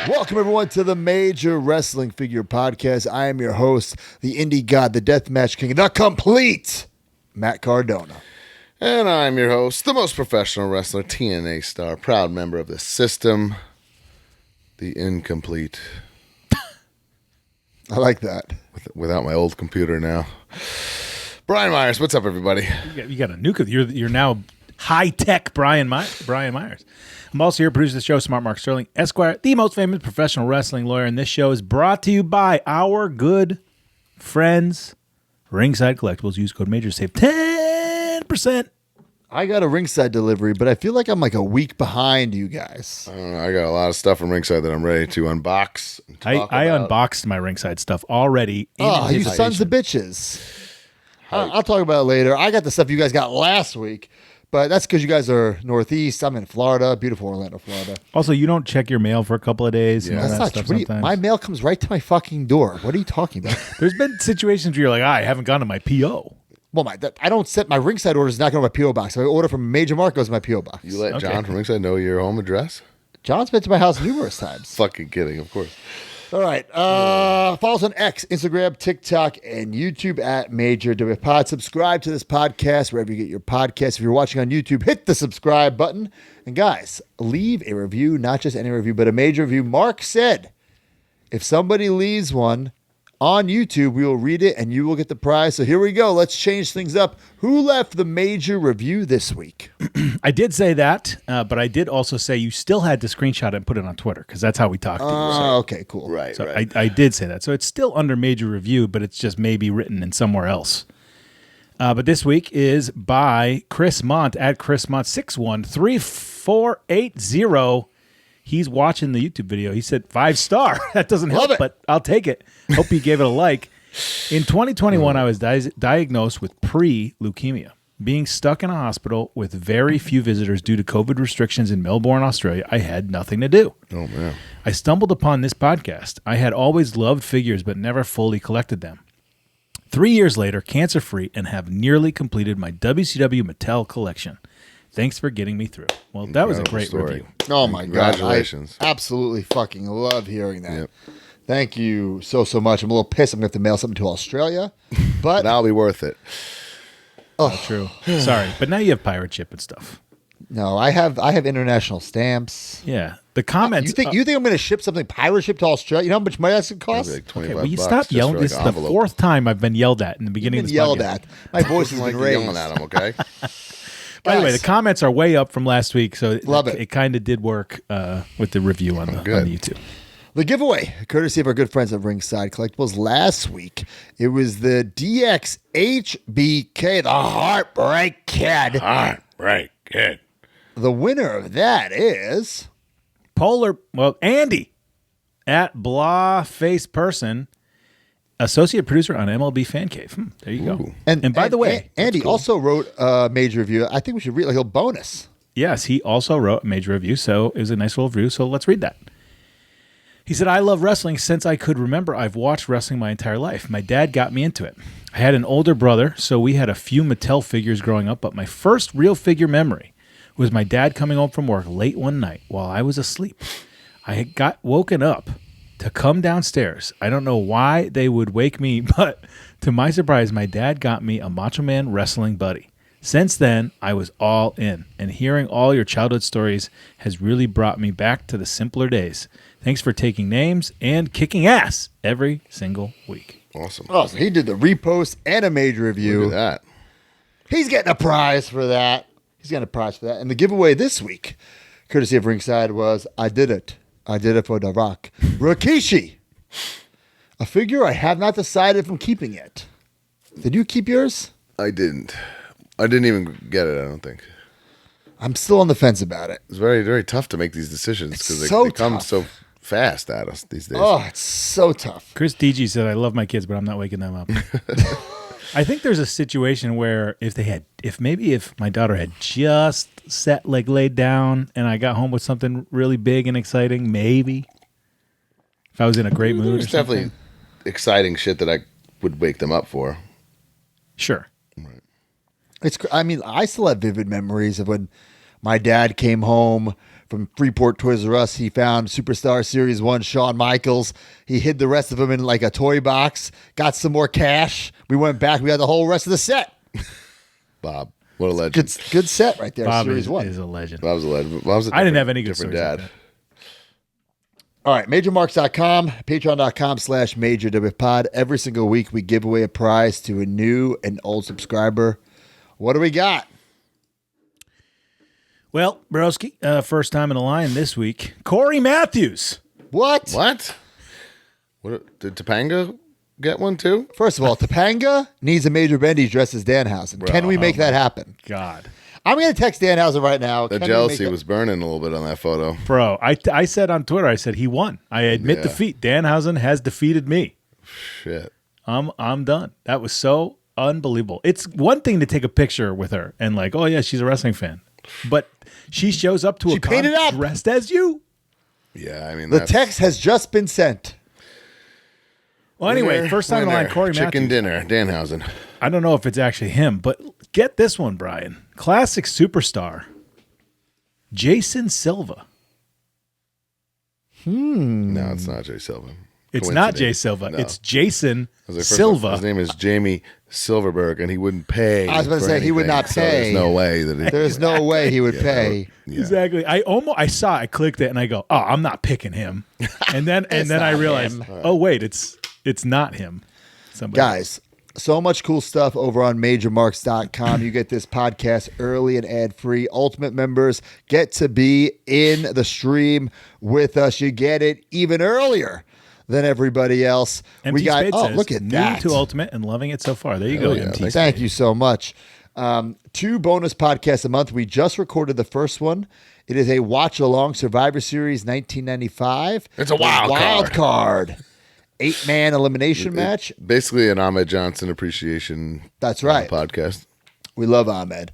Welcome, everyone, to the Major Wrestling Figure Podcast. I am your host, the Indie God, the Deathmatch King, the complete Matt Cardona. And I'm your host, the most professional wrestler, TNA star, proud member of the system, the incomplete. I like that. Without my old computer now. Brian Myers, what's up, everybody? You got a new computer. You're now high-tech Brian Myers. I'm also here to produce the show, Smart Mark Sterling, Esquire, the most famous professional wrestling lawyer. And this show is brought to you by our good friends, Ringside Collectibles. Use code MAJOR, save 10%. I got a Ringside delivery, but I feel like I'm like a week behind you guys. I got a lot of stuff from Ringside that I'm ready to unbox. I unboxed my Ringside stuff already. Oh, you sons of bitches. I'll talk about it later. I got the stuff you guys got last week, but that's because you guys are Northeast. I'm in Florida, beautiful Orlando, Florida. Also, you don't check your mail for a couple of days. Yeah. And all That's that not stuff true. sometimes. My mail comes right to my fucking door. What are you talking about? There's been situations where you're like, I haven't gone to my PO. Well, I don't set my Ringside orders. Not going to my PO box. If I order from Major Mark, goes to my PO box. You let Okay. John from Ringside know your home address? John's been to my house numerous times. Fucking kidding, of course. All right. Follow us on X, Instagram, TikTok, and YouTube at Major WPod. Subscribe to this podcast wherever you get your podcasts. If you're watching on YouTube, hit the subscribe button. And guys, leave a review, not just any review, but a major review. Mark said, if somebody leaves one on YouTube, we will read it and you will get the prize. So here we go. Let's change things up. Who left the major review this week? I did say that, but I did also say you still had to screenshot it and put it on Twitter because that's how we talked to you. Okay, cool. Right, So right. I did say that. So it's still under major review, but it's just maybe written in somewhere else. But this week is by Chris Mont at Chris Mont 613480. He's watching the YouTube video. He said 5-star. That doesn't help, it. but I'll take it. Hope you gave it a like. In 2021, I was diagnosed with pre-leukemia. Being stuck in a hospital with very few visitors due to COVID restrictions in Melbourne, Australia, I had nothing to do. Oh, man. I stumbled upon this podcast. I had always loved figures, but never fully collected them. 3 years later, cancer-free, and have nearly completed my WCW Mattel collection. Thanks for getting me through. Well, that was a great Story. review. Oh, my God. Congratulations. I absolutely fucking love hearing that. Yep. Thank you so much. I'm a little pissed. I'm going to have to mail something to Australia. But That'll be worth it. True. Sorry, but now you have pirate ship and stuff. no, I have international stamps. Yeah. The comments. You think I'm going to ship something pirate ship to Australia? You know how much money that's going to That'll cost? be like 25 okay, will you bucks stop just yelling? for, This like, is the envelope. fourth time I've been yelled at in the beginning Been of this yelled podcast. at. My voice has Like been you're raised. yelling at him, okay? By the way, Guys. the comments are way up from last week, so Love it. It kind of did work with the review on the Good. YouTube. The giveaway, courtesy of our good friends at Ringside Collectibles. Last week, it was the DX HBK, the Heartbreak Kid. Right, good. The winner of that is... Andy at Blah Face Person, associate producer on MLB Fan Cave. There you go. Ooh. And by the way, Andy also wrote a major review. I think we should read like a bonus. yes, he also wrote a major review, so it was a nice little review, so let's read that. He said, I love wrestling since I could remember. I've watched wrestling my entire life. My dad got me into it. I had an older brother, so we had a few Mattel figures growing up, but my first real figure memory was my dad coming home from work late one night while I was asleep. I had got woken up to come downstairs. I don't know why they would wake me, but to my surprise, my dad got me a Macho Man wrestling buddy. Since then, I was all in, and hearing all your childhood stories has really brought me back to the simpler days. Thanks for taking names and kicking ass every single week. Awesome. Oh, so he did the repost and a major Look review. at that. He's getting a prize for that. And the giveaway this week, courtesy of Ringside, was I did it. I did it for The Rock. Rikishi. A figure I have not decided if I'm keeping yet. Did you keep yours? I didn't even get it, I don't think. I'm still on the fence about it. It's very, very tough to make these decisions because It's so they come tough. so fast at us these days. Oh, it's so tough. Chris DG said, I love my kids, but I'm not waking them up. I think there's a situation where if my daughter had just laid down and I got home with something really big and exciting, maybe if I was in a great mood. There's definitely exciting shit that I would wake them up for. Sure. I still have vivid memories of when my dad came home from Freeport Toys R Us. He found Superstar Series 1 Shawn Michaels. He hid the rest of them in like a toy box, got some more cash. We went back. We got the whole rest of the set. Bob, what a legend. Good set right there, Bob Series 1. is a legend. Bob was a legend. Bob's a I didn't have any good different stories like dad. that. All right, MajorMarks.com, Patreon.com/MajorWPod. Every single week we give away a prize to a new and old subscriber. What do we got? Well, Broski, first time in the line this week, Corey Matthews. What? What? Did Topanga get one too? First of all, Topanga needs a Major Bendy dressed as Danhausen. Can we make that happen? God. I'm going to text Danhausen right now. The Can we jealousy make was burning a little bit on that photo. Bro, I said on Twitter, I said he won. I admit defeat. Danhausen has defeated me. Shit. I'm done. That was so unbelievable. It's one thing to take a picture with her and like, oh yeah, she's a wrestling fan. But she shows up to a con painted up. dressed as you. Yeah, I mean, The text has just been sent. Well, anyway, first time in the line, Corey Chicken Matthews. dinner, Danhausen. I don't know if it's actually him, but get this one, Brian. Classic superstar, Jason Silva. No, it's not Jay Silva. It's not Jay Coincidence. Silva. No. It's Jason I was like, first off, Silva. His name is Jamie Silverberg, and he wouldn't pay. I was about to for say, he would anything, not so pay. there's no way that he, There's no way he would pay. Yeah. Exactly. I saw it, I clicked it, and I go, oh, I'm not picking him. And then I not realized, him. oh wait, it's not him. Somebody. Guys, so much cool stuff over on MajorMarks.com. You get this podcast early and ad-free. Ultimate members get to be in the stream with us. You get it even earlier than everybody else. MT Spade says, look at new that. to Ultimate and loving it so far. There you go, yeah. MT. Thank you so much. 2 bonus podcasts a month. We just recorded the first one. It is a watch-along Survivor Series 1995. It's a wild card. 8-man elimination match. Basically, an Ahmed Johnson appreciation. That's right. Podcast. We love Ahmed.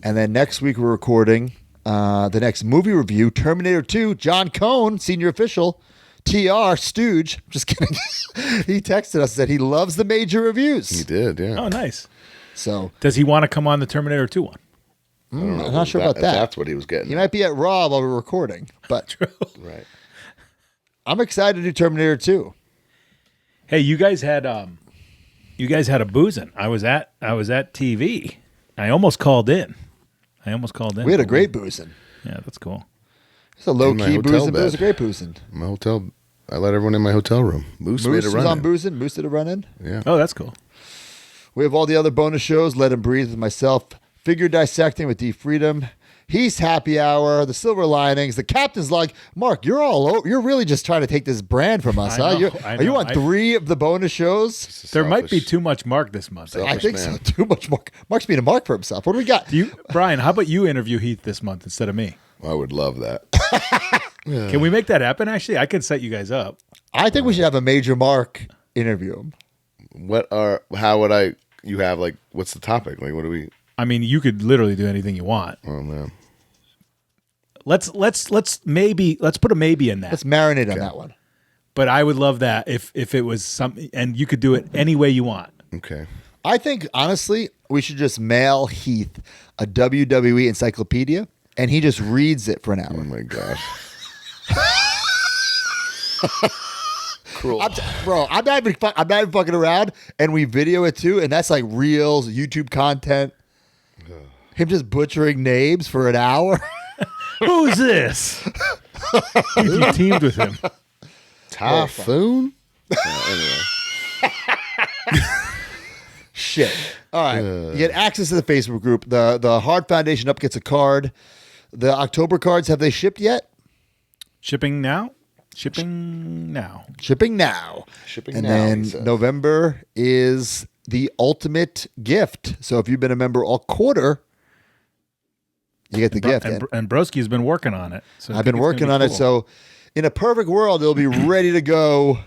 And then next week we're recording the next movie review, Terminator 2. John Cohn, senior official, TR Stooge. Just kidding. He texted us that he loves the major reviews. He did, yeah. Oh, nice. So Does he want to come on the Terminator 2 one? I'm not sure about that. That's what he was getting. He might be at Raw while we're recording, but Right. I'm excited to do Terminator 2. Hey, you guys had a boozing. I was at TV. I almost called in. We had a great boozing. Yeah, that's cool. It's a In my low-key hotel boozing, but it was a bed. great boozing. My hotel. I let everyone in my hotel room. Moose made Moose a was run. on in. boozing. Moose did a run-in. Yeah. Oh, that's cool. We have all the other bonus shows, Let Him Breathe with myself, Figure Dissecting with D Freedom, He's Happy Hour, The Silver Linings, The Captain's Log. Mark, you're really just trying to take this brand from us, I huh? know, Are you on 3 of the bonus shows? There might be Selfish. too much Mark this month. Selfish I think so. man. Too much Mark. Mark's being a mark for himself. What do we got? Brian, how about you interview Heath this month instead of me? I would love that. Can we make that happen? Actually, I can set you guys up. I think we should have a Major Mark interview him. How would I? You have like, what's the topic? Like, what do we? I mean, you could literally do anything you want. Oh man. Let's put a maybe in that. Let's marinate on that one. But I would love that if it was something, and you could do it any way you want. Okay. I think, honestly, we should just mail Heath a WWE encyclopedia, and he just reads it for an Oh hour. my gosh. Cruel. I'm not even fucking around, and we video it too, and that's like reels, YouTube content. Him just butchering names for an hour. Who's this? You teamed with him. Typhoon. Anyway. Shit. All right. You get access to the Facebook group. The Hard Foundation up gets a card. The October cards, have they shipped yet? Shipping now. Shipping now. Shipping now. Shipping and now, then he says. November is the ultimate gift. So if you've been a member all quarter, you get the gift. And Broski's been working on it. So I've been working on it. So in a perfect world, it'll be ready to go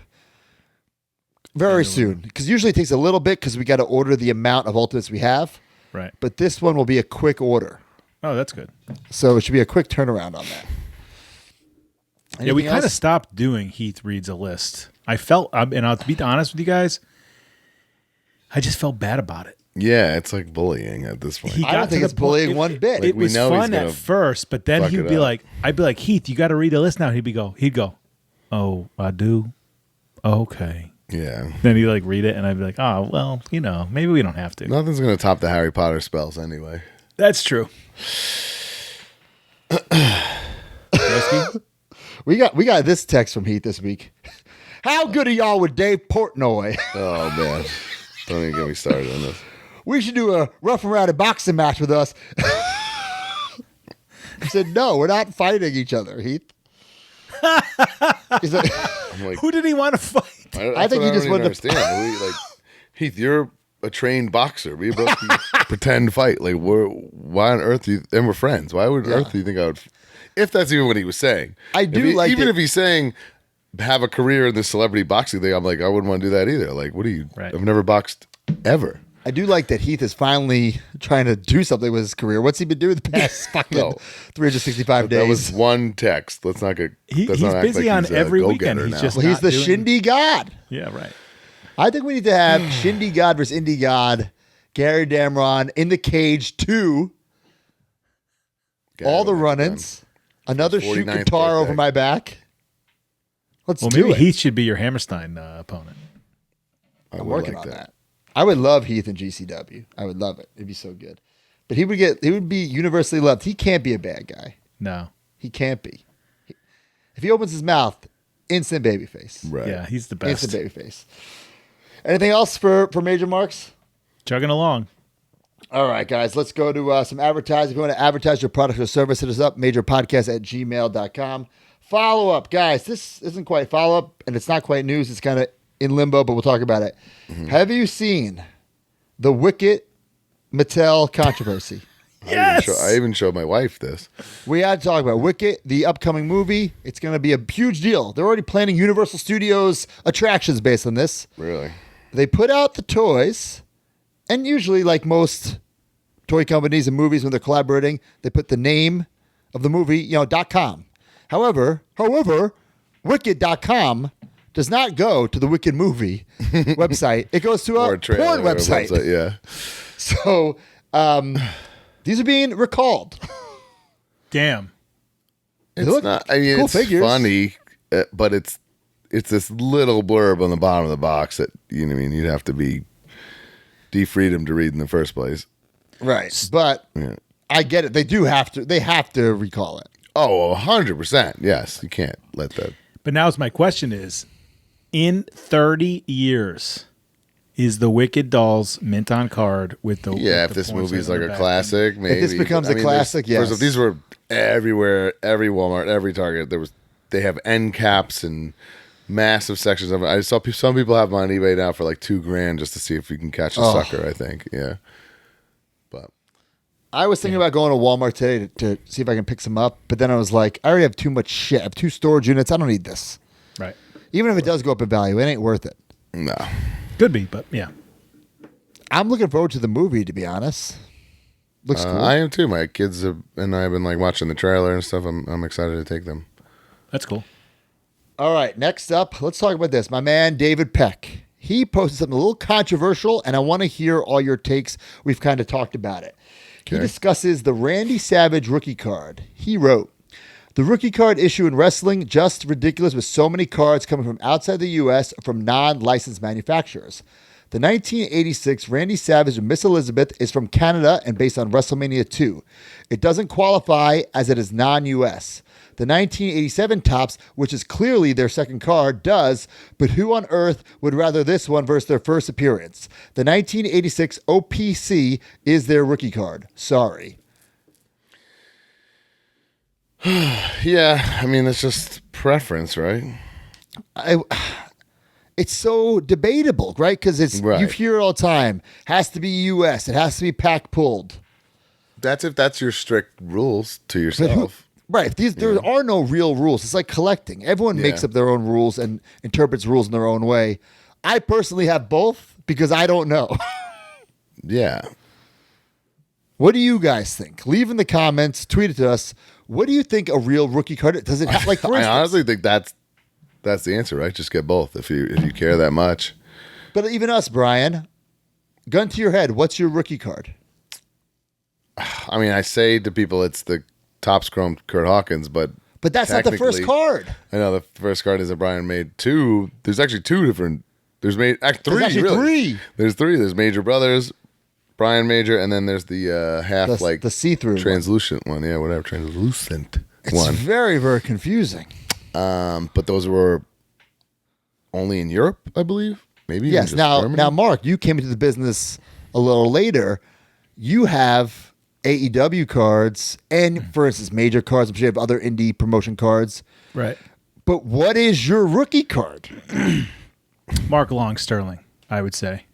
very soon. Because usually it takes a little bit because we got to order the amount of ultimates we have. Right. But this one will be a quick order. Oh, that's good. So it should be a quick turnaround on that. Yeah, we Anything kind of else? stopped doing Heath reads a list. I felt, and I'll be honest with you guys, I just felt bad about it. Yeah, it's like bullying at this point. He I don't got think to it's the point- bullying one bit. Like, It we was know he's fun gonna at first, but then fuck he'd it be up. like, I'd be like, Heath, you got to read the list now. He'd go, oh, I do. Okay. Yeah. Then he'd like read it, and I'd be like, oh, well, maybe we don't have to. Nothing's going to top the Harry Potter spells anyway. That's true. We got this text from Heath this week. How good are y'all with Dave Portnoy? Oh, man. Don't even get me started on this. We should do a rough and rowdy boxing match with us. He said, no, we're not fighting each other, Heath. He's like, I'm like, Who did he want to fight? I think he just wanted to- understand. Heath, you're a trained boxer. We both can pretend fight. Like, why on earth and we're friends. Why would earth do you think I would, if that's even what he was saying? I do like even it. if he's saying have a career in the celebrity boxing thing, I'm like, I wouldn't want to do that either. Like, what are you? Right. I've never boxed ever. I do like that Heath is finally trying to do something with his career. What's he been doing the past fucking No. 365 days? That was one text. Let's not get. He's let's not act busy like on he's a every go-getter weekend. He's now. just Well, he's not the doing- Shindy God. Yeah, right. I think we need to have Shindy God versus Indie God, Gary Damron in the cage 2, all the run-ins, another shoot 49th guitar birthday. over my back. Let's Well, do maybe it. Heath should be your Hammerstein opponent. I'm working on that. I would love Heath in GCW. I would love it. It'd be so good. But he would be universally loved. He can't be a bad guy. No. He can't be. If he opens his mouth, instant babyface. Right. Yeah, he's the best. Instant babyface. Anything else for Major Marks? Chugging along. All right, guys, let's go to some advertising. If you want to advertise your product or service, hit us up, majorpodcast@gmail.com. Follow up, guys. This isn't quite follow up, and it's not quite news. It's kind of in limbo, but we'll talk about it. Have you seen the Wicket Mattel controversy? Yes. I even showed my wife this. We had to talk about Wicket, the upcoming movie. It's going to be a huge deal. They're already planning Universal Studios attractions based on this. Really? They put out the toys, and usually, like most toy companies and movies, when they're collaborating, they put the name of the movie, .com. However, Wicked.com does not go to the Wicked movie website. It goes to Or a a trailer porn or a website. Yeah. So these are being recalled. Damn. They It's look not. I mean, cool it's figures. funny, but it's this little blurb on the bottom of the box that you'd have to be de-freedom to read in the first place. Right. But Yeah. I get it. They have to recall it. Oh, 100%. Yes, you can't let that. But now's my question is, in 30 years, is the Wicked Dolls mint on card with the Yeah, with if the this porn movie's site on like the a back? classic, maybe. this becomes a classic, there's- yes. These were everywhere, every Walmart, every Target. They have end caps and massive sections of it. I saw some people have them on eBay now for like $2,000 just to see if you can catch a sucker. I think, yeah. But I was thinking about going to Walmart today to see if I can pick some up, but then I was like, I already have too much shit. I have 2 storage units. I don't need this. Right. Even if it does go up in value, it ain't worth it. no, Could be, but yeah. I'm looking forward to the movie, to be honest. Looks cool. I am too. My kids and I have been like watching the trailer and stuff. I'm excited to take them. That's cool. All right, next up, let's talk about this. My man, David Peck. He posted something a little controversial, and I want to hear all your takes. We've kind of talked about it. He Okay. discusses the Randy Savage rookie card. He wrote, the rookie card issue in wrestling, just ridiculous with so many cards coming from outside the U.S. from non-licensed manufacturers. The 1986 Randy Savage of Miss Elizabeth is from Canada and based on WrestleMania 2. It doesn't qualify as it is non-U.S. The 1987 Topps, which is clearly their second card, does, but who on earth would rather this one versus their first appearance? The 1986 OPC is their rookie card. Sorry. Yeah, I mean, it's just preference, right? It's so debatable, right? Because Right. you hear it all the time. Has to be U.S. It has to be pack pulled. That's if that's your strict rules to yourself. Right. There are no real rules. It's like collecting. Everyone makes Yeah. up their own rules and interprets rules in their own way. I personally have both because I don't know. Yeah. What do you guys think? Leave in the comments. Tweet it to us. What do you think a real rookie card is? Does it have, like, for I instance, honestly think that's the answer, right? Just get both if you care that much. but even us, Brian, gun to your head, what's your rookie card? I mean, I say to people it's the Topps Chrome Kurt Hawkins, but that's not the first card. I know the first card is a Brian made two. There's actually two different. There's three. There's actually really. three. There's three. There's Major Brothers, Brian Major, and then there's the half the see-through translucent one. Yeah, whatever, translucent It's one. very, very confusing. But those were only in Europe, I believe. Maybe even Yes. just Now, Germany. Mark, you came into the business a little later. You have AEW cards and, for instance, major cards. I'm sure you have other indie promotion cards. Right. But what is your rookie card? Mark Long Sterling, I would say.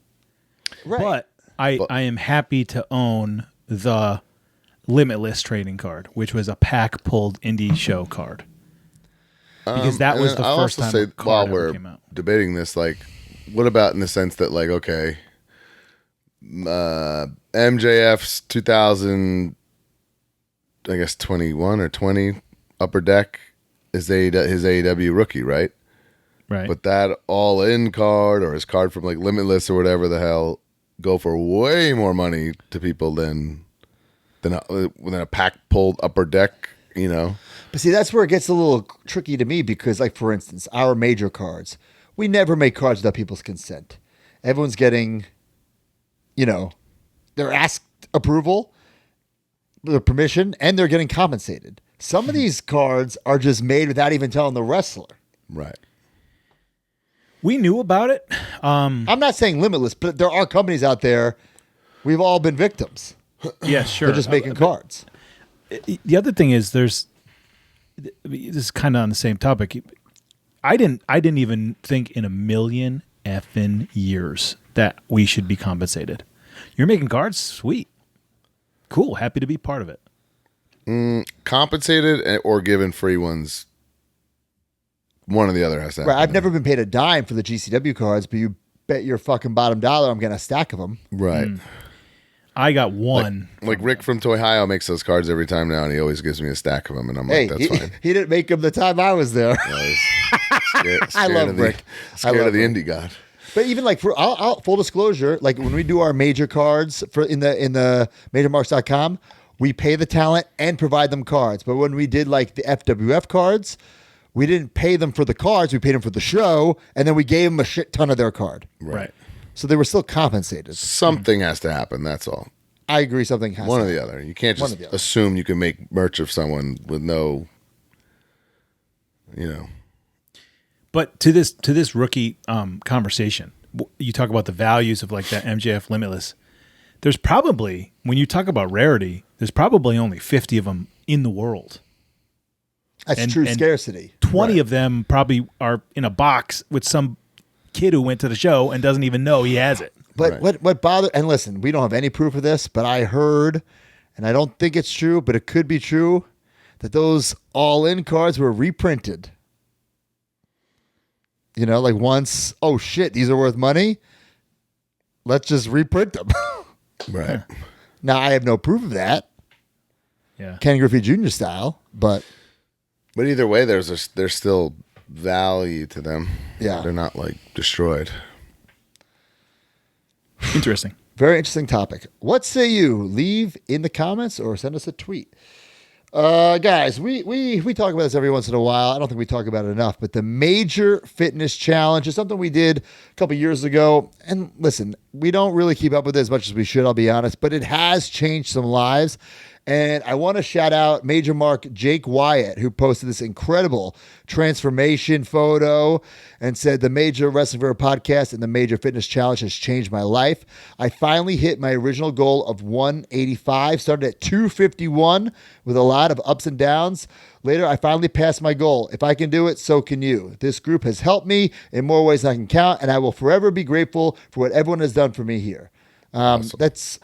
Right. But I am happy to own the Limitless trading card, which was a pack pulled indie show card. Because that was the I'll first also time say, a while card ever we're came out. debating this, like, what about in the sense that, like, okay, MJF's 2000, I guess 21 or 20 Upper Deck is his AEW rookie, right? Right. But that all-in card or his card from like Limitless or whatever the hell go for way more money to people than a pack pulled Upper Deck, you know. But see, that's where it gets a little tricky to me because, like, for instance, our major cards, we never make cards without people's consent. Everyone's getting, they're asked approval, the permission, and they're getting compensated. Some of these cards are just made without even telling the wrestler. Right. We knew about it. I'm not saying Limitless, but there are companies out there. We've all been victims. Yeah, sure. They're just making cards. The other thing is this is kind of on the same topic. I didn't even think in a million effing years that we should be compensated. You're making cards? Sweet. Cool. Happy to be part of it. Compensated or given free ones. One or the other has to happen. Right. I've never been paid a dime for the GCW cards, but you bet your fucking bottom dollar I'm getting a stack of them. Right. I got one. Like Rick from Toy makes those cards every time now, and he always gives me a stack of them, and I'm Hey, like, that's fine. he didn't make them the time I was there. I love Rick. Scared of the indie god. But even like for I'll full disclosure, like when we do our major cards for in the majormarks.com, we pay the talent and provide them cards. But when we did like the FWF cards, we didn't pay them for the cards. We paid them for the show, and then we gave them a shit ton of their card. Right. So they were still compensated. Something has to happen. That's all. I agree. Something has One to or the other. You can't One just or the other. assume you can make merch of someone with no, But to this rookie conversation, you talk about the values of like that MJF Limitless. There's probably, when you talk about rarity, there's probably only 50 of them in the world. That's And- true and scarcity. 20 of them probably are in a box with some kid who went to the show and doesn't even know he has it. But Right. what bothered, and listen, we don't have any proof of this, but I heard, and I don't think it's true, but it could be true, that those all-in cards were reprinted. Like once, oh shit, these are worth money. Let's just reprint them. right. Now, I have no proof of that, Yeah. Ken Griffey Jr. style, but But either way, there's still value to them. Yeah. They're not like destroyed. Interesting. very interesting topic. What say you? Leave in the comments or send us a tweet. Guys, we talk about this every once in a while. I don't think we talk about it enough, but the Major Fitness Challenge is something we did a couple years ago. And listen, we don't really keep up with it as much as we should, I'll be honest, but it has changed some lives. And I want to shout out Major Mark Jake Wyatt, who posted this incredible transformation photo and said, the Major Wrestling Forever podcast and the Major Fitness Challenge has changed my life. I finally hit my original goal of 185, started at 251 with a lot of ups and downs. Later, I finally passed my goal. If I can do it, so can you. This group has helped me in more ways than I can count, and I will forever be grateful for what everyone has done for me here. That's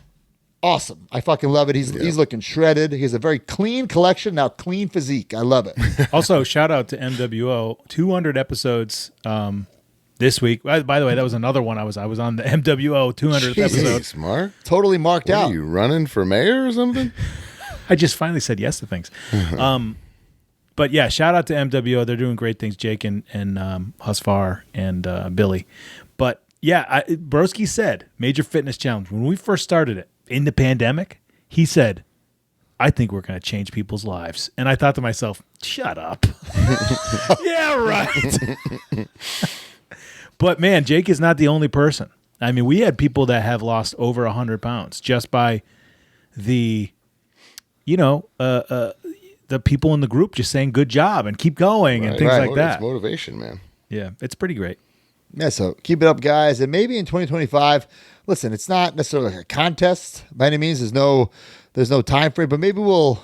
awesome. I fucking love it. He's looking shredded. He has a very clean collection, now clean physique. I love it. Also, shout out to MWO. 200 episodes this week. By the way, that was another one I was on the MWO 200th episode. Jeez, Mark. Totally marked What out. are you running for mayor or something? I just finally said yes to things. But yeah, shout out to MWO. They're doing great things, Jake and Husfar and Billy. But Yeah, Broski said, Major Fitness Challenge, when we first started it in the pandemic, he said, I think we're going to change people's lives. And I thought to myself, shut up. Yeah, right. But man, Jake is not the only person. I mean, we had people that have lost over 100 pounds just by the, the people in the group just saying good job and keep going and things like that. It's motivation, man. Yeah, it's pretty great. Yeah, so keep it up, guys. And maybe in 2025, listen, it's not necessarily like a contest by any means. There's no time frame, but maybe we'll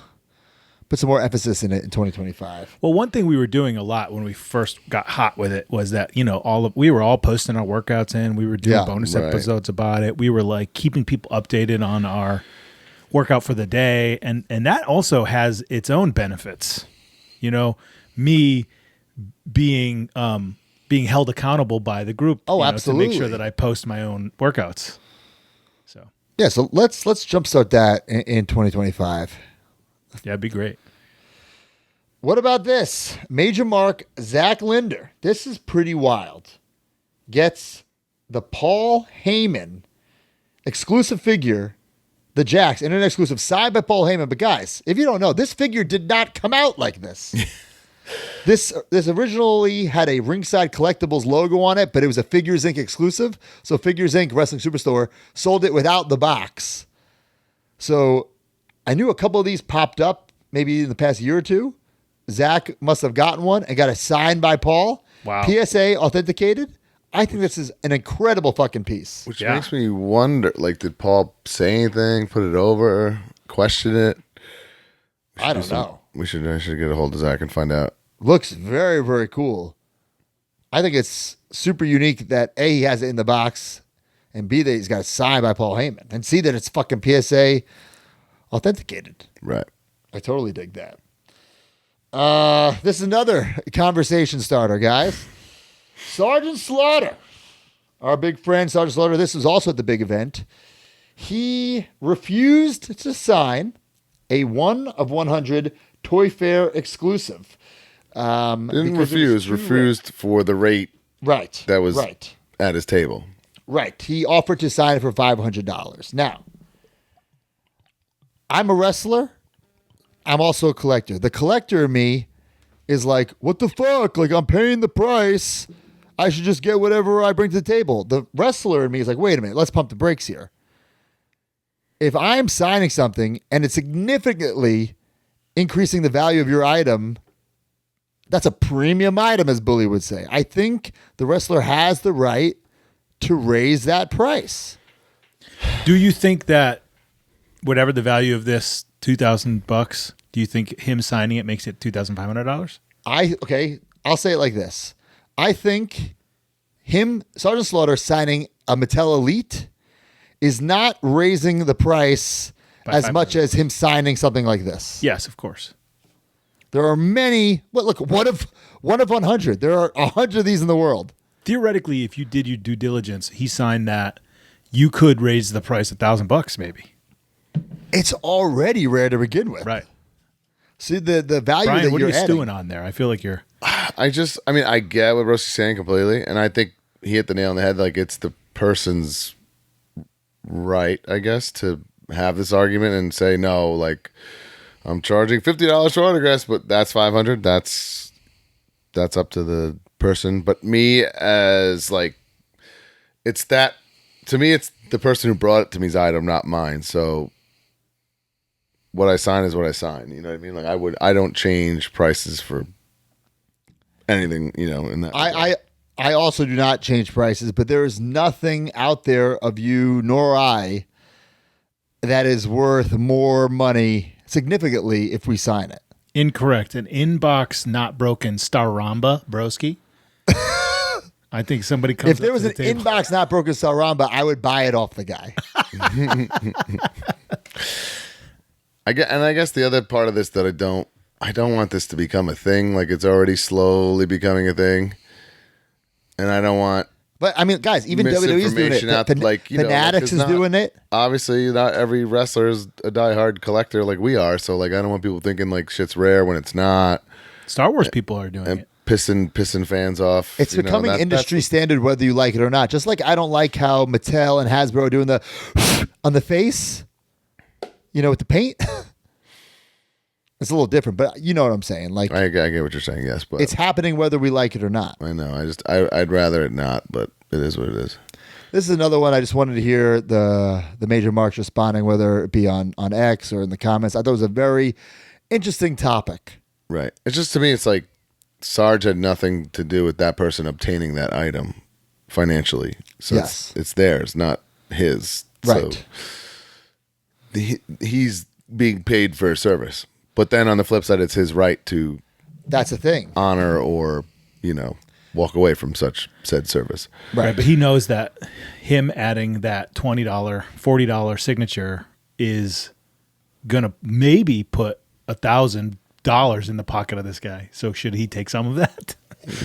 put some more emphasis in it in 2025. Well, one thing we were doing a lot when we first got hot with it was that, we were all posting our workouts in. We were doing bonus episodes about it. We were like keeping people updated on our workout for the day. And that also has its own benefits. Me being held accountable by the group. Absolutely. To make sure that I post my own workouts. So yeah, so let's jumpstart that in 2025. yeah, it'd be great. What about this? Major Mark Zach Linder. This is pretty wild. Gets the Paul Heyman exclusive figure, the Jax internet exclusive, signed by Paul Heyman. But guys, if you don't know, this figure did not come out like this. This originally had a Ringside Collectibles logo on it, but it was a Figures Inc. exclusive. So Figures Inc. Wrestling Superstore sold it without the box. So I knew a couple of these popped up maybe in the past year or two. Zach must have gotten one and got it signed by Paul. Wow. PSA authenticated. I think this is an incredible fucking piece. Which makes me wonder, like, did Paul say anything, put it over, question it? I don't know. I should get a hold of Zach and find out. Looks very, very cool. I think it's super unique that A, he has it in the box, and B, that he's got it signed by Paul Heyman, and C, that it's fucking PSA authenticated. Right. I totally dig that. This is another conversation starter, guys. Sergeant Slaughter. Our big friend, Sergeant Slaughter, this was also at the big event. He refused to sign a 1 of 100 Toy Fair exclusive. Didn't refuse, refused for the rate right that was at his table. Right. He offered to sign it for $500. Now, I'm a wrestler. I'm also a collector. The collector in me is like, what the fuck? Like, I'm paying the price. I should just get whatever I bring to the table. The wrestler in me is like, wait a minute, let's pump the brakes here. If I'm signing something and it's significantly increasing the value of your item, that's a premium item, as Bully would say. I think the wrestler has the right to raise that price. Do you think that whatever the value of this $2,000, do you think him signing it makes it $2,500? I'll say it like this. I think Sergeant Slaughter signing a Mattel Elite is not raising the price as much as him signing something like this. Yes, of course. There are many. Look, one of 100. There are 100 of these in the world. Theoretically, if you did your due diligence, he signed that, you could raise the price $1,000 maybe. It's already rare to begin with. Right. See the value Brian, that what you're are you adding. stewing on there? I feel like you're. I get what Rosie's saying completely, and I think he hit the nail on the head. Like, it's the person's right, I guess, to have this argument and say, no, like, I'm charging $50 for autographs, but that's $500. That's up to the person. But me, as like, it's that, to me, it's the person who brought it to me's item, not mine. So what I sign is what I sign. You know what I mean? Like, I don't change prices for anything, in that. I also do not change prices, but there is nothing out there of you nor I that is worth more money significantly if we sign it. Incorrect. An inbox not broken Starramba, broski. I think somebody comes. If there was an inbox not broken Starramba, I would buy it off the guy. I guess the other part of this that I don't want this to become a thing. Like, it's already slowly becoming a thing, and I don't want. But I mean, guys, even WWE's doing it. Fanatics is doing it. Obviously, not every wrestler is a diehard collector like we are. So, like, I don't want people thinking like shit's rare when it's not. Star Wars people are doing it. pissing fans off. It's becoming industry standard whether you like it or not. Just like I don't like how Mattel and Hasbro are doing the on the face, with the paint. It's a little different, but you know what I'm saying. Like I get what you're saying, yes, but it's happening whether we like it or not. I know. I'd rather it not, but it is what it is. This is another one. I just wanted to hear the major marks responding, whether it be on X or in the comments. I thought it was a very interesting topic. Right. It's just, to me, it's like Sarge had nothing to do with that person obtaining that item financially. So yes. it's theirs, not his. Right. So he's being paid for a service. But then on the flip side, it's his right to that's the thing. Honor or, walk away from such said service. Right. But he knows that him adding that $20, $40 signature is going to maybe put $1,000 in the pocket of this guy. So should he take some of that?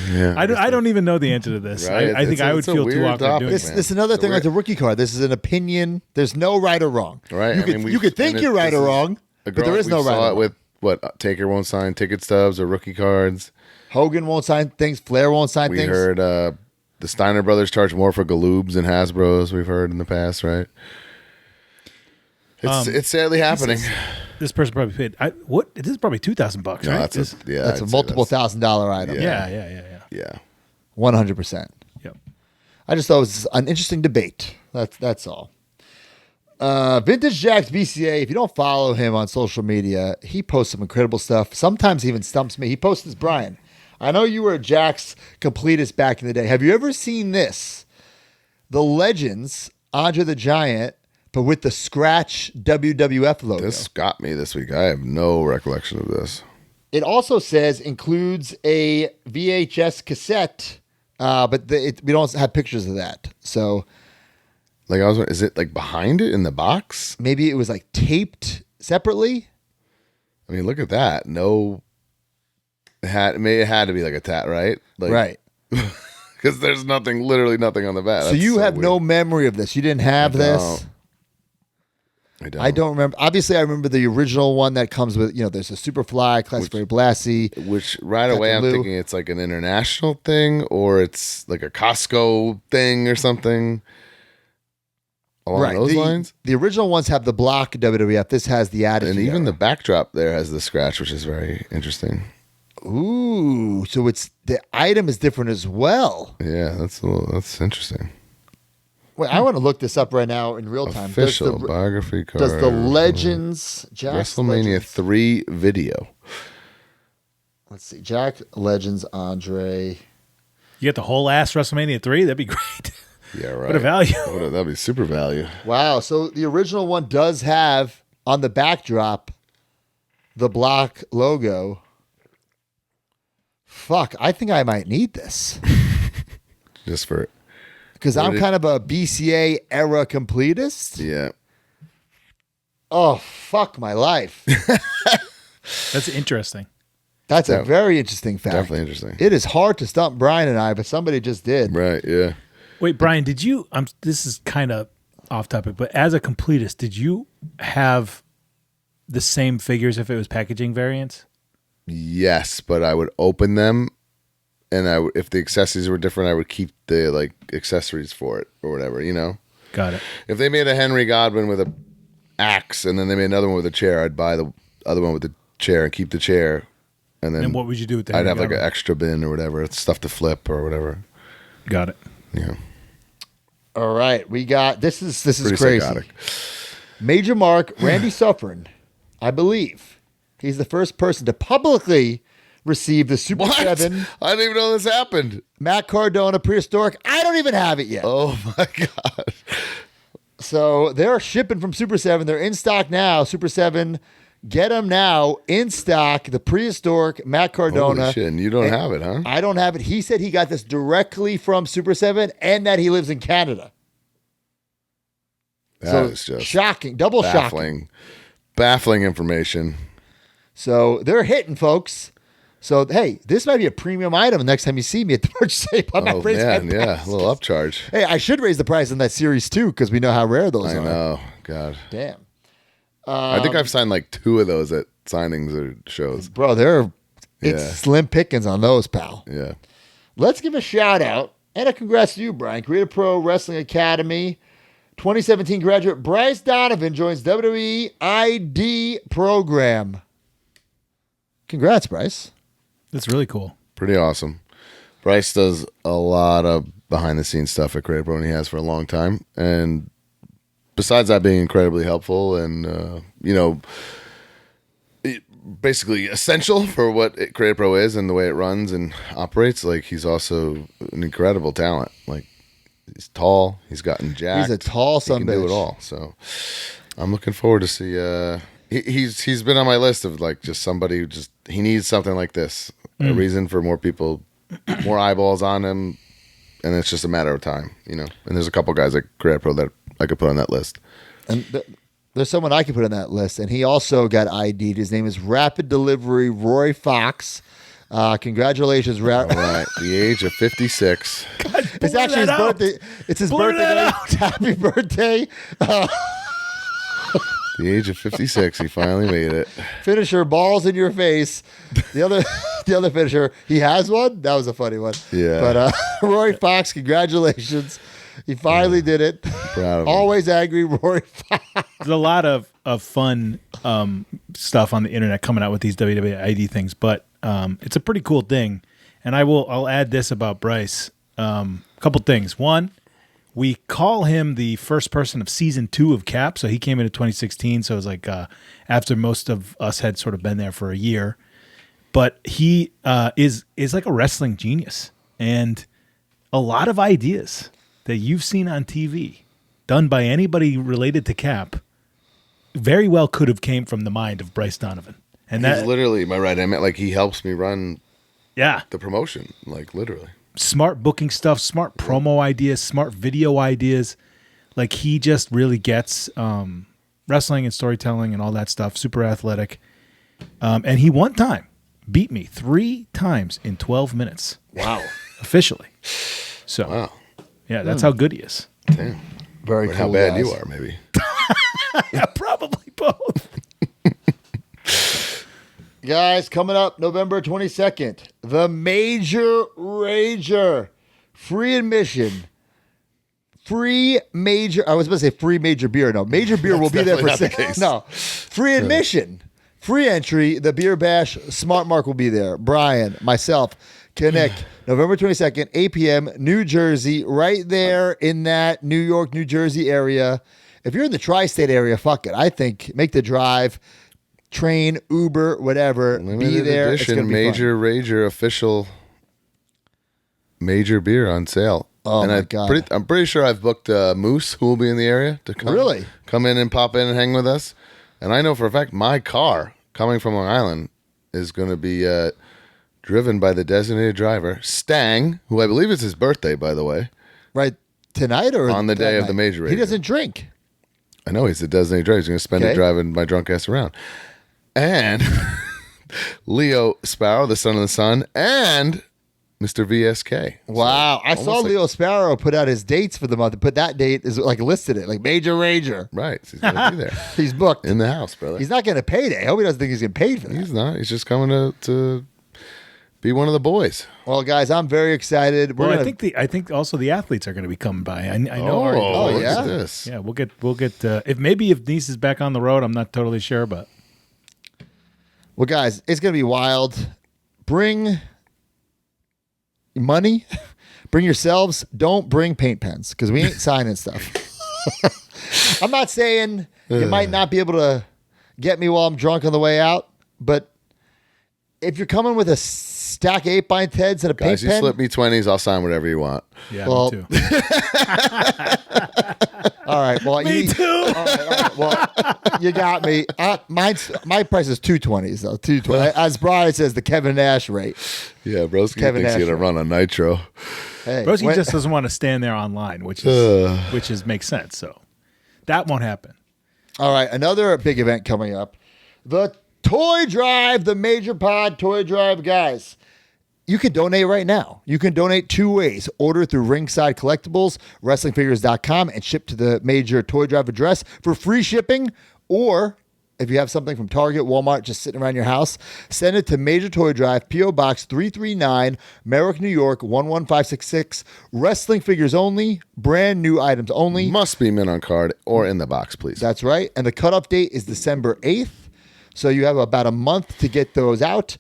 Yeah, I don't even know the answer to this. Right? I think I would feel too awkward doing this. This is another thing like the rookie card. This is an opinion. There's no right or wrong. Right. You could think you're right or wrong, but there is no right or wrong. With what Taker won't sign ticket stubs or rookie cards. Hogan won't sign things. Flair won't sign things. We heard the Steiner brothers charge more for Galoobs than Hasbro's. We've heard in the past, right? It's sadly happening. This person probably paid. This is probably $2,000, right? No, that's a multiple $1,000 item. Yeah. 100%. Yep. I just thought it was an interesting debate. That's all. Vintage Jack's BCA. If you don't follow him on social media, he posts some incredible stuff. Sometimes he even stumps me. He posts this, Brian. I know you were a Jack's completist back in the day. Have you ever seen this? The Legends, Andre the Giant, but with the scratch WWF logo. This got me this week. I have no recollection of this. It also says includes a VHS cassette, but we don't have pictures of that. So, is it like behind it in the box? Maybe it was like taped separately. I mean, look at that. No. It had to be like a tat, right? Right. Because there's literally nothing on the back. So you have no memory of this. You didn't have this? I don't remember. Obviously, I remember the original one that comes with, there's a Superfly, Classic Ray Blassie. Which right away I'm thinking it's like an international thing or it's like a Costco thing or something along those lines. The original ones have the block WWF. This has the Attitude And even Era. the backdrop there has the scratch, which is very interesting. Ooh, so the item is different as well. Yeah, that's interesting. Wait, I want to look this up right now in real time. Official biography card. Does the Legends WrestleMania 3 video? Let's see, Jack Legends Andre. You get the whole ass WrestleMania 3. That'd be great. Yeah, right. What a value. That'd be super value. Wow. So the original one does have on the backdrop the block logo. Fuck, I think I might need this. Just for it. Because I'm kind of a BCA era completist. Yeah. Oh, fuck my life. That's interesting. That's a very interesting fact. Definitely interesting. It is hard to stump Brian and I, but somebody just did. Right, yeah. Wait, Brian, did you, this is kind of off topic, but as a completist, did you have the same figures if it was packaging variants? Yes, but I would open them, and if the accessories were different, I would keep the accessories for it or whatever, Got it. If they made a Henry Godwin with a axe and then they made another one with a chair, I'd buy the other one with the chair and keep the chair. And what would you do with that? I'd have like an extra bin or whatever. It's stuff to flip or whatever. Got it. Yeah. All right, we got this is Pretty crazy. psychotic. Major Mark, Randy Suffren, I believe. He's the first person to publicly receive the Super 7. I didn't even know this happened. Matt Cardona Prehistoric. I don't even have it yet. Oh my God. So they're shipping from Super 7. They're in stock now. Super 7, get them now in stock. The Prehistoric Matt Cardona. Holy shit, and you don't have it, huh? I don't have it. He said he got this directly from Super 7 and that he lives in Canada. That is just shocking. Double shocking. Baffling information. So they're hitting, folks. So, hey, this might be a premium item next time you see me at the merch tape. I'm not raising my price. A little upcharge. Hey, I should raise the price on that series too because we know how rare those are. I know. God. Damn. I think I've signed like 2 of those at signings or shows. Bro, they're It's Yeah. slim pickings on those, pal. Yeah. Let's give a shout out and a congrats to you, Brian. Creative Pro Wrestling Academy 2017 graduate Bryce Donovan joins WWE ID program. Congrats, Bryce. That's really cool. Pretty awesome. Bryce does a lot of behind the scenes stuff at Creative Pro, and he has for a long time. And besides that being incredibly helpful and, basically essential for what Creative Pro is and the way it runs and operates, like he's also an incredible talent. Like he's tall, he's gotten jacked. He's a tall he can son do bitch. it all. So I'm looking forward to see. He's been on my list of like just somebody who just he needs something like this, a reason for more people, more eyeballs on him, and it's just a matter of time, And there's a couple guys at Creative Pro that I could put on that list. And there's someone I could put on that list, and he also got ID'd. His name is Rapid Delivery Roy Fox. Congratulations, All right, the age of 56. It's actually his birthday. It's his Blur birthday. that Today. Happy birthday. The age of 56, he finally made it. Finisher, balls in your face. The other finisher, he has one. That was a funny one. Yeah. But Roy Fox, congratulations. He finally did it. Proud of him. Always angry, Roy Fox. There's a lot of fun stuff on the internet coming out with these WWE ID things, but it's a pretty cool thing. And I'll add this about Bryce. A couple things. One, we call him the first person of season 2 of Cap. So he came in 2016. So it was like after most of us had sort of been there for a year. But he is like a wrestling genius. And a lot of ideas that you've seen on TV done by anybody related to Cap very well could have came from the mind of Bryce Donovan. And He's that, literally my right hand man. Like he helps me run yeah, the promotion, like literally. smart booking stuff, smart promo ideas, smart video ideas. Like he just really gets wrestling and storytelling and all that stuff. Super athletic. And he one time beat me 3 times in 12 minutes. Wow. Officially. So, Wow. yeah, that's how good he is. Damn. Very Or cool. how bad guys. you are, maybe. Yeah, probably both. Guys, coming up November 22nd, the Major Rager. Free admission. Free major. I was about to say free major beer. No, major beer will be there for definitely not the case. No, free admission. Free entry. The Beer Bash Smart Mark will be there. Brian, myself, Connect. November 22nd, 8 p.m., New Jersey, right there in that New York, New Jersey area. If you're in the tri-state area, fuck it. I think make the drive, train, Uber, whatever. Be Limited there. It's edition gonna be Major Rager official major beer on sale. Oh, and my God. I'm pretty sure I've booked Moose, who will be in the area to come. Really? Come in and pop in and hang with us. And I know for a fact my car coming from Long Island is going to be driven by the designated driver, Stang, who I believe is his birthday, by the way. Right tonight or On the that day of night? the Major He Rager. doesn't drink. I know he's the designated driver. He's going to spend Okay. it driving my drunk ass around. And Leo Sparrow, the son of the sun, and Mr. VSK. Wow. I saw almost like- Leo Sparrow put out his dates for the month. Put that date is like listed it, like Major Rager. Right. He's going to be there. He's booked. In the house, brother. He's not getting a payday. I hope he doesn't think he's getting paid for that. He's not. He's just coming to be one of the boys. Well, guys, I'm very excited. We're Well, gonna, I think also the athletes are going to be coming by. I know. Oh, already. look yeah? at this. Yeah, we'll get if Nice is back on the road, I'm not totally sure, but well, guys, it's gonna be wild. Bring money. Bring yourselves. Don't bring paint pens because we ain't signing stuff. I'm not saying you might not be able to get me while I'm drunk on the way out, but if you're coming with a stack of 8x10s and a paint Guys, you pen, slip me 20s, I'll sign whatever you want. yeah, Well, me too. all right. Well, Me too. All right. Well, you got me. My price is $2.20s though. $2.20. As Brian says, the Kevin Nash rate. Yeah, broski Kevin thinks he's Nash. going to run on Nitro. Hey, Broski when- just doesn't want to stand there online, which makes sense. So that won't happen. all right. Another big event coming up, the Toy Drive, the Major Pod Toy Drive, guys. You can donate right now. You can donate 2 ways. Order through Ringside Collectibles, WrestlingFigures.com, and ship to the Major Toy Drive address for free shipping, or If you have something from Target, Walmart, just sitting around your house, send it to Major Toy Drive, P.O. Box 339, Merrick, New York, 11566. Wrestling figures only, brand new items only. Must be mint on card or in the box, please. That's right. And the cutoff date is December 8th. So you have about a month to get those out.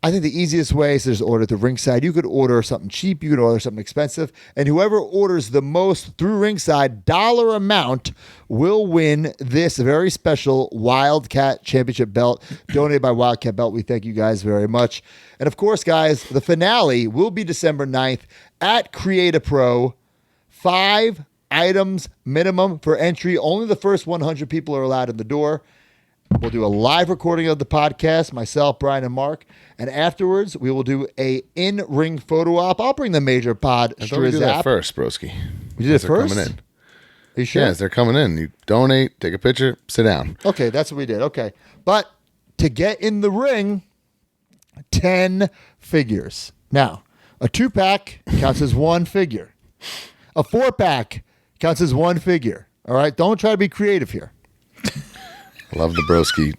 I think the easiest way is to just order through Ringside. You could order something cheap. You could order something expensive. And whoever orders the most through Ringside, dollar amount, will win this very special Wildcat Championship belt donated by Wildcat Belt. We thank you guys very much. And of course, guys, the finale will be December 9th at Create a Pro. 5 items minimum for entry. Only the first 100 people are allowed in the door. We'll do a live recording of the podcast, myself, Brian, and Mark. And afterwards, we will do a in-ring photo op. I'll bring the Major Pod. I thought we did that first, broski. We did it first? Coming in. Are you sure? Yes, they're coming in. You donate, take a picture, sit down. Okay, that's what we did. Okay. But to get in the ring, 10 figures. Now, a 2-pack counts as 1 figure. A 4-pack counts as 1 figure. All right? Don't try to be creative here. Love the broski.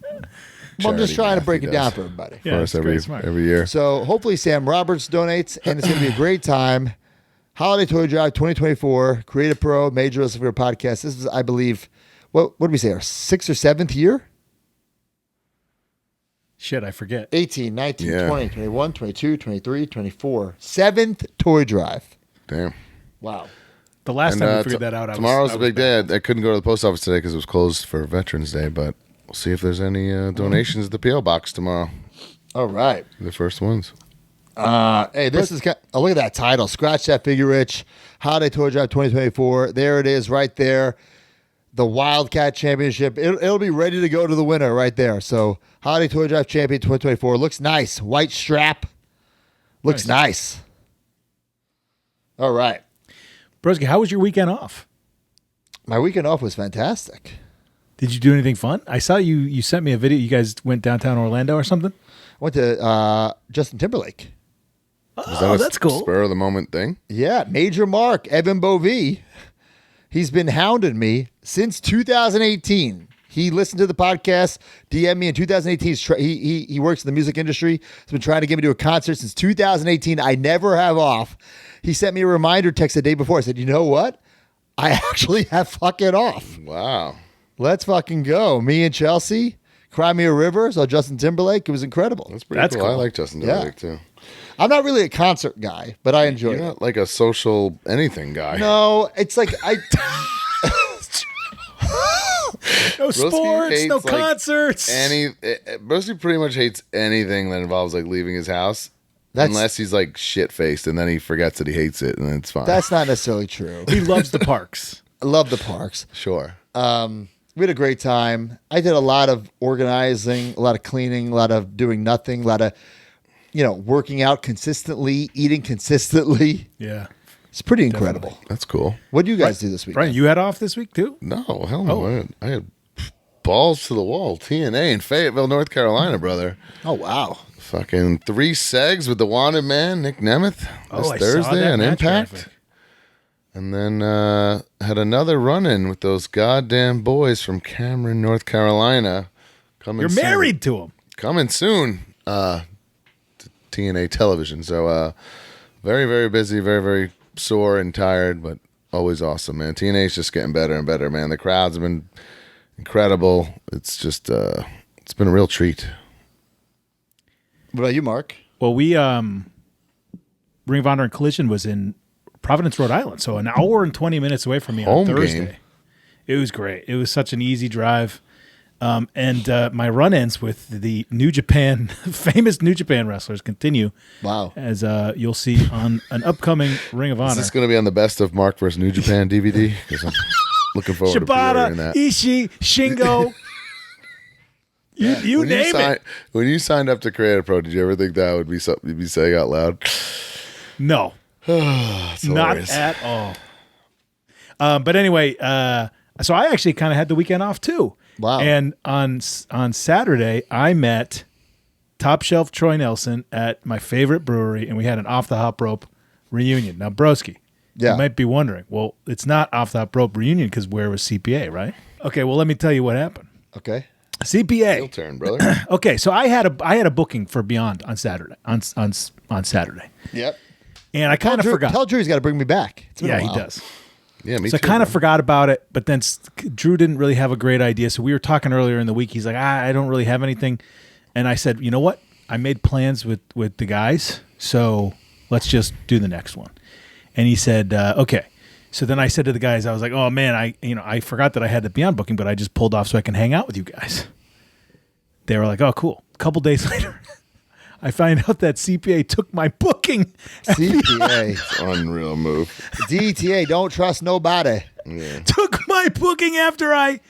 Well, I'm just trying to break he it does down for everybody. Yeah, For us it's great, every year. So hopefully Sam Roberts donates, and it's going to be a great time. Holiday Toy Drive 2024, Create a Pro, Major Wrestling Figure Podcast. This is, I believe, what did we say, our 6th or 7th year? Shit, I forget. 18, 19, Yeah. 20, 21, 22, 23, 24. 7th Toy Drive. Damn. Wow. The last time we figured that out, tomorrow's I a was big bad. day. I couldn't go to the post office today because it was closed for Veterans Day, but we'll see if there's any donations at the P.O. Box tomorrow. All right. The first ones. Hey, this is look at that title. Scratch that figure, Rich. Holiday Toy Drive 2024. There it is right there. The Wildcat Championship. It'll be ready to go to the winner right there. So Holiday Toy Drive Champion 2024. Looks nice. White strap. Looks nice. All right. Broski, how was your weekend off? My weekend off was fantastic. Did you do anything fun? I saw you sent me a video. You guys went downtown Orlando or something? I went to Justin Timberlake. Oh, that's cool. Spur of the moment thing. Yeah, Major Mark, Evan Bovee. He's been hounding me since 2018. He listened to the podcast, DM me in 2018. He works in the music industry. He's been trying to get me to a concert since 2018. I never have off. He sent me a reminder text the day before. I said, you know what? I actually have fucking off. Wow. Let's fucking go. Me and Chelsea, Cry Me a River, saw Justin Timberlake. It was incredible. That's pretty cool. I like Justin Timberlake too. I'm not really a concert guy, but I enjoy You're it. not like a social anything guy. No, it's like No sports, hates, no like, concerts. Broski pretty much hates anything that involves like leaving his house. Unless he's like shit faced and then he forgets that he hates it and then it's fine. That's not necessarily true. He loves the parks. I love the parks. Sure. We had a great time. I did a lot of organizing, a lot of cleaning, a lot of doing nothing, a lot of, working out consistently, eating consistently. Yeah. It's pretty incredible. That's cool. What do you guys do this week? Brian, you had off this week too? No, hell no. I had balls to the wall. TNA in Fayetteville, North Carolina, brother. Oh, wow. Fucking 3 segs with the wanted man, Nick Nemeth, this I saw Thursday that on match Impact. graphic. And then had another run-in with those goddamn boys from Cameron, North Carolina. You're married to him. Coming soon to TNA television. So very, very busy, very, very sore and tired, but always awesome, man. TNA's just getting better and better, man. The crowds have been incredible. It's just, it's been a real treat. What about you, Mark? Well, we Ring of Honor and Collision was in Providence, Rhode Island, so an hour and 20 minutes away from me on Home Thursday. game. It was great. It was such an easy drive. And my run-ins with the New Japan, famous New Japan wrestlers continue. Wow. As you'll see on an upcoming Ring of Honor. Is this going to be on the Best of Mark versus New Japan DVD? Because I'm looking forward to pre-ordering Shibata, that. Ishii, Shingo. You name it. When you signed up to Create a Pro, did you ever think that would be something you'd be saying out loud? No. It's Not hilarious. at all. But anyway, so I actually kind of had the weekend off too. Wow. And on Saturday, I met Top Shelf Troy Nelson at my favorite brewery, and we had an off the hop rope reunion. Now, broski, Yeah. you might be wondering, well, it's not off the hop rope reunion because where was CPA, right? Okay, well, let me tell you what happened. Okay. Heel CPA. turn, brother. Okay, so I had a booking for Beyond on Saturday on Saturday, Yep. and I kind of forgot. Tell Drew he's got to bring me back. It's been a Yeah, he while. does. Yeah, me So too. I kind of man. forgot about it, but then Drew didn't really have a great idea. So we were talking earlier in the week. He's like, I don't really have anything. And I said, you know what? I made plans with the guys, so let's just do the next one. And he said, okay. So then I said to the guys, I was like, oh man, I forgot that I had the Beyond booking, but I just pulled off so I can hang out with you guys. They were like, oh, cool. A couple days later, I find out that CPA took my booking. CPA. Unreal move. DTA, don't trust nobody. Yeah. Took my booking after I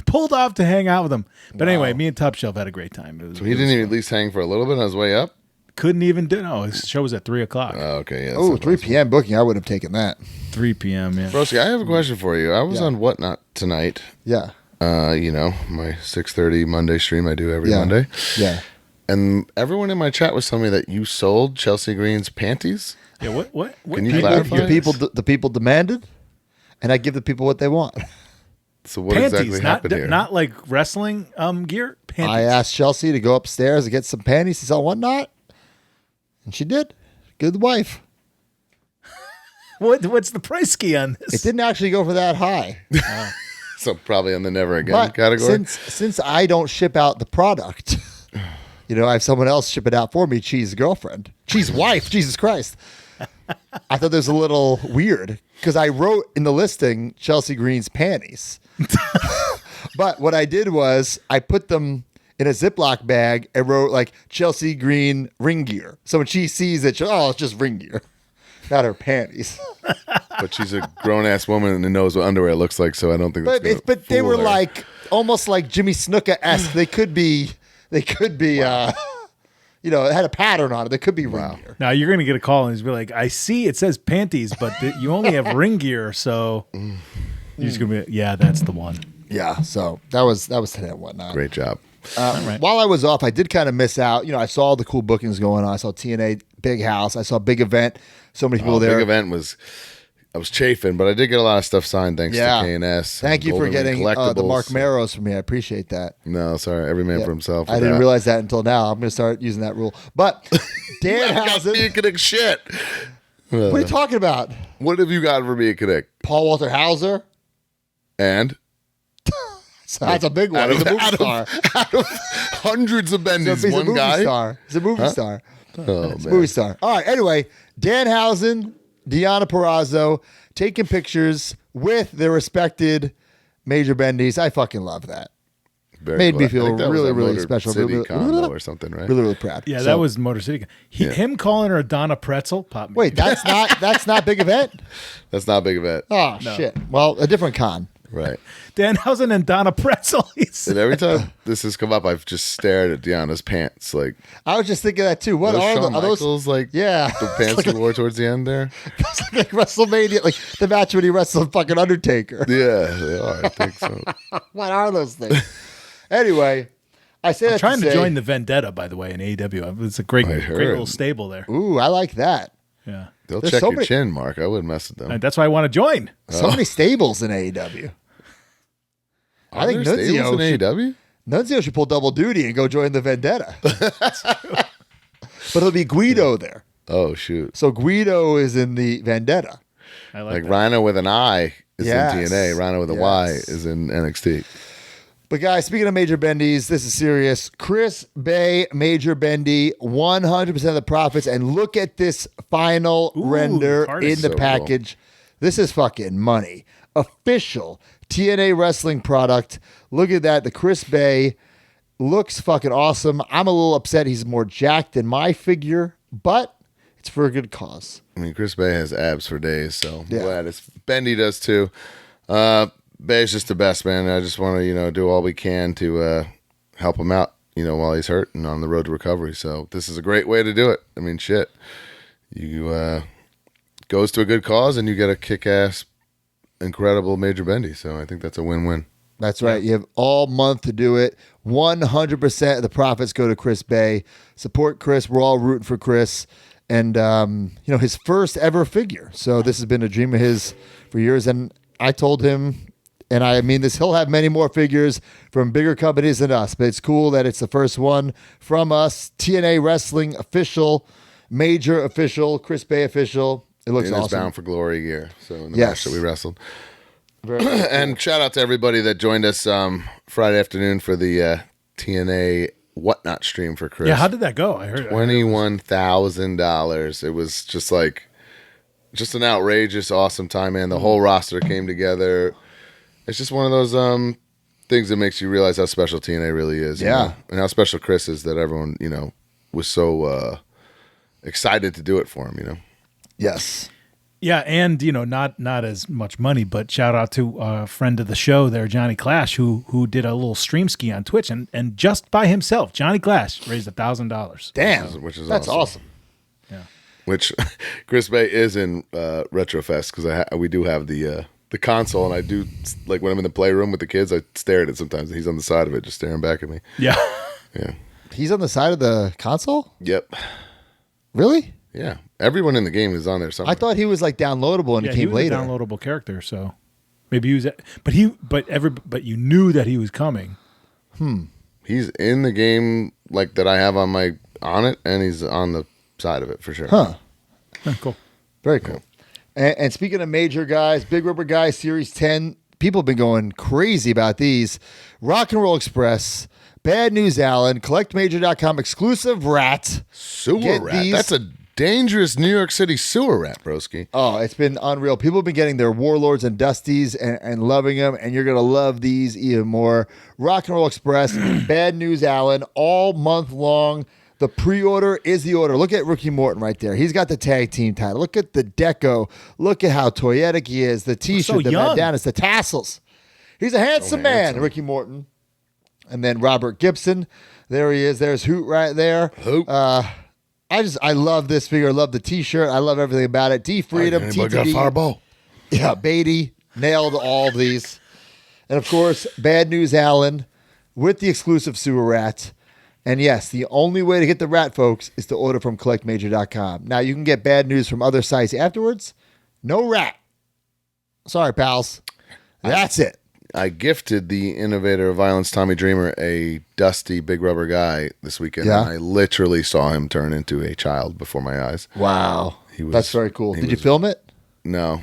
pulled off to hang out with him. But anyway, me and Top Shelf had a great time. So he didn't even at least hang for a little bit on his way up? Couldn't even do. No, his show was at 3:00. Oh, okay. Yeah. Oh, 3 p.m. booking. I would have taken that. 3 p.m. Yeah. Broski, I have a question for you. I was Yeah. on Whatnot tonight. Yeah. My 6:30 Monday stream I do every Yeah. Monday. Yeah. And everyone in my chat was telling me that you sold Chelsea Green's panties. Yeah. What? Can you type of- clarify? The people demanded, and I give the people what they want. So what Panties, exactly happened here? not like wrestling gear. Panties. I asked Chelsea to go upstairs and get some panties to sell whatnot, and she did. Good wife. What's the price ski on It this? didn't actually go for that high. So probably on the never again But category. since I don't ship out the product, I have someone else ship it out for me. Cheese girlfriend, cheese wife. Jesus Christ! I thought that was a little weird because I wrote in the listing Chelsea Green's panties, but what I did was I put them in a Ziploc bag and wrote like Chelsea Green ring gear. So when she sees it, it's just ring gear, not her panties. But she's a grown ass woman and knows what underwear looks like, so I don't think that's gonna But they fool were her. like almost like Jimmy Snuka-esque. They could be. It had a pattern on it. They could be ring gear. Now you're gonna get a call and he's be like, I see it says panties, but you only have ring gear, so you're just gonna be, yeah, that's the one. Yeah. So that was today and whatnot. Great job. right. While I was off, I did kind of miss out. I saw all the cool bookings going on. I saw TNA Big House. I saw Big Event. So many people there. Big event I was chafing, but I did get a lot of stuff signed thanks Yeah. to KNS. Thank you for Golden getting Ring the Mark Collectibles. Marrows for me. I appreciate that. No, sorry, every man for himself. I didn't realize that until now. I'm going to start using that rule. But Dan Got Housen, me a Connect shit. what are you talking about? What have you got for me a Connect? Paul Walter Hauser? And So that's a big one. He's a movie star. out of hundreds of bendies, He's a one movie guy. star. He's a movie star. Oh It's a man, movie star. All right. Anyway, Danhausen, Deanna Perrazzo taking pictures with their respected major bendies. I fucking love that. Very made cool. me I feel think that was really, at really Motor special. City Really, Combo or something, right? really, really proud. Yeah, So- that was Motor City. Him calling her a Donna Pretzel popped me. Wait, that's not big event. That's not a big event, Oh shit. Well, a different con. right? Danhausen and Donna Pretzel. And every time this has come up, I've just stared at Deanna's pants. Like, I was just thinking that too. What those are, Shawn are those? Michaels, like, Yeah. the pants he wore towards the end there. It's like WrestleMania, like the match when he wrestled fucking Undertaker. Yeah, they are. I think so. What are those things? Anyway, I say I'm that trying to say, join the Vendetta, by the way, in AEW. It's a great heard. little stable there. Ooh, I like that. Yeah. They'll There's check so your many- chin, Mark. I wouldn't mess with them. And that's why I want to join. So many stables in AEW. I Are think there stables Nunzio in AEW? Nunzio should pull double duty and go join the Vendetta. But it'll be Guido there. Oh shoot! So Guido is in the Vendetta. I like Like that. Rhino with an I is Yes. in TNA. Rhino with a Y Yes. is in NXT. But guys, speaking of major bendies, this is serious. Chris Bay, major bendy, 100% of the profits. And look at this final Ooh, render the card in is the so package. This is fucking money. Official TNA wrestling product. Look at that. The Chris Bay looks fucking awesome. I'm a little upset he's more jacked than my figure, but it's for a good cause. I mean, Chris Bay has abs for days, so I'm Yeah. glad it's Bendy does too. Bay's just the best, man. I just want to, do all we can to help him out, while he's hurt and on the road to recovery. So this is a great way to do it. I mean, shit, you goes to a good cause and you get a kick-ass, incredible major bendy. So I think that's a win-win. That's right. You have all month to do it. 100% of the profits go to Chris Bay. Support Chris. We're all rooting for Chris. And, his first ever figure. So this has been a dream of his for years. And I told him And I mean this, he'll have many more figures from bigger companies than us, but it's cool that it's the first one from us. TNA Wrestling official, major official, Chris Bay official. It looks awesome. It's Bound for Glory gear. So in the Yes. match that we wrestled. Very cool. And shout out to everybody that joined us Friday afternoon for the TNA Whatnot stream for Chris. Yeah, how did that go? I heard $21,000. It was just an outrageous, awesome time, man. The whole roster came together. It's just one of those things that makes you realize how special TNA really is. you know? And how special Chris is that everyone, was so excited to do it for him, Yes. Yeah, and not as much money, but shout out to a friend of the show there, Johnny Clash, who did a little stream ski on Twitch, and just by himself, Johnny Clash raised $1,000. Damn. Which is That's awesome. Yeah. Which Chris Bay is in Retrofest because we do have the console, and I do, like, when I'm in the playroom with the kids, I stare at it sometimes, and he's on the side of it just staring back at me. Yeah. Yeah. He's on the side of the console? Yep. Really? Yeah. Everyone in the game is on there somewhere. I thought he was like downloadable and Yeah, he came he was later. a downloadable character, so maybe he was. But you knew that he was coming. He's in the game like that I have on it, and he's on the side of it for sure. Huh. Cool. Very cool. And speaking of major guys, Big Rubber Guy Series 10, people have been going crazy about these. Rock and Roll Express, Bad News Allen, CollectMajor.com exclusive rat. Sewer Get rat. these- That's a dangerous New York City sewer rat, broski. Oh, it's been unreal. People have been getting their Warlords and Dusties and loving them, and you're going to love these even more. Rock and Roll Express, Bad News Allen, all month long. The pre-order is the order. Look at Ricky Morton right there. He's got the tag team title. Look at the deco. Look at how toyetic he is. The t-shirt, so the young. bandanas, the tassels. He's a handsome man, handsome. Ricky Morton. And then Robert Gibson. There he is. There's Hoot right there. Hoot. I love this figure. I love the t-shirt. I love everything about it. D Freedom, Anybody got a TTD. fireball? Yeah, Beatty nailed all of these. And of course, Bad News Allen with the exclusive sewer rat. And yes, the only way to get the rat, folks, is to order from collectmajor.com. Now, you can get bad news from other sites afterwards. No rat. Sorry, pals. That's it. I gifted the innovator of violence, Tommy Dreamer, a dusty Big Rubber Guy this weekend. Yeah. And I literally saw him turn into a child before my eyes. Wow. That's very cool. Did you film it? No,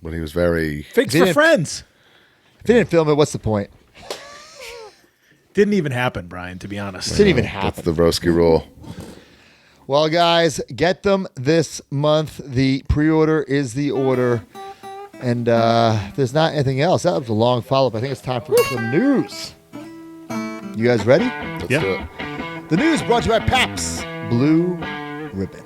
but he was very... Figs They for didn't- friends. If you didn't film it, what's the point? Didn't even happen, Brian, to be honest. It didn't even happen. That's the broski rule. Well, guys, get them this month. The pre-order is the order. And there's not anything else. That was a long follow-up. I think it's time for some news. You guys ready? Let's Yeah. do it. The news brought to you by Pabst Blue Ribbon.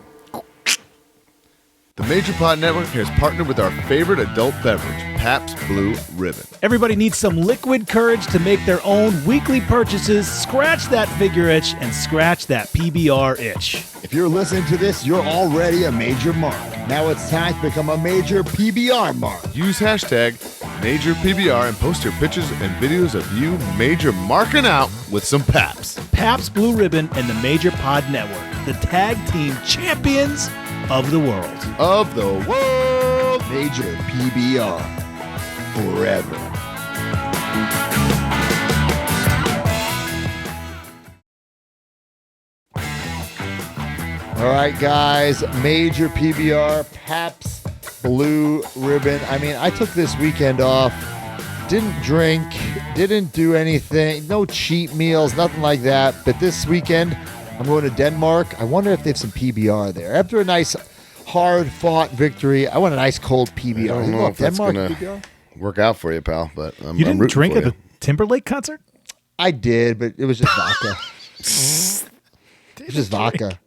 The Major Pod Network has partnered with our favorite adult beverage, Pabst Blue Ribbon. Everybody needs some liquid courage to make their own weekly purchases. Scratch that figure itch and scratch that PBR itch. If you're listening to this, you're already a major mark. Now it's time to become a major PBR mark. Use hashtag MajorPBR and post your pictures and videos of you major marking out with some Pabst. Pabst Blue Ribbon and the Major Pod Network, the tag team champions of the world. Of the world. Major PBR. Forever. All right, guys. Major PBR, Pabst Blue Ribbon. I mean, I took this weekend off. Didn't drink. Didn't do anything. No cheat meals. Nothing like that. But this weekend, I'm going to Denmark. I wonder if they have some PBR there. After a nice, hard-fought victory, I want a nice cold PBR. I don't You know love if that's Denmark gonna PBR? work out for you, pal, but I'm You didn't rooting drink for at you. the Timberlake concert? I did, but it was just vodka. It's just vodka.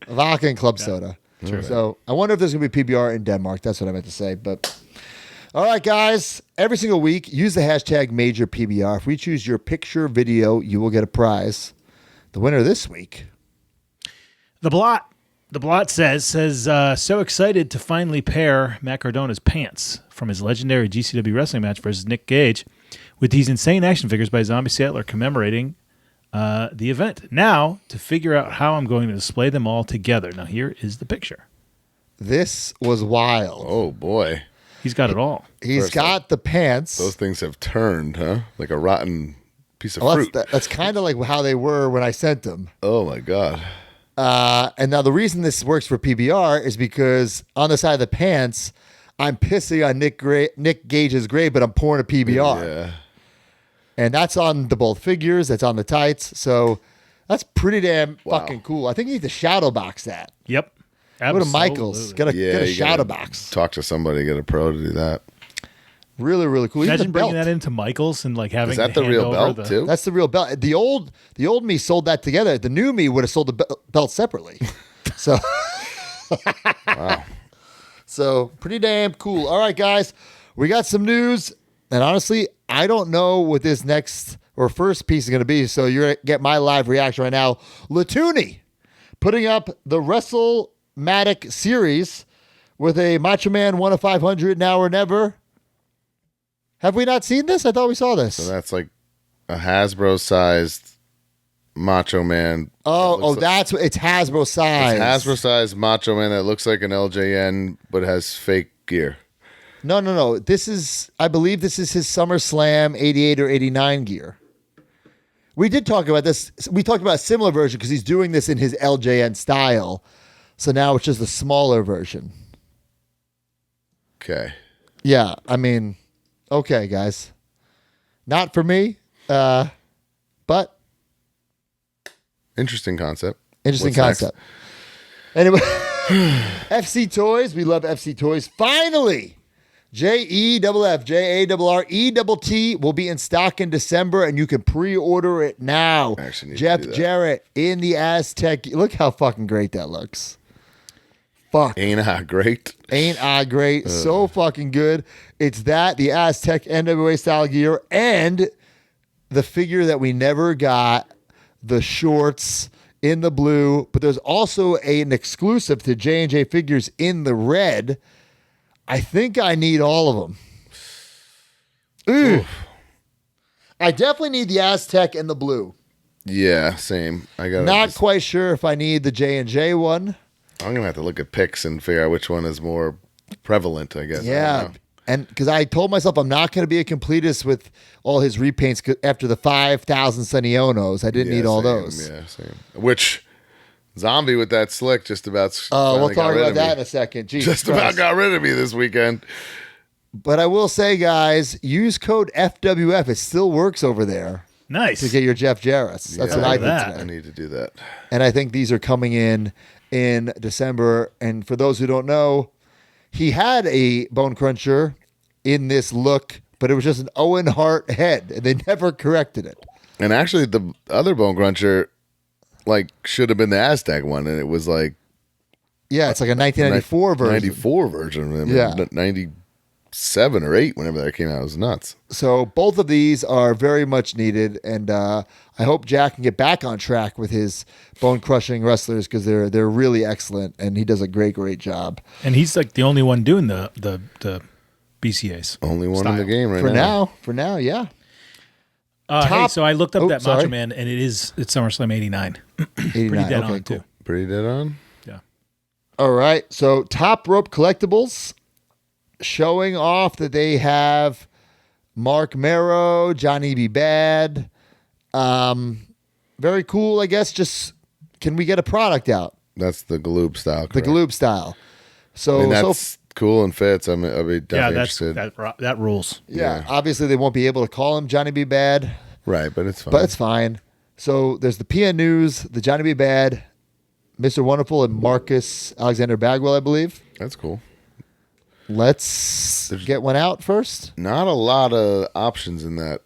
Vodka and club soda. So I wonder if there's going to be PBR in Denmark. That's what I meant to say. But all right, guys, every single week, use the hashtag MajorPBR. If we choose your picture video, you will get a prize. The winner this week. The Blot says, so excited to finally pair Matt Cardona's pants from his legendary GCW wrestling match versus Nick Gage with these insane action figures by Zombie Sattler commemorating the event. Now, to figure out how I'm going to display them all together. Now, here is the picture. This was wild. Oh, boy. He's got it all. He's got the pants. Those things have turned, huh? Like a rotten piece of Well, fruit. that's kind of like how they were when I sent them. Oh my god. And now the reason this works for PBR is because on the side of the pants, I'm pissing on Nick Gage's grave, but I'm pouring a PBR. Yeah. And that's on the both figures. That's on the tights. So that's pretty damn fucking cool. I think you need to shadow box that. Yep. Go to Michael's. Get a you shadow gotta box. Talk to somebody, get a pro to do that. Really, really cool. Even Imagine the bringing belt. that into Michael's and like having Is that the hand real over belt the- too? That's the real belt. The old me sold that together. The new me would have sold the belt separately. So, Wow. So pretty damn cool. All right, guys, we got some news, and honestly, I don't know what this next or first piece is going to be. So you're gonna get my live reaction right now. Latuni putting up the WrestleMatic series with a Macho Man 1 of 500 now or never. Have we not seen this? I thought we saw this. So that's like a Hasbro sized Macho Man. That's what it's Hasbro size. It's Hasbro sized Macho Man that looks like an LJN but has fake gear. No. I believe this is his SummerSlam 88 or 89 gear. We did talk about this. We talked about a similar version because he's doing this in his LJN style. So now it's just a smaller version. Okay. Yeah, I mean, okay, guys. Not for me, but Interesting concept. interesting What's concept. Anyway, FC Toys. We love FC Toys. Finally, JEFFJARRETT will be in stock in December, and you can pre-order it now. I actually need to Jeff do that. Jarrett in the Aztec. Look how fucking great that looks. Fuck. Ain't I great? Ain't I great? So fucking good. It's that, the Aztec NWA style gear, and the figure that we never got, the shorts in the blue, but there's also an exclusive to J&J Figures in the red. I think I need all of them. Ooh. I definitely need the Aztec and the blue. Yeah, same. I got Not quite sure if I need the J&J one. I'm gonna have to look at pics and figure out which one is more prevalent, I guess. I Yeah. don't know. And because I told myself I'm not going to be a completist with all his repaints after the 5,000 Senionos. I didn't need all same. those. Yeah, same. Which Zombie with that slick just about. We'll finally got talk rid about of that me. in a second. Jesus Just about Christ. got rid of me this weekend. But I will say, guys, use code FWF. It still works over there Nice. to get your Jeff Jarrett's. That's Yeah, what I look did at that. today. I need to do that. And I think these are coming in December. And for those who don't know, he had a Bone Cruncher in this look, but it was just an Owen Hart head, and they never corrected it. And actually, the other Bone Cruncher, like, should have been the Aztec one, and it was like Yeah, it's like a 1994 version. 94 version. I mean, Yeah. 97 or 8, whenever that came out, it was nuts. So both of these are very much needed, and I hope Jack can get back on track with his bone crushing wrestlers because they're really excellent, and he does a great job. And he's like the only one doing the BCAs. Only one in Style. the game right For now, yeah. Hey, Top- so I looked up that sorry. Macho Man, and it's SummerSlam '89. 89. Pretty dead okay, on cool. too. Pretty dead on. Yeah. All right, so Top Rope Collectibles showing off that they have Mark Marrow, Johnny B. Bad. Very cool, I guess. Just can we get a product out? That's the Galoob style. The correct? Galoob style. So, I mean, that's cool and fits. I'll be Yeah, definitely that's interested. that rules. yeah, obviously they won't be able to call him Johnny B. Bad, Right, but it's fine. but it's fine. So there's the PN News, the Johnny B. Bad, Mr. Wonderful, and Marcus Alexander Bagwell, I believe. That's cool. Let's get one out first. Not a lot of options in that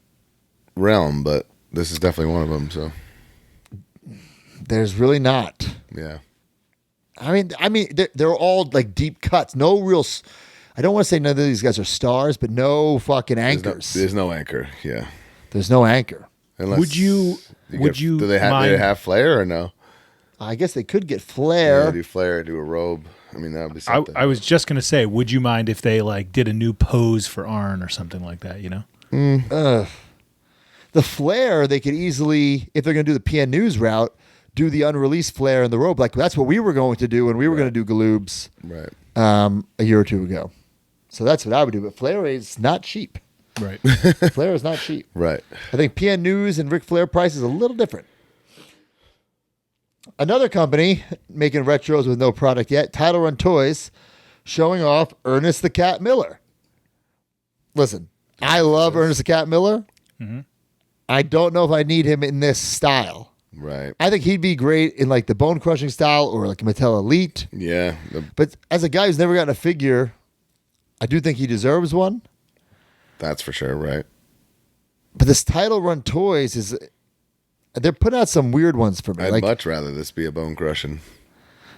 realm, but this is definitely one of them. So, There's really not. yeah. I mean, they're all like deep cuts. No real. I don't want to say none of these guys are stars, but no fucking anchors. There's no anchor. Yeah. There's no anchor. Unless Would you do they have mind- flair or no? I guess they could get Yeah, Flair. do flair, do a robe. I mean, that would be I, something. I was just gonna say, would you mind if they like did a new pose for Arn or something like that? You know, The Flair, they could easily, if they're going to do the PN News route, do the unreleased Flair and the robe. Like that's what we were going to do when we were going to do Galoobs right. a year or two ago. So that's what I would do. But Flair is not cheap. Right. Flair is not cheap. Right. I think PN News and Ric Flair price is a little different. Another company making retros with no product yet, Title Run Toys, showing off Ernest the Cat Miller. Listen, I love Ernest the Cat Miller. Mm-hmm. I don't know if I need him in this style. Right. I think he'd be great in like the bone crushing style or like a Mattel Elite. Yeah. But as a guy who's never gotten a figure, I do think he deserves one. That's for sure. Right. But this Title Run Toys is, they're putting out some weird ones for me. I'd much rather this be a bone crushing.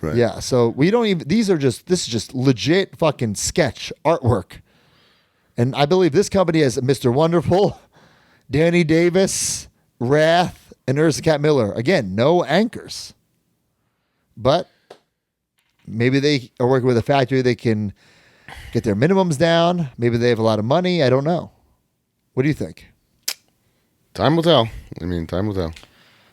Right. Yeah. So we don't even, this is just legit fucking sketch artwork. And I believe this company has Mr. Wonderful, Danny Davis, Wrath, and Ernest the Cat Miller. Again, no anchors. But maybe they are working with a factory. They can get their minimums down. Maybe they have a lot of money. I don't know. What do you think? Time will tell. I mean, time will tell.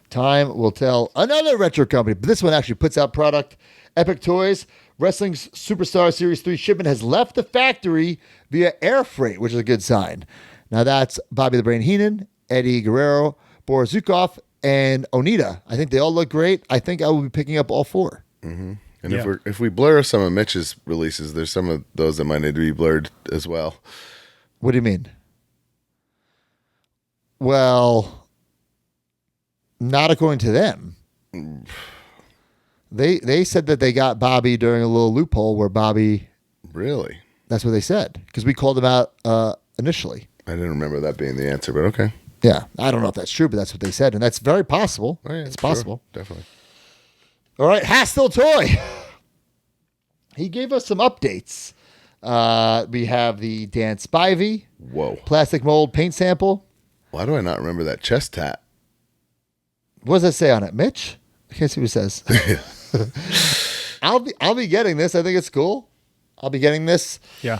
Time will tell. Another retro company, but this one actually puts out product. Epic Toys, Wrestling Superstar Series 3 shipment has left the factory via air freight, which is a good sign. Now that's Bobby the Brain Heenan, Eddie Guerrero, Boris Zukov, and Onita. I think they all look great. I think I will be picking up all four. Mm-hmm. And if we blur some of Mitch's releases, there's some of those that might need to be blurred as well. What do you mean? Well, not according to them. They said that they got Bobby during a little loophole where Bobby... Really? That's what they said. Because we called him out initially. I didn't remember that being the answer, but okay. Yeah. I don't know if that's true, but that's what they said. And that's very possible. Oh, yeah, it's possible. Sure. Definitely. All right. Hasttel Toy. He gave us some updates. We have the Dan Spivey. Whoa. Plastic mold paint sample. Why do I not remember that chest tat? What does that say on it, Mitch? I can't see what it says. I'll be getting this. I think it's cool. I'll be getting this. Yeah.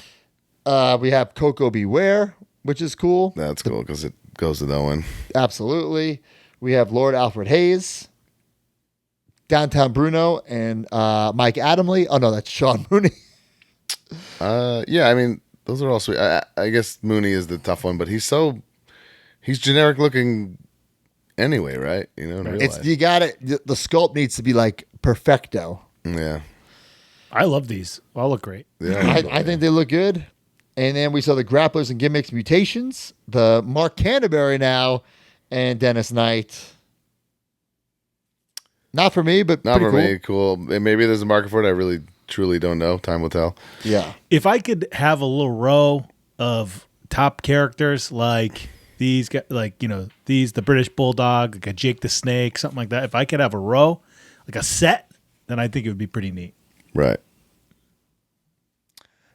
We have Coco Beware, which is cool. That's cool because it goes to that one. Absolutely. We have Lord Alfred Hayes, Downtown Bruno, and Mike Adamley. Oh, no, that's Sean Mooney. Yeah, I mean, those are all sweet. I guess Mooney is the tough one, but he's generic looking anyway, right? You know, in real life. You got it. The sculpt needs to be like perfecto. Yeah. I love these. All look great. Yeah. I think they look good. And then we saw the Grapplers and Gimmicks Mutations, the Mark Canterbury now, and Dennis Knight. Not for me, but Not pretty for cool. me. Cool. And maybe there's a market for it. I really, truly don't know. Time will tell. Yeah. If I could have a little row of top characters like these, like, you know, the British Bulldog, like a Jake the Snake, something like that. If I could have a row, like a set, then I think it would be pretty neat. Right.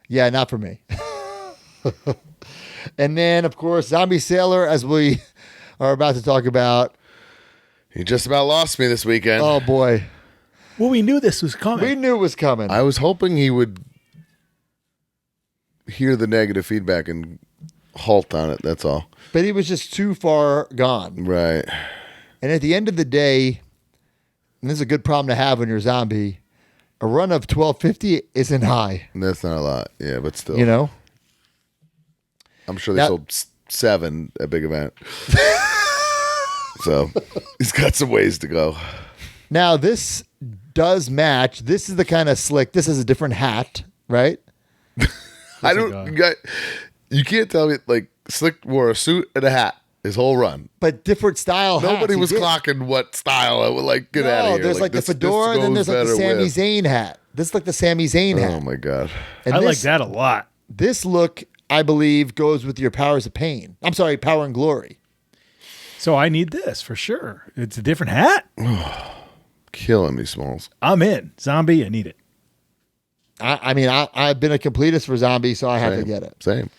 Yeah, not for me. And then, of course, Zombie Sailor, as we are about to talk about. He just about lost me this weekend. Oh, boy. Well, we knew this was coming. We knew it was coming. I was hoping he would hear the negative feedback and halt on it. That's all. But he was just too far gone. Right. And at the end of the day, and this is a good problem to have when you're a zombie, a run of 1250 isn't high. That's not a lot. Yeah, but still. You know? I'm sure they sold 7 at Big Event. So he's got some ways to go. Now, this does match. This is the kind of slick. This is a different hat, right? I don't. You can't tell me like Slick wore a suit and a hat his whole run. But different style hats. Nobody he was did. clocking what style. I would like get out of here. There's like the this fedora, and then goes there's like the better Sami with. Zayn hat. This is like the Sami Zayn hat. Oh my god. And I this, like that a lot. This look, I believe, goes with your Powers of Pain. I'm sorry, Power and Glory. So I need this for sure. It's a different hat. Killing me, Smalls. I'm in. Zombie, I need it. I mean, I've been a completist for Zombie, so I have to get it. Same.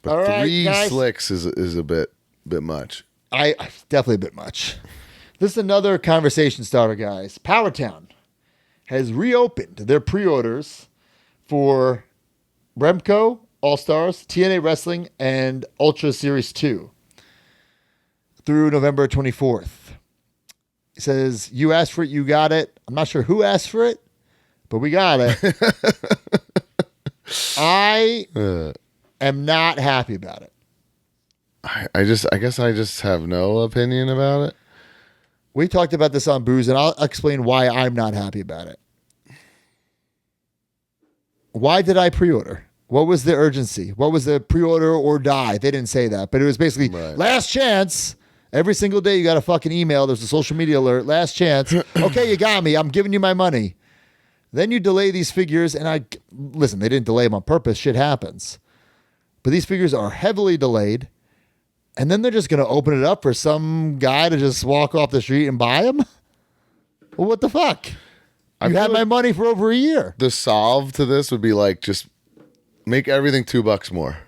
But All right, 3 guys. Slicks is a bit much. I definitely a bit much. This is another conversation starter, guys. Powertown has reopened their pre-orders for Remco, All-Stars, TNA Wrestling, and Ultra Series 2 through November 24th. It says, you asked for it, you got it. I'm not sure who asked for it, but we got it. I am not happy about it. I guess I just have no opinion about it. We talked about this on Booze, and I'll explain why I'm not happy about it. Why did I pre-order? What was the urgency? What was the pre-order or die? They didn't say that, but it was basically last chance. Every single day you got a fucking email. There's a social media alert. Last chance. Okay, you got me. I'm giving you my money. Then you delay these figures, and listen, they didn't delay them on purpose. Shit happens. But these figures are heavily delayed, and then they're just going to open it up for some guy to just walk off the street and buy them? Well, what the fuck? You had my money for over a year. The solve to this would be like just make everything $2 more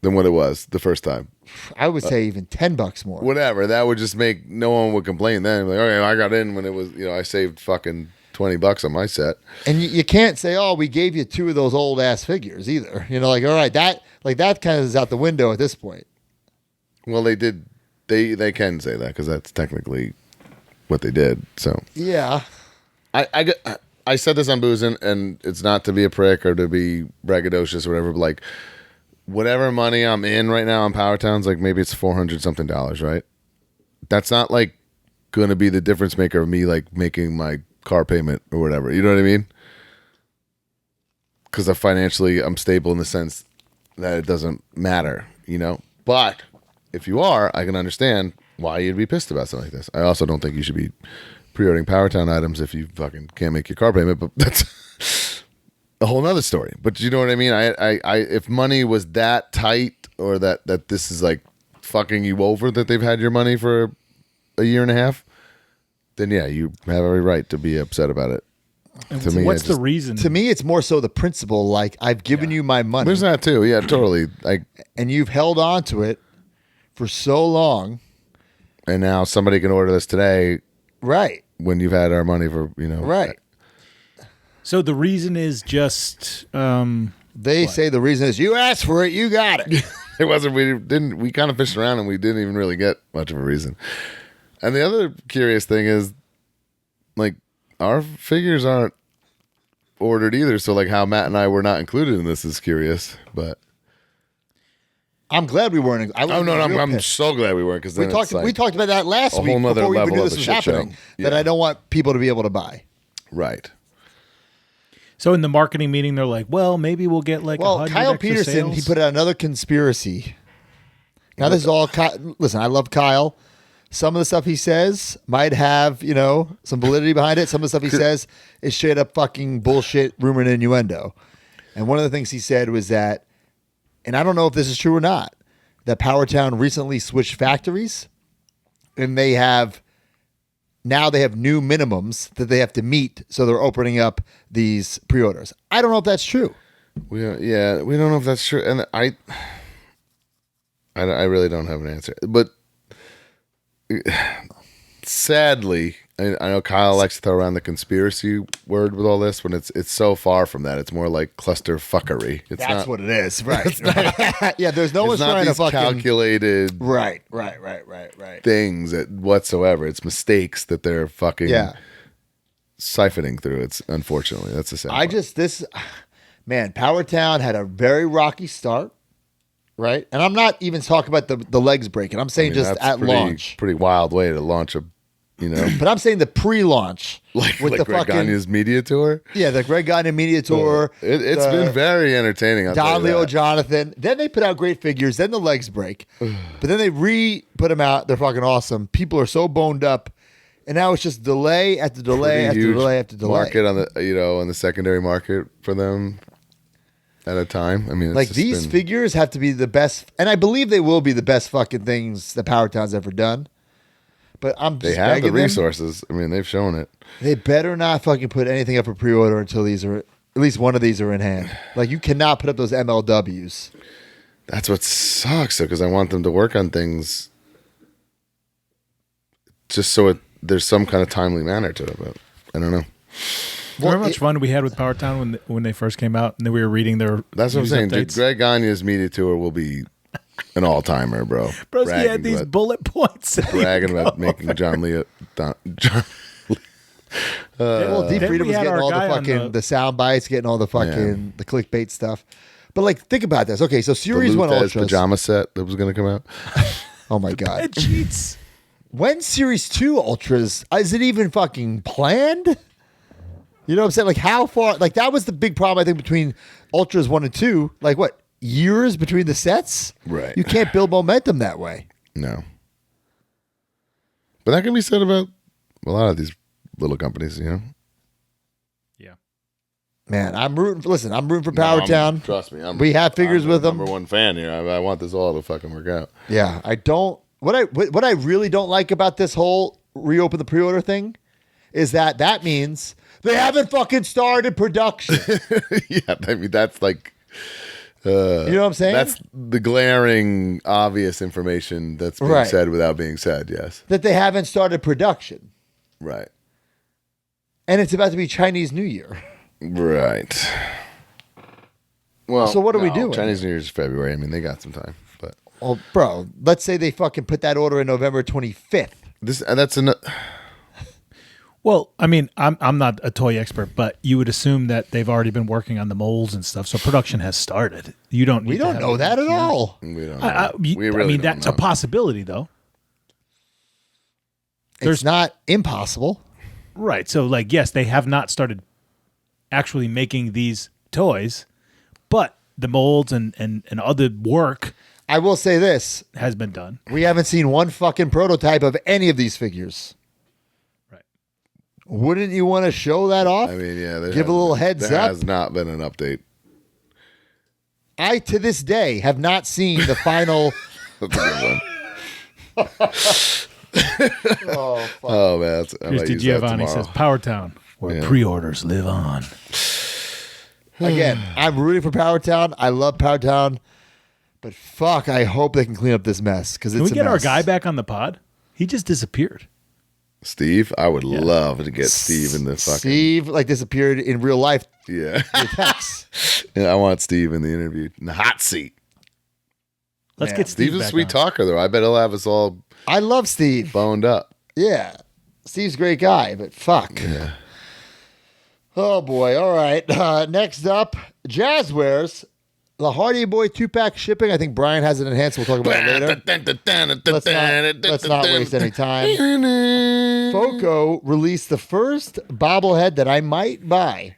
than what it was the first time. I would say even $10 more. Whatever. That would just make no one would complain then. Like, okay, I got in when it was, I saved fucking $20 on my set. And you can't say, oh, we gave you 2 of those old ass figures either. Like, all right, that kind of is out the window at this point. Well, they did. They can say that because that's technically what they did. So yeah, I said this on Booze, and it's not to be a prick or to be braggadocious or whatever, but like whatever money I'm in right now on Power Towns, like maybe it's $400 something, right? That's not like going to be the difference maker of me like making my car payment or whatever. You know what I mean? Because I'm stable in the sense that it doesn't matter, But if you are, I can understand why you'd be pissed about something like this. I also don't think you should be pre-ordering Power Town items if you fucking can't make your car payment, but that's a whole nother story. But you know what I mean? I if money was that tight or that this is like fucking you over that they've had your money for a year and a half, then yeah, you have every right to be upset about it. To me, what's the reason? To me, it's more so the principle. Like, I've given you my money. There's that too. Yeah, totally. And you've held on to it for so long. And now somebody can order this today. Right. When you've had our money for, Right. So the reason is just... they say the reason is you asked for it, you got it. It wasn't, we kind of fished around and we didn't even really get much of a reason. And the other curious thing is, like, our figures aren't ordered either. So, like, how Matt and I were not included in this is curious. But I'm glad we weren't. I'm so glad we weren't because we talked about that last week before we even knew this was happening. That I don't want people to be able to buy. Right. So in the marketing meeting, they're like, "Well, maybe we'll get like." Well, Kyle Peterson, sales. he put out another conspiracy. Now this is all. Listen, I love Kyle. Some of the stuff he says might have, some validity behind it. Some of the stuff he says is straight up fucking bullshit, rumor, and innuendo. And one of the things he said was that, and I don't know if this is true or not, that Powertown recently switched factories, and they have new minimums that they have to meet, so they're opening up these pre-orders. I don't know if that's true. We don't know if that's true, and I really don't have an answer, but. Sadly, I know Kyle likes to throw around the conspiracy word with all this when it's so far from that. It's more like cluster fuckery. That's what it is, right? Yeah, there's no one's trying to fucking calculated, right things whatsoever. It's mistakes that they're fucking siphoning through. It's unfortunately that's the sad part. Powertown had a very rocky start. Right, and I'm not even talking about the legs breaking. I'm saying just at launch. Pretty wild way to launch a, But I'm saying the pre-launch, with the Greg Gagne's media tour. Yeah, the Greg Gagne media tour. It's been very entertaining. Don Leo Jonathan. Then they put out great figures. Then the legs break, but then they put them out. They're fucking awesome. People are so boned up, and now it's just delay after delay after delay after delay. Market on the on the secondary market for them. At a time. I mean, it's these figures have to be the best, and I believe they will be the best fucking things that Powertown's ever done. But they have the resources. I mean, they've shown it. They better not fucking put anything up for pre-order until at least one of these are in hand. Like, you cannot put up those MLWs. That's what sucks, though, because I want them to work on things just so there's some kind of timely manner to it. But I don't know. Remember how much fun we had with Powertown when they first came out, and then we were reading their. That's what I'm saying. Dude, Greg Gagne's media tour will be an all-timer, bro. Bro, he had these bullet points. Bragging about making John Leo. Well, Deep Then Freedom we was had getting our all the guy on fucking the sound bites, getting all the fucking the clickbait stuff. But like, think about this. Okay, so The Series 1 Luthez Ultras. pajama set that was going to come out. Oh my God. Bed sheets. When Series 2 Ultras, is it even fucking planned? You know what I'm saying? Like, how far? Like, that was the big problem, I think, between Ultras 1 and 2. Like, what? Years between the sets? Right. You can't build momentum that way. No. But that can be said about a lot of these little companies, you know? Yeah. Man, I'm rooting for Power Town. Trust me. We have figures with them. Number one fan here. I want this all to fucking work out. Yeah, I don't. What I really don't like about this whole reopen the pre-order thing is that means they haven't fucking started production. Yeah, I mean, that's like... you know what I'm saying? That's the glaring, obvious information that's being said without being said, yes. That they haven't started production. Right. And it's about to be Chinese New Year. Right. Well, so what are we doing? Chinese New Year's February. I mean, they got some time, but... Oh, bro, let's say they fucking put that order in November 25th. That's Well, I mean, I'm not a toy expert, but you would assume that they've already been working on the molds and stuff, so production has started. You don't. We don't know that at all. We don't know. I mean, that's a possibility, though. It's not impossible. Right. So, like, yes, they have not started actually making these toys, but the molds and other work I will say this. has been done. We haven't seen one fucking prototype of any of these figures. Right. Wouldn't you want to show that off? I mean, yeah. Give a little heads there up. has not been an update. I, to this day, have not seen the final. That's a good one. Oh, fuck. Oh, man. I Here's might use that Giovanni tomorrow. says, Power Town, where pre-orders live on. Again, I'm rooting for Power Town. I love Power Town. But fuck, I hope they can clean up this mess because it's Can we get a our mess. guy back on the pod? He just disappeared. Steve? I would love to get Steve in the fucking... Steve, like, disappeared in real life. Yeah. Text. Yeah, I want Steve in the interview. In the hot seat. Let's Man, get Steve Steve's a back sweet on. talker, though. I bet he'll have us all I love Steve. boned up. Yeah. Steve's a great guy, but fuck. Yeah. Oh, boy. All right. Next up, Jazzwares. The Hardy Boy 2-pack shipping. I think Brian has it enhanced. We'll talk about it later. Let's not waste any time. Foco released the first bobblehead that I might buy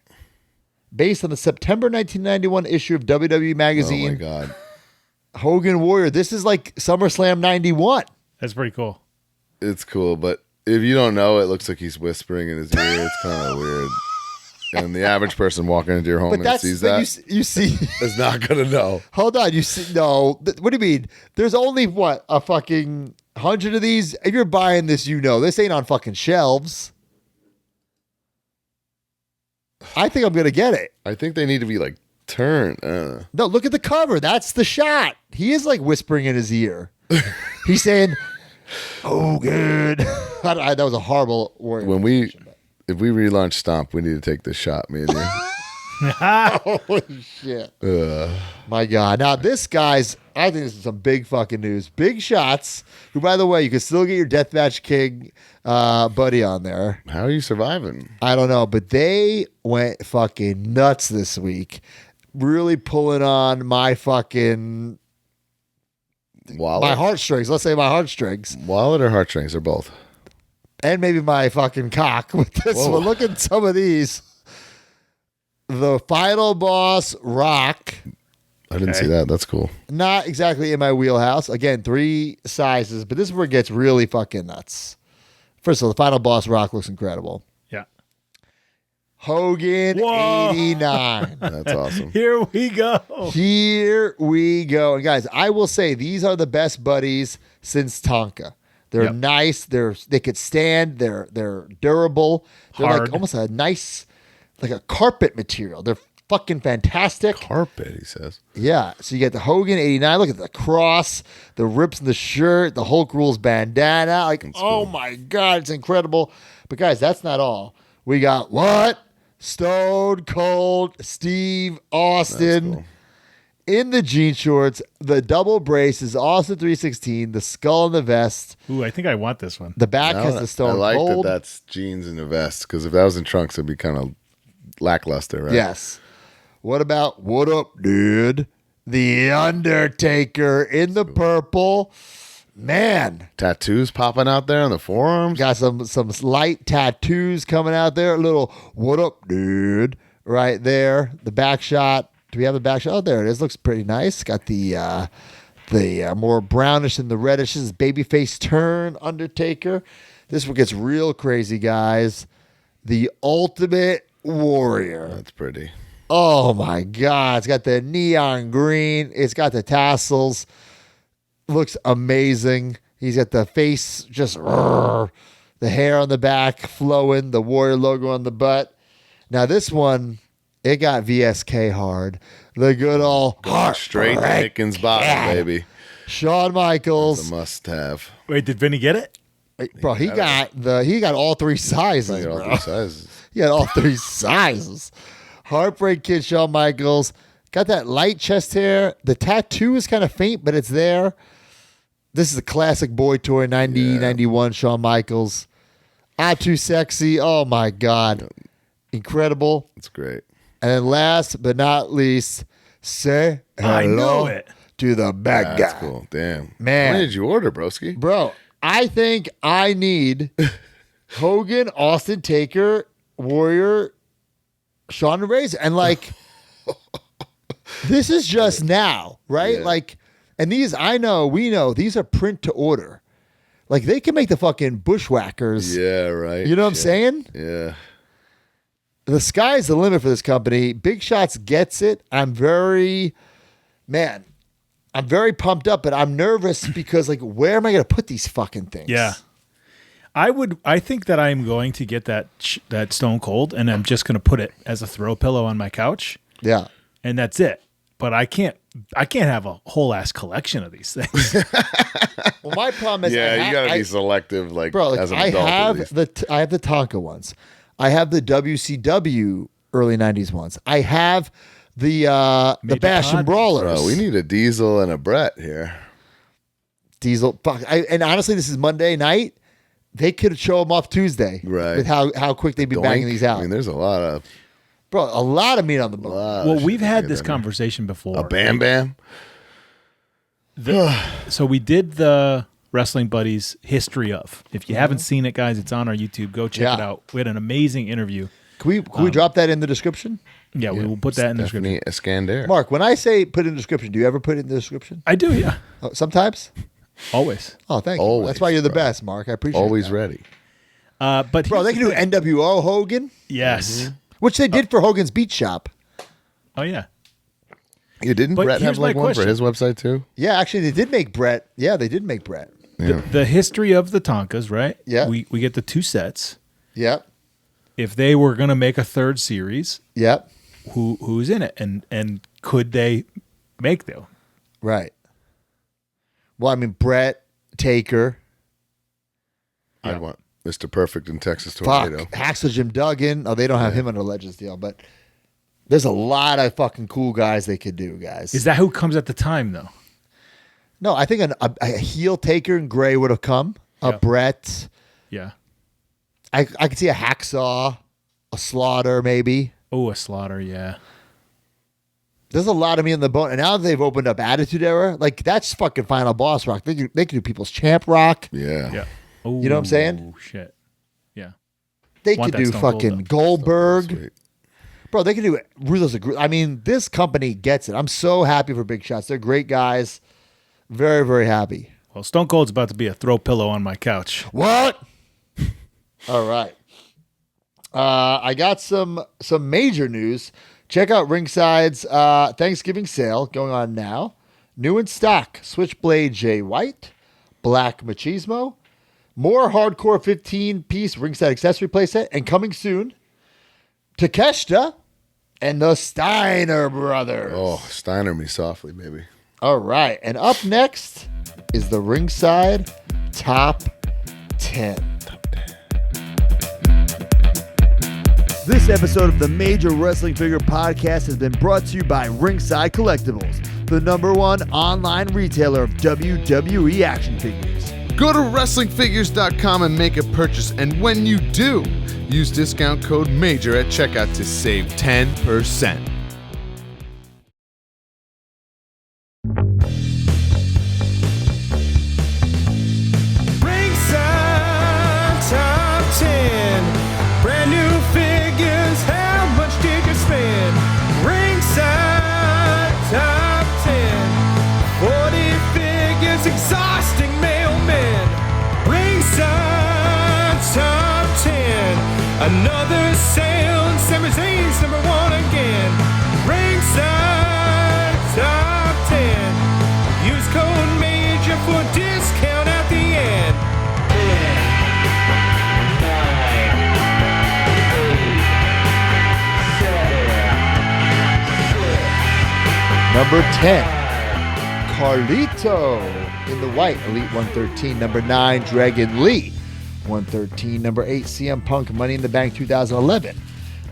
based on the September 1991 issue of WWE Oh, Magazine. my God. Hogan Warrior. This is like SummerSlam 91. That's pretty cool. It's cool, but if you don't know, it looks like he's whispering in his ear. It's kind of weird. And the average person walking into your home But and that's sees that you see. is not going to know. Hold on, you see? No, what do you mean? There's only what, a fucking 100 of these. If you're buying this, you know this ain't on fucking shelves. I think I'm gonna get it. I think they need to be like turned. No, look at the cover. That's the shot. He is like whispering in his ear. He's saying, "Oh, good." That was a horrible word. If we relaunch Stomp, we need to take this shot, me and you. Holy shit. My God. Now, this guy's, I think this is some big fucking news. Big Shots, who, by the way, you can still get your Deathmatch King buddy on there. How are you surviving? I don't know, but they went fucking nuts this week. Really pulling on my fucking, Wallet? my heartstrings. Let's say my heartstrings. Wallet or heartstrings, or both? And maybe my fucking cock with this Whoa. one. Look at some of these. The Final Boss Rock. I didn't see that. That's cool. Not exactly in my wheelhouse. Again, 3 sizes, but this is where it gets really fucking nuts. First of all, the Final Boss Rock looks incredible. Yeah. Hogan Whoa. 89. That's awesome. Here we go. Here we go. And guys, I will say these are the best buddies since Tonka. They're Yep. nice. They could stand. They're durable. They're Hard. like almost a nice, like a carpet material. They're fucking fantastic. Carpet, he says. Yeah. So you get the Hogan 89. Look at the cross, the rips in the shirt, the Hulk Rules bandana. Like, oh my God, it's incredible. But guys, that's not all. We got what? Stone Cold Steve Austin Cool. in the jean shorts. The double brace is also 316. The skull and the vest. Ooh, I think I want this one. The back has the I stone like cold. that's jeans and a vest, because if that was in trunks, it'd be kind of lackluster, right? Yes. What about what up, dude? The Undertaker in the purple. Man, Tattoos popping out there on the forearms. got some light tattoos coming out there. A little what up, dude, right there. The back shot. Do we have the back shot? Oh, there it is. Looks pretty nice. Got the more brownish than the reddish. This is babyface turn Undertaker. This one gets real crazy, guys. The Ultimate Warrior. That's pretty. Oh my God. It's got the neon green. It's got the tassels. Looks amazing. He's got the face just, the hair on the back flowing, the Warrior logo on the butt. Now this one, it got VSK hard. The good old heart Straight to Hickens bottom, baby. Shawn Michaels. That's a must-have. Wait, did Vinny get it? Bro, he got all three sizes, Like all bro. three sizes. He had all three sizes. Heartbreak Kid Shawn Michaels. Got that light chest hair. The tattoo is kind of faint, but it's there. This is a classic boy toy, 90, 91 Shawn Michaels. Ah, too sexy. Oh, my God. Incredible. It's great. And then last but not least, say hello I know it. to the bad That's guy. cool. Damn. Man. How many did you order, broski? Bro, I think I need Hogan, Austin, Taker, Warrior, Shawn and Razor. And like, this is just now, right? Yeah. Like, and these, we know, these are print to order. Like, they can make the fucking bushwhackers. Yeah, right. You know what I'm saying? Yeah. The sky's the limit for this company. Big Shots gets it. I'm very pumped up, but I'm nervous because, like, where am I going to put these fucking things? Yeah. I think that I'm going to get that Stone Cold, and I'm just going to put it as a throw pillow on my couch, Yeah. and that's it. But I can't have a whole ass collection of these things. Well, my problem is, Yeah, you got to be selective, like, bro. Like, as an I adult. at have least. I have the Tonka ones. I have the WCW early '90s ones. I have the Major Bash and Con. Brawlers. Bro, we need a Diesel and a Brett here. Diesel. Fuck. And honestly, this is Monday night. They could show them off Tuesday, Right. With how quick they'd be banging Doink. these out, I mean, there's a lot of bro. A lot of meat on the bone. Well, we've had this conversation before. a Bam Bam. So we did the Wrestling Buddies history of. If you haven't seen it, guys, it's on our YouTube. Go check it Yeah. out. We had an amazing interview. Can we drop that in the description? Yeah, we will put that in the description. Stephanie Escandare. Mark, when I say put in the description, do you ever put it in the description? I do, yeah. Oh, sometimes. Always. Oh, thank you. Always, That's why you're the bro. best, Mark. I appreciate Always that. ready. But Bro, they here's can the do thing. NWO Hogan, Yes. which they did for Hogan's Beat Shop. Oh, yeah. You didn't But Brett have here's my like one for question. his website too? Yeah, actually, they did make Brett. Yeah, they did make Brett. The history of the Tonkas, right? Yeah. We get the 2 sets. Yep. If they were going to make a third series, Yep. who's in it? And could they make them? Right. Well, I mean, Brett, Taker, I'd want Mr. Perfect in Texas fuck, Tornado. Hacksaw Jim Duggan. Oh, they don't have him on a Legends deal, but there's a lot of fucking cool guys they could do, guys. Is that who comes at the time, though? No, I think a heel Taker in gray would have come. A Yeah. Brett. Yeah. I could see a Hacksaw, a Slaughter, maybe. Oh, a Slaughter, yeah. There's a lot of meat on the bone. And now that they've opened up Attitude Era, like, that's fucking Final Boss Rock. They can do People's Champ Rock. Yeah. Yeah. You know what I'm saying? Oh, shit. Yeah. They Want could that do Stone Cold, fucking though. Goldberg. Sweet. Bro, they can do Ruthless. I mean, this company gets it. I'm so happy for Big Shots. They're great guys. Very, very happy. Well, Stone Cold's about to be a throw pillow on my couch. What? All right. I got some major news. Check out Ringside's Thanksgiving sale going on now. New in stock: Switchblade Jay White, Black Machismo, more hardcore 15-piece Ringside accessory playset, and coming soon, Takeshita and the Steiner Brothers. Oh, Steiner me softly, baby. All right. And up next is the Ringside Top 10. This episode of the Major Wrestling Figure Podcast has been brought to you by Ringside Collectibles, the #1 online retailer of WWE action figures. Go to WrestlingFigures.com and make a purchase, and when you do, use discount code MAJOR at checkout to save 10%. Ringside Top 10. Brand new figures, how much did you spend? Ringside Top 10. 40 figures, exhausting mailmen. Ringside Top 10. Another sale, Sami Zayn's #1 again. Ringside Top 10. Use code MAJOR for discount at the end. Number 10, Carlito in the white, Elite 113. Number 9, Dragon Lee, 113. Number 8, CM Punk, Money in the Bank 2011,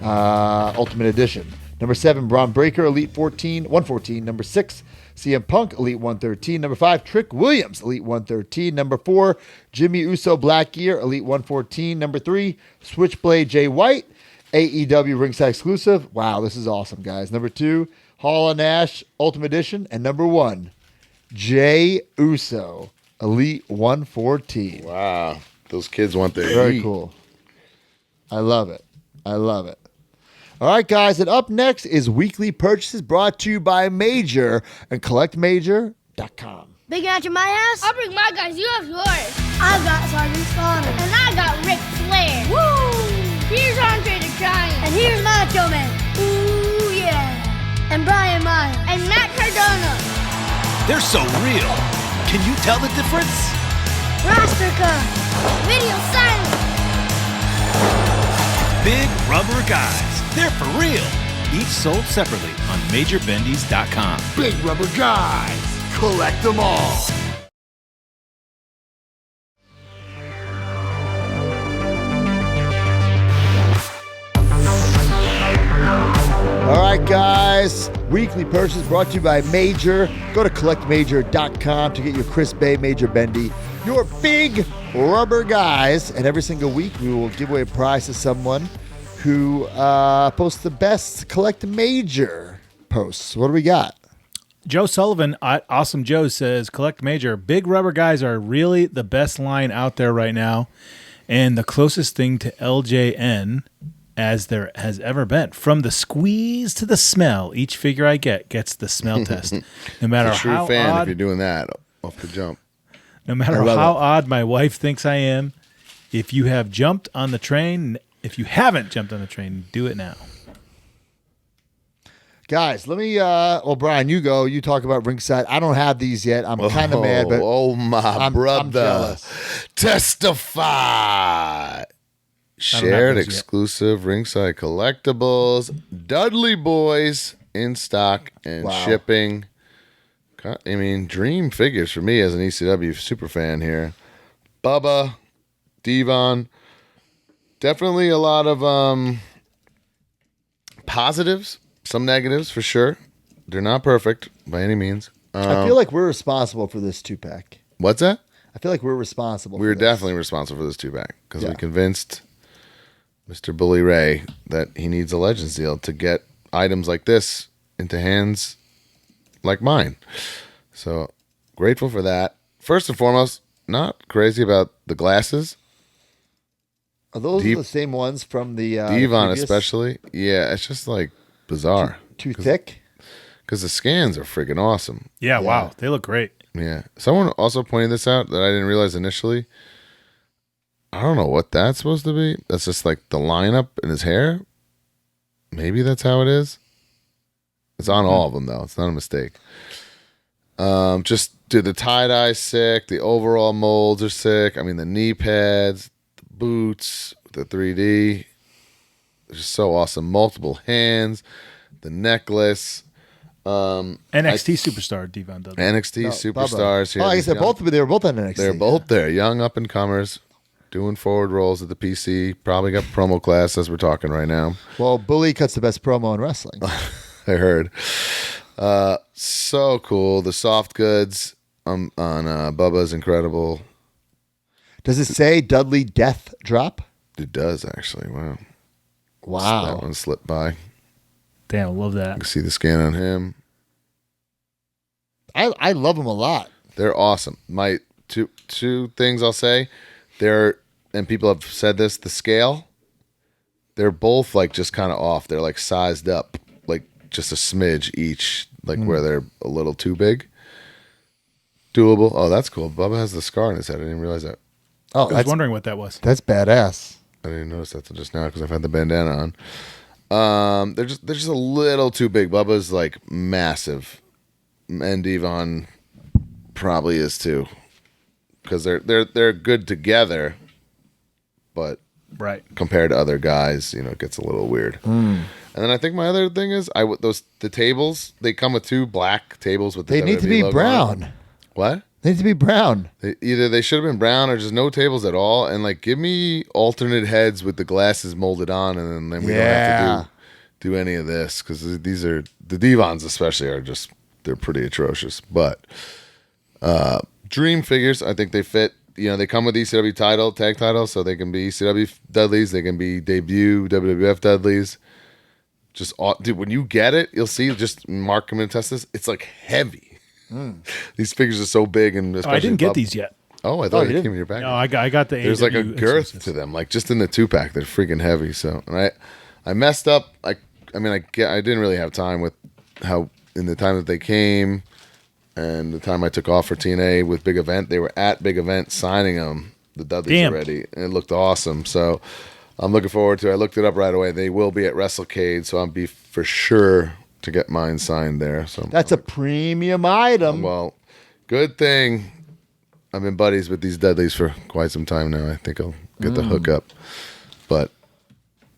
Ultimate Edition. Number 7, Braun Breaker, Elite 114. Number 6, CM Punk, Elite 113. Number 5, Trick Williams, Elite 113. Number 4, Jimmy Uso, Black Gear, Elite 114. Number 3, Switchblade Jay White, AEW Ringside Exclusive. Wow, this is awesome, guys. Number 2, Hall & Nash, Ultimate Edition. And number 1, Jay Uso, Elite 114. Wow. Those kids want their Very heat. cool. I love it. I love it. All right, guys. And up next is Weekly Purchases brought to you by Major and CollectMajor.com. Big match at my house? I'll bring my guys. You have yours. I've got Sergeant Slaughter. And I got Ric Flair. Woo! Here's Andre the Giant. And here's Macho Man. Ooh, yeah. And Brian Myers. And Matt Cardona. They're so real. Can you tell the difference? Roster Cup. Video silence. Big rubber guys. They're for real. Each sold separately on MajorBendies.com. Big rubber guys. Collect them all. All right, guys. Weekly Purchases brought to you by Major. Go to CollectMajor.com to get your Chris Bay Major Bendy, your big rubber guys. And every single week, we will give away a prize to someone who posts the best Collect Major posts. What do we got? Joe Sullivan, Awesome Joe, says, Collect Major. Big rubber guys are really the best line out there right now and the closest thing to LJN as there has ever been. From the squeeze to the smell, each figure I get gets the smell test. No matter A true how fan odd, if you're doing that off the jump. no matter how odd my wife thinks I am, if you haven't jumped on the train, do it now. Guys, let me, Brian, you go. You talk about Ringside. I don't have these yet. I'm kind of mad, but Oh, my I'm brother. jealous. Testify. Shared those yet. exclusive Ringside Collectibles. Dudley Boys in stock and Wow. shipping. I mean, dream figures for me as an ECW super fan here. Bubba, Devon. Definitely a lot of positives, some negatives for sure. They're not perfect by any means. I feel like we're responsible for this 2-pack. What's that? I feel like we're responsible. We were for this. definitely responsible for this 2-pack because Yeah. we convinced Mr. Bully Ray that he needs a Legends deal to get items like this into hands like mine. So grateful for that. First and foremost, not crazy about the glasses. Are those the same ones from the Devon previous? especially. Yeah, it's just like bizarre. Too thick? Because the scans are freaking awesome. Yeah, wow. They look great. Yeah. Someone also pointed this out that I didn't realize initially. I don't know what that's supposed to be. That's just like the lineup in his hair. Maybe that's how it is. It's on all of them though. It's not a mistake. Just dude, the tie-dye sick. The overall molds are sick. I mean, the knee pads, the boots, the 3D. It's just so awesome. Multiple hands, the necklace. NXT superstar Devon Dudley. NXT No, superstars Bubba. here. Oh, I These guess they were both there. They were both on NXT. They're both there. Young up and comers. doing forward rolls at the PC. Probably got promo class as we're talking right now. Well, Bully cuts the best promo in wrestling. I heard. So cool. The soft goods on Bubba's incredible. Does it say Dudley Death Drop? It does actually. Wow. Wow. That one slipped by. Damn, I love You that. can see the scan on him. I love them a lot. They're awesome. My two things I'll say. And people have said this, the scale, they're both like just kind of off. They're like sized up, like just a smidge each, like where they're a little too big. Doable. Oh, that's cool. Bubba has the scar on his head. I didn't realize that. Oh, I was that's wondering what that was. badass. I didn't notice that till just now because I've had the bandana on. They're just a little too big. Bubba's like massive, and Devon probably is too, because they're good together, but Right. compared to other guys, it gets a little weird. And then I think my other thing is the tables, they come with 2 black tables with the They need to WWE be logo on brown. them. What? They need to be brown. Either they should have been brown or just no tables at all, and like give me alternate heads with the glasses molded on, and then we don't have to do any of this, because these are the Devons especially are just, they're pretty atrocious. But Dream figures, I think they fit. They come with ECW tag titles, so they can be ECW Dudleys, they can be debut WWF Dudleys. Just dude, when you get it, you'll see. Just Mark can attest this. It's like heavy. These figures are so big, and especially I didn't get these yet. Oh, I thought you you came didn't? in your bag. No, I got the. There's like a AW girth exclusives. to them, like just in the 2-pack, they're freaking heavy. So, and I messed up. I didn't really have time with how in the time that they came, and the time I took off for TNA with Big Event. They were at Big Event signing them, the Dudleys Damn. already, and it looked awesome. So, I'm looking forward to it. I looked it up right away. They will be at WrestleCade, so I'll be for sure to get mine signed there. So That's a premium item. well. Good thing I've been buddies with these Dudleys for quite some time now. I think I'll get the hookup. But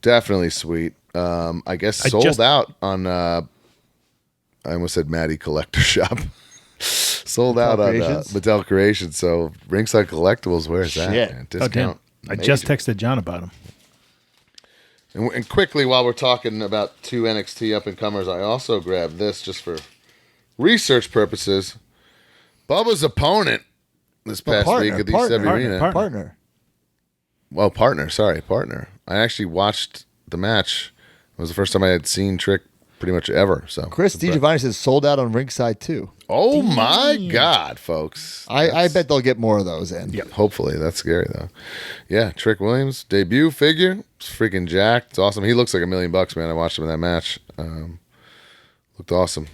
definitely sweet. I guess sold out on I almost said Maddie Collector Shop. Sold out on Mattel Creations. So Ringside Collectibles, where's that? Shit. Man? Oh, damn. Discount. I just texted John about them. And quickly, while we're talking about 2 NXT up-and-comers, I also grabbed this just for research purposes. Bubba's opponent this past week at the ECW Arena. Partner. Well, partner. I actually watched the match. It was the first time I had seen Trick pretty much ever. So Chris DiGiovanni says sold out on Ringside too. Oh my God, folks! I bet they'll get more of those in. Yeah, hopefully. That's scary though. Yeah, Trick Williams debut figure. It's freaking jacked. It's awesome. He looks like $1 million, man. I watched him in that match. Looked awesome.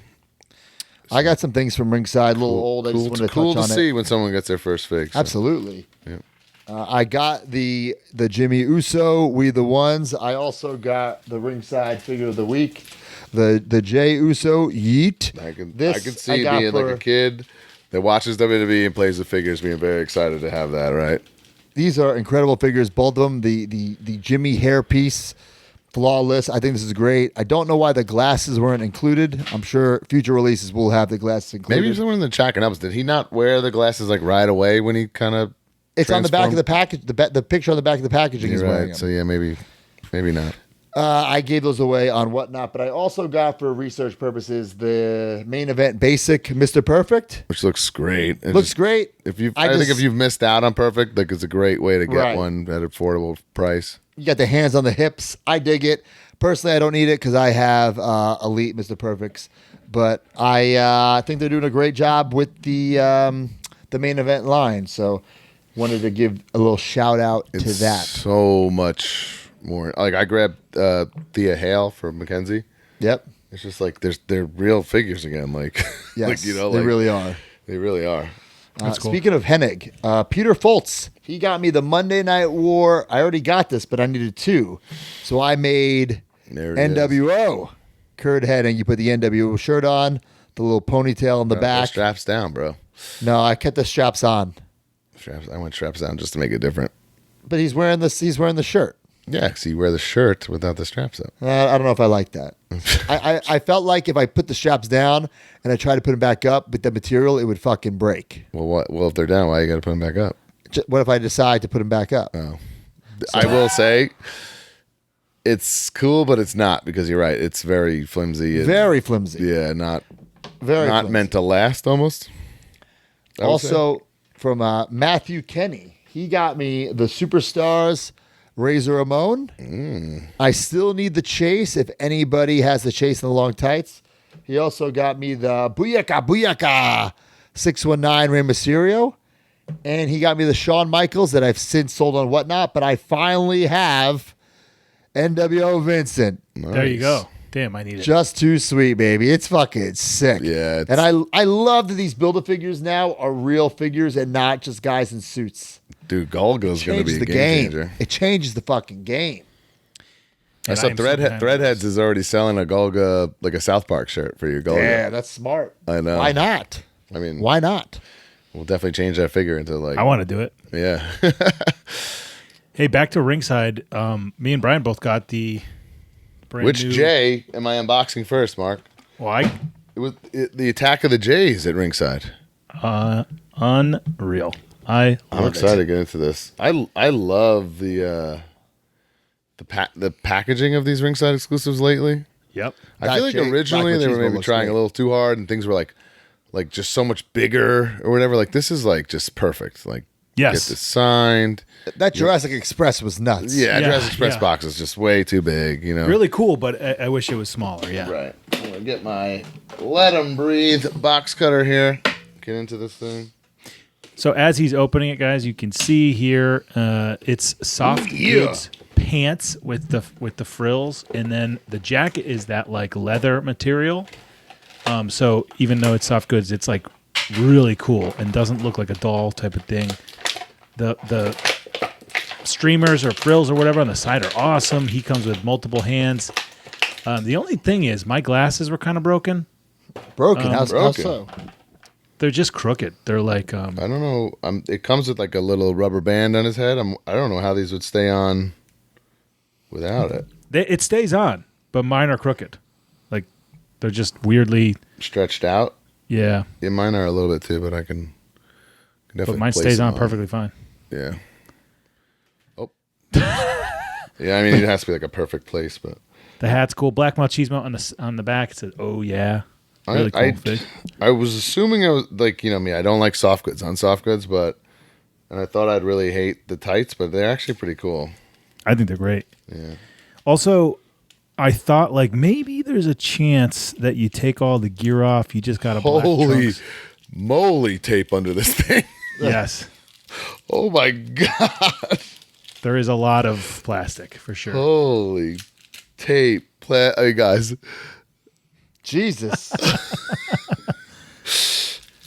I got some things from Ringside, a little old. I just wanted to cool touch to on see it. when someone gets their first fig. So. Absolutely. Yeah. I got the Jimmy Uso, We the Ones. I also got the Ringside figure of the week, the Jay Uso Yeet. I can This see I got being like a kid that watches WWE and plays with figures, being very excited to have that. Right. These are incredible figures, both of them. The Jimmy hairpiece, flawless. I think this is great. I don't know why the glasses weren't included. I'm sure future releases will have the glasses included. Maybe someone in the chat can help us. Did he not wear the glasses like right away when he kind of? It's on the back of the package. The picture on the back of the packaging is You're wearing right. them. So yeah, maybe not. I gave those away on Whatnot, but I also got, for research purposes, the main event basic Mr. Perfect. Which looks great. It Looks just- great. I think if you've missed out on Perfect, like it's a great way to get Right. one at an affordable price. You got the hands on the hips. I dig it. Personally, I don't need it because I have Elite Mr. Perfects, but I think they're doing a great job with the main event line. So, wanted to give a little shout out to It's that. so much more. Like I grabbed Thea Hale from Mackenzie. Yep. It's just like they're real figures again. Like, Yes. like, they really are. They really are. That's cool. Speaking of Hennig, Peter Foltz, he got me the Monday Night War. I already got this, but I needed 2. So I made There it is. NWO. Kurt Hennig, you put the NWO shirt on, the little ponytail in the The back. straps down, bro. No, I kept the straps on. Straps. I went straps down just to make it different. But he's wearing the shirt. Yeah, so you wear the shirt without the straps up. I don't know if I like that. I felt like if I put the straps down and I tried to put them back up with the material, it would fucking break. Well, what? Well, if they're down, why you got to put them back up? What if I decide to put him back up? I will say it's cool, but it's not, because you're right. It's very flimsy. Very flimsy. Yeah, not Very meant to last almost. Also, from Matthew Kenny, he got me the Superstars Razor Ramon. I still need the Chase if anybody has the Chase in the long tights. He also got me the Booyaka 619 Rey Mysterio. And he got me the Shawn Michaels that I've since sold on Whatnot, but I finally have NWO Vincent. Nice. There you go. Damn, I need it. Just too sweet, baby. It's fucking sick. Yeah, and I love that these Build-A-Figures now are real figures and not just guys in suits. Dude, Golgo's going to be a game changer. It changes the fucking game. I saw Threadheads is already selling a Golga, like a South Park shirt for your Golga. Yeah, that's smart. I know. Why not? I mean, why not? We'll definitely change that figure into like. I want to do it. Yeah. Hey, back to Ringside. Me and Brian both got the brand Which new... J am I unboxing first, Mark? Well, It was the Attack of the Jays at Ringside. Unreal. I'm excited to get into this. I love the packaging of these Ringside exclusives lately. Yep. I feel like originally they were maybe trying a little too hard, and things were like just so much bigger or whatever. Like, this is like just perfect. Like, yes, get this signed. That Jurassic Express was nuts. Yeah, Jurassic Express box is just way too big. You know, really cool, but I wish it was smaller. Yeah, right. I'm gonna get my Let 'Em Breathe box cutter here. Get into this thing. So as he's opening it, guys, you can see here it's soft goods pants with the frills, and then the jacket is that like leather material. So even though it's soft goods, it's like really cool and doesn't look like a doll type of thing. The streamers or frills or whatever on the side are awesome. He comes with multiple hands. The only thing is my glasses were kind of broken. How so? They're just crooked. They're like I don't know. It comes with like a little rubber band on his head. I don't know how these would stay on without it. It stays on, but mine are crooked. Like they're just weirdly stretched out. Yeah. Yeah, mine are a little bit too, but I can definitely. But mine stays on perfectly fine. Yeah. Oh. Yeah, I mean it has to be like a perfect place, but the hat's cool. Black machismo on the back. It says, "Oh yeah." Really cool fig. I was assuming I was like, you know me, I don't like soft goods on soft goods, and I thought I'd really hate the tights, but they're actually pretty cool. I think they're great. Yeah. Also, I thought like maybe there's a chance that you take all the gear off. You just got a black holy trunks. moly tape under this thing. Yes. Oh my god. There is a lot of plastic for sure. Holy tape. Hey guys. Jesus.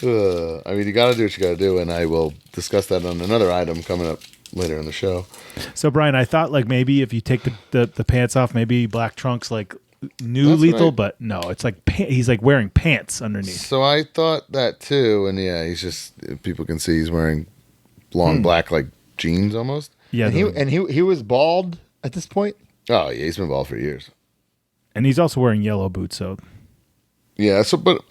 I mean, you got to do what you got to do, and I will discuss that on another item coming up later in the show. So, Brian, I thought like maybe if you take the pants off, maybe black trunks like new That's Lethal, right. but no, it's like he's like wearing pants underneath. So I thought that too, and yeah, he's just people can see he's wearing long black like jeans almost. Yeah, and he was bald at this point. Oh yeah, he's been bald for years. And he's also wearing yellow boots, so yeah. So, but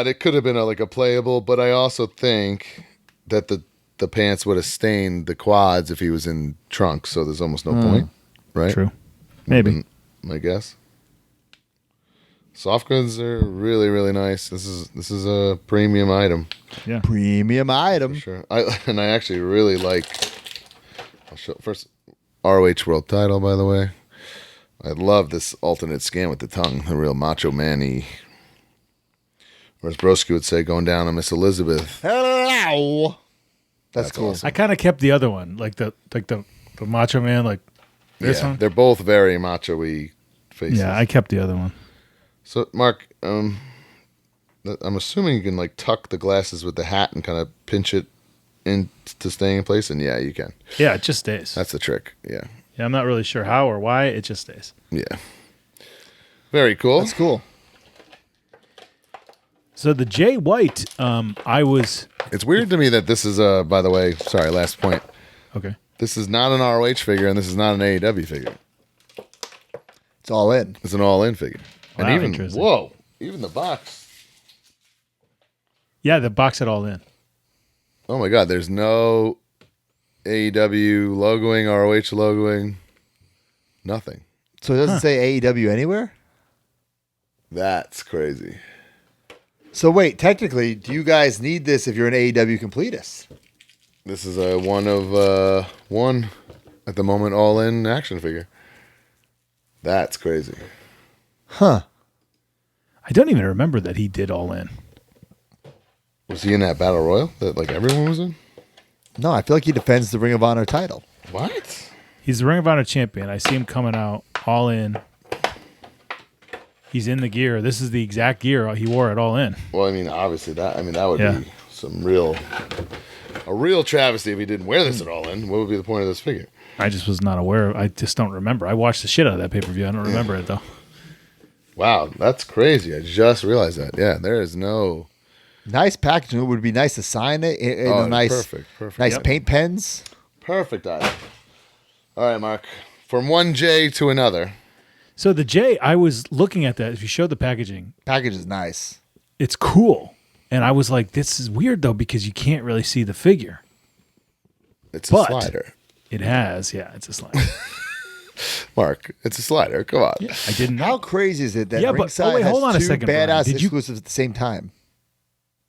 it could have been like a playable. But I also think that the pants would have stained the quads if he was in trunks. So there's almost no point, right? True, maybe. My guess. Soft goods are really, really nice. This is a premium item. Yeah, premium item. For sure. I actually really like. I'll show first ROH World Title, by the way. I love this alternate scan with the tongue, the real Macho Man-y. Or as Broski would say, going down on Miss Elizabeth. Hello. That's cool. Awesome. I kind of kept the other one, like the Macho Man, like this one. They're both very macho-y faces. Yeah, I kept the other one. So, Mark, I'm assuming you can like tuck the glasses with the hat and kind of pinch it into staying in place, and yeah, you can. Yeah, it just stays. That's the trick. Yeah. Yeah, I'm not really sure how or why. It just stays. Yeah. Very cool. That's cool. So the Jay White, It's weird to me that this is by the way, sorry, last point. Okay. This is not an ROH figure, and this is not an AEW figure. It's all in. It's an all-in figure. Wow, And even interesting. even the box. Yeah, the box it all in. Oh my God, there's no AEW logoing, ROH logoing, nothing. So it doesn't say AEW anywhere? That's crazy. So wait, technically, do you guys need this if you're an AEW completist? This is a one of one at the moment all-in action figure. That's crazy. Huh. I don't even remember that he did All In. Was he in that battle royal that like everyone was in? No, I feel like he defends the Ring of Honor title. What? He's the Ring of Honor champion. I see him coming out All In. He's in the gear. This is the exact gear he wore at All In. Well, I mean, obviously that would Yeah. be a real travesty if he didn't wear this at all in. What would be the point of this figure? I just was not aware. I just don't remember. I watched the shit out of that pay-per-view. I don't remember it, though. Wow, that's crazy. I just realized that. Yeah, there is no... Nice packaging. It would be nice to sign it. Nice, perfect. nice paint pens. Perfect item. All right, Mark. From one J to another. So the J, I was looking at that. If you show the packaging, Package is nice. it's cool. And I was like, this is weird, though, because you can't really see the figure. It's But- a slider. It has, yeah, it's a slider. Mark, it's a slider. Come on. Yeah, I didn't know. How crazy is it that Yeah, but- Ringside wait, hold has on a two second, Brian. badass Did you- exclusives at the same time?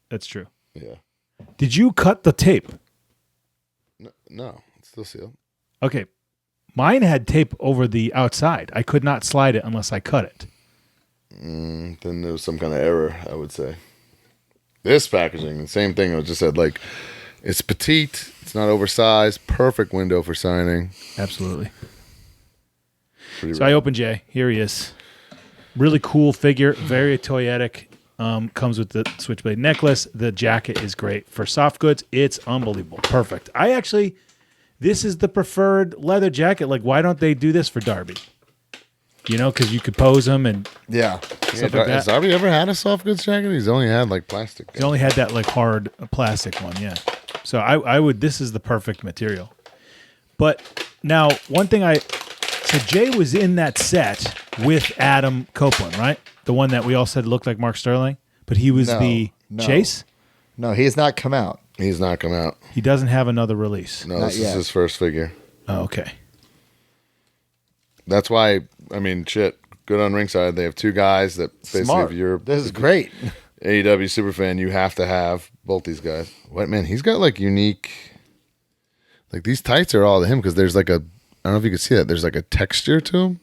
That's true. Yeah. Did you cut the tape? No, it's still sealed. Okay. Mine had tape over the outside. I could not slide it unless I cut it. Then there was some kind of error, I would say. This packaging, the same thing. It just said, like, it's petite, it's not oversized, perfect window for signing. Absolutely. Pretty So I opened Jay. Here he is. Really cool figure. Very toyetic. Comes with the switchblade necklace. The jacket is great. For soft goods, it's unbelievable. Perfect. This is the preferred leather jacket. Like, why don't they do this for Darby? You know, because you could pose him and Yeah. stuff like Has that. Darby ever had a soft goods jacket? He's only had, like, plastic. He only had that like hard plastic one, yeah. So this is the perfect material. But now so Jay was in that set with Adam Copeland, right? The one that we all said looked like Mark Sterling, but he was No. Chase. No, he has not come out. He's not come out. He doesn't have another release. No, Not this yet. is his first figure. Oh, okay. That's why, I mean, shit, good on Ringside. They have two guys that basically, Smart. if you're This is great. AEW superfan, you have to have both these guys. What, man, he's got like unique, like these tights are all to him because there's like I don't know if you can see that. There's like a texture to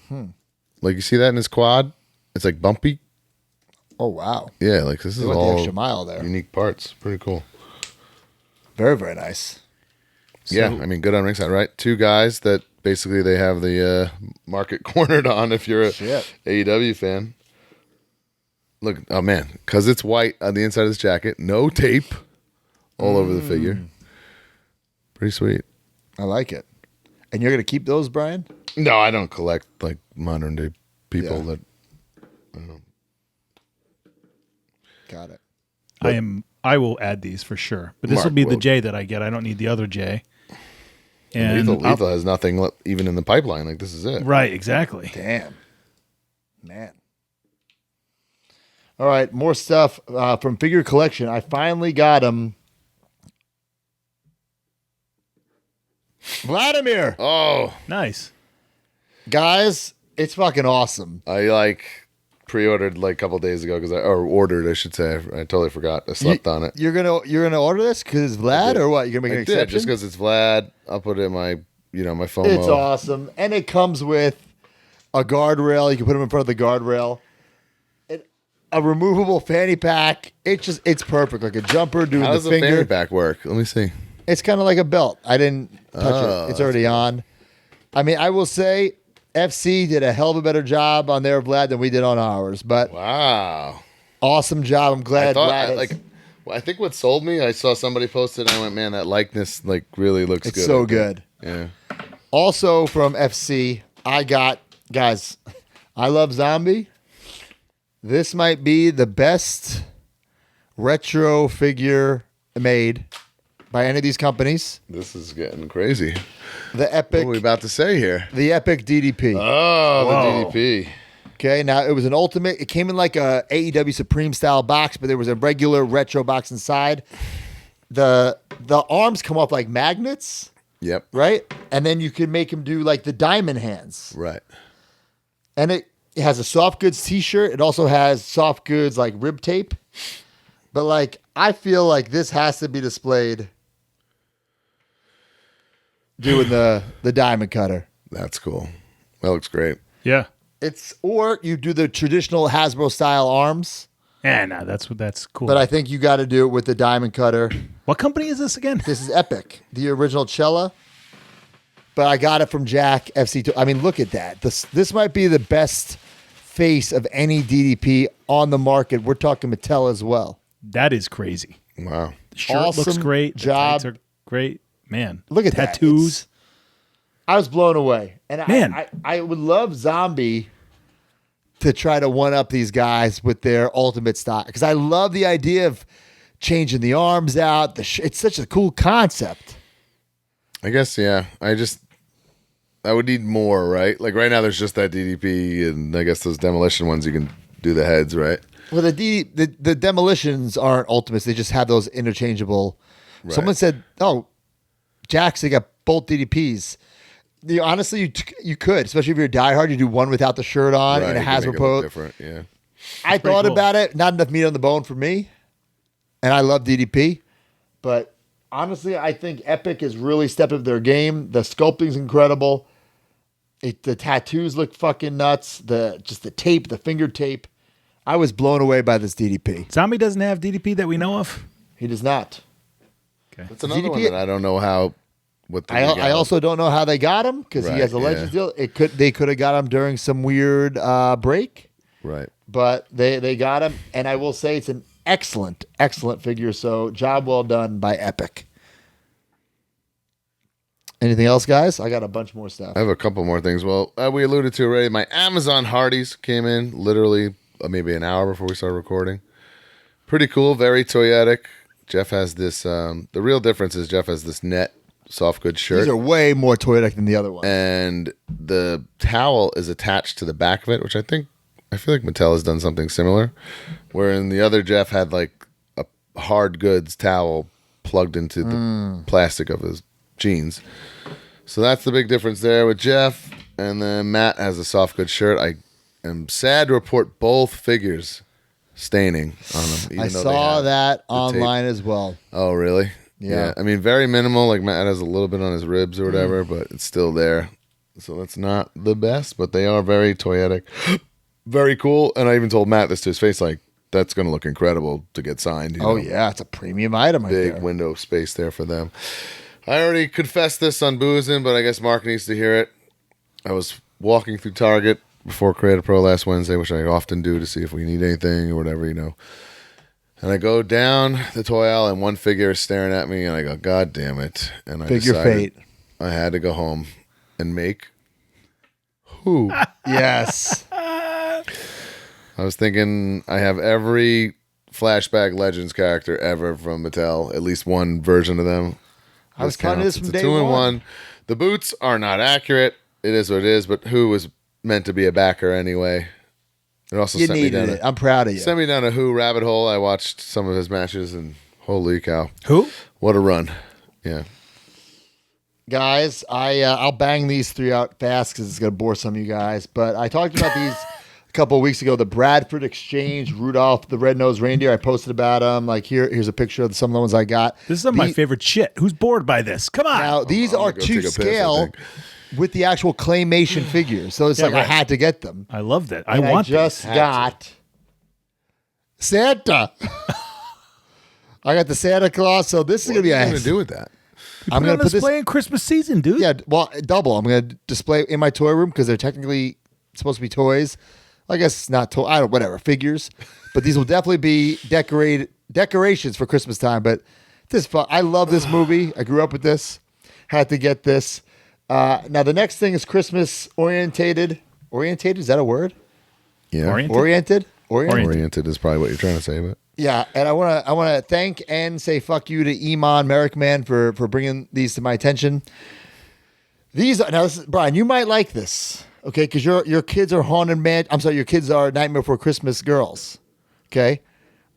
him. Like you see that in his quad? It's like bumpy. Oh, wow. Yeah, like this They is went the all extra mile there. unique parts. Pretty cool. Very, very nice. Yeah, I mean, good on Ringside, right? Two guys that basically they have the market cornered on if you're a Shit. AEW fan. Look, oh man, because it's white on the inside of this jacket, no tape all over the figure. Pretty sweet. I like it. And you're going to keep those, Brian? No, I don't collect like modern day people Yeah. that. Got it. I will add these for sure. But this will Mark be the will. J that I get. I don't need the other J. And Lethal has nothing even in the pipeline. Like this is it. right, exactly. Damn. Man. All right, more stuff from Figure Collection. I finally got him. Vladimir. Oh, Nice. Guys, it's fucking awesome. I like pre-ordered like a couple days ago or ordered, I should say. I totally forgot. I slept on it. You're gonna order this because it's Vlad, or what? You're gonna make an I did exception? just because it's Vlad. I'll put it in my my FOMO. It's awesome, and it comes with a guardrail. You can put them in front of the guardrail. A removable fanny pack. It's perfect, like a jumper doing How does the the finger. fanny pack work? Let me see. It's kind of like a belt. I didn't touch it. It's already on. I mean, I will say FC did a hell of a better job on their Vlad than we did on ours. But Wow. awesome job. I'm glad. I think what sold me, I saw somebody post it and I went, man, that likeness like really looks it's good. so I think. good. Yeah. Also from FC, I got, guys, I love Zombie. This might be the best retro figure made by any of these companies. This is getting crazy. The What Epic, are we about to say here? the Epic DDP. Oh, the DDP. Okay, now it was an ultimate. It came in like a AEW Supreme style box, but there was a regular retro box inside. the arms come off like magnets, Yep. right? And then you can make them do like the diamond hands. Right. And it has a soft goods t-shirt. It also has soft goods like rib tape. But like, I feel like this has to be displayed doing the diamond cutter. That's cool. That looks great. Yeah. Or you do the traditional Hasbro style arms. Yeah, no, that's cool. But I think you got to do it with the diamond cutter. What company is this again? This is Epic, the original Cella. But I got it from Jack FC2. I mean, look at that. This might be the best face of any DDP on the market. We're talking Mattel as well. That is crazy. Wow. The shirt looks great. Job. The tights are great. Man. Look at tattoos. I was blown away. And Man. I would love Zombie to try to one-up these guys with their ultimate style. Because I love the idea of changing the arms out. It's such a cool concept. I guess, yeah. I would need more, right? Like right now there's just that DDP and I guess those demolition ones you can do the heads, right? Well, the demolitions aren't ultimates. They just have those interchangeable. Right. Someone said, "Oh, Jax, they got both DDPs." Honestly, you could, especially if you're a diehard, you do one without the shirt on and it has a pose. Different, yeah. I thought cool. about it. Not enough meat on the bone for me, and I love DDP, but honestly, I think Epic has really stepped up their game. The sculpting's incredible. The tattoos look fucking nuts. The tape, the finger tape. I was blown away by this DDP. Zombie doesn't have DDP that we know of. He does not. Okay. That's another DDP one that I don't know how. I also don't know how they got him because he Right, has a Legends yeah. deal. They could have got him during some weird break, Right. but they got him, and I will say it's an excellent figure. So job well done by Epic. Anything else, guys? I got a bunch more stuff. I have a couple more things. Well, we alluded to already. My Amazon Hardee's came in literally maybe an hour before we started recording. Pretty cool, very toyetic. Jeff has this. The real difference is Jeff has this net soft goods shirt. These are way more toyetic than the other one. And the towel is attached to the back of it, which I feel like Mattel has done something similar. Wherein the other Jeff had like a hard goods towel plugged into the plastic of his jeans. So that's the big difference there with Jeff. And then Matt has a soft goods shirt. I am sad to report both figures staining on them. I saw that online as well. Oh, really? Yeah. I mean, very minimal. Like Matt has a little bit on his ribs or whatever, but it's still there. So that's not the best, but they are very toyetic. Very cool. And I even told Matt this to his face, like, that's going to look incredible to get signed. You know? Yeah. It's a premium item right Big there. window space there for them. I already confessed this on Boozin', but I guess Mark needs to hear it. I was walking through Target before Creative Pro last Wednesday, which I often do to see if we need anything or whatever, you know. And I go down the toy aisle, and one figure is staring at me, and I go, God damn it. And I Figure decided fate. I had to go home and make who? Yes. I was thinking I have every Flashback Legends character ever from Mattel, at least one version of them. I was counting this It's from a day 2-in-1. The boots are not accurate. It is what it is, but Who was meant to be a backer anyway. It also You sent me needed down it. I'm proud of you. sent me down a Who rabbit hole. I watched some of his matches, and holy cow. Who? What a run. Yeah. Guys, I'll bang these three out fast because it's going to bore some of you guys. But I talked about these a couple of weeks ago. The Bradford Exchange, Rudolph the Red-Nosed Reindeer. I posted about them. Like here's a picture of some of the ones I got. This is some of my favorite shit. Who's bored by this? Come on. Now, these I'm are gonna go to take a piss, I scale think. with the actual claymation figures. So it's Yeah, like I right. had to get them. I love that. And I want just these. got Santa. I got the Santa Claus. So this is going to be What are a... you going to do with that? I'm going to put this... display in Christmas season, dude. Yeah, well, double. I'm going to display in my toy room because they're technically supposed to be toys. I guess it's not toy. I don't. Whatever figures, but these will definitely be decorations for Christmas time. But this, I love this movie. I grew up with this. Had to get this. Now the next thing is Christmas orientated. Orientated, is that a word? Yeah. Oriented? Oriented is probably what you're trying to say, but Yeah, and I want to thank and say fuck you to Iman Merrick Man for bringing these to my attention. Brian, you might like this, okay? Because your kids are haunted man. I'm sorry, your kids are Nightmare Before Christmas girls, okay?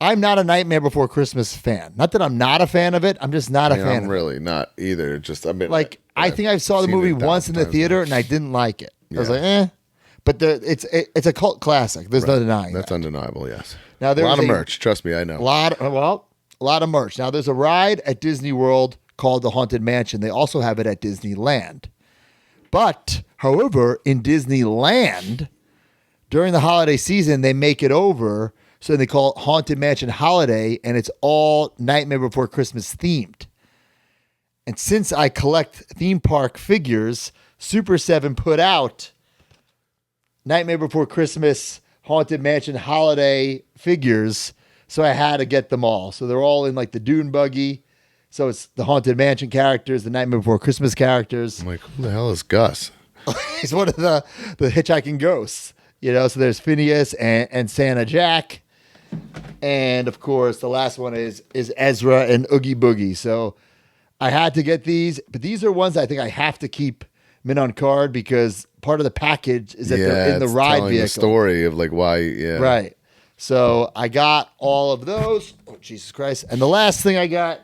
I'm not a Nightmare Before Christmas fan. Not that I'm not a fan of it. I'm just not a fan I'm of really not either. Just I think I saw the movie once in the theater and I didn't like it. I was like, eh. But it's a cult classic. There's no denying that's that. undeniable. Yes. Now a lot of merch. Trust me, I know. A lot of merch. Now there's a ride at Disney World called the Haunted Mansion. They also have it at Disneyland. But, however, in Disneyland, during the holiday season, they make it over. So they call it Haunted Mansion Holiday, and it's all Nightmare Before Christmas themed. And since I collect theme park figures, Super 7 put out Nightmare Before Christmas Haunted Mansion Holiday figures. So I had to get them all. So they're all in like the Dune buggy. So it's the Haunted Mansion characters, the Nightmare Before Christmas characters. I'm like, who the hell is Gus? He's one of the hitchhiking ghosts. So there's Phineas and Santa Jack. And of course, the last one is Ezra and Oogie Boogie. So I had to get these, but these are ones I think I have to keep mint on card because part of the package is that they're in the ride telling vehicle. The story of like why, Right. So I got all of those. Oh, Jesus Christ. And the last thing I got,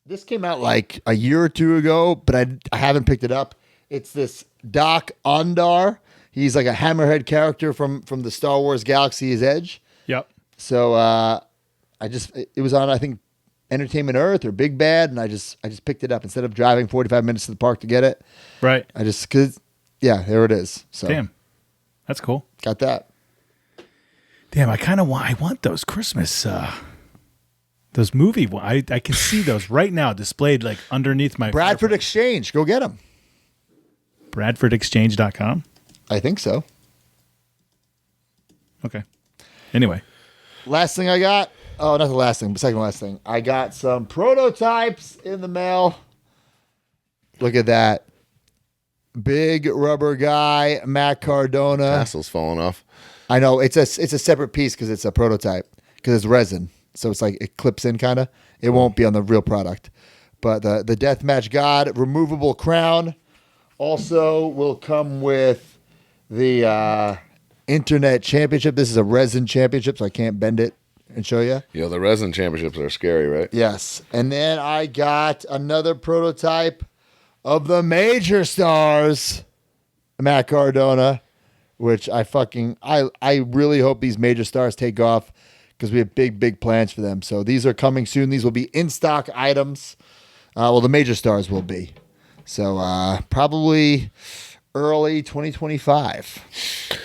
this came out like a year or two ago, but I haven't picked it up. It's this Doc Ondar. He's like a hammerhead character from the Star Wars Galaxy's Edge. Yep. So it was on, I think, Entertainment Earth or Big Bad, and I just picked it up instead of driving 45 minutes to the park to get it. Right. There it is. So damn, that's cool. Got that. Damn, I want those Christmas, those movie. I can see those right now displayed like underneath my Bradford Exchange. Go get them. BradfordExchange.com. I think so. Okay. Anyway. Last thing I got. Oh, not the last thing, but second to last thing. I got some prototypes in the mail. Look at that. Big rubber guy, Matt Cardona. Tassel's falling off. I know. It's a separate piece because it's a prototype. Because it's resin. So it's like it clips in kind of. It won't be on the real product. But the Deathmatch God removable crown also will come with the Internet Championship. This is a resin championship, so I can't bend it and show you. Yo, the resin championships are scary, right? Yes. And then I got another prototype of the Major Stars, Matt Cardona, which I really hope these Major Stars take off because we have big plans for them. So these are coming soon. These will be in-stock items. The Major Stars will be. So probably early 2025.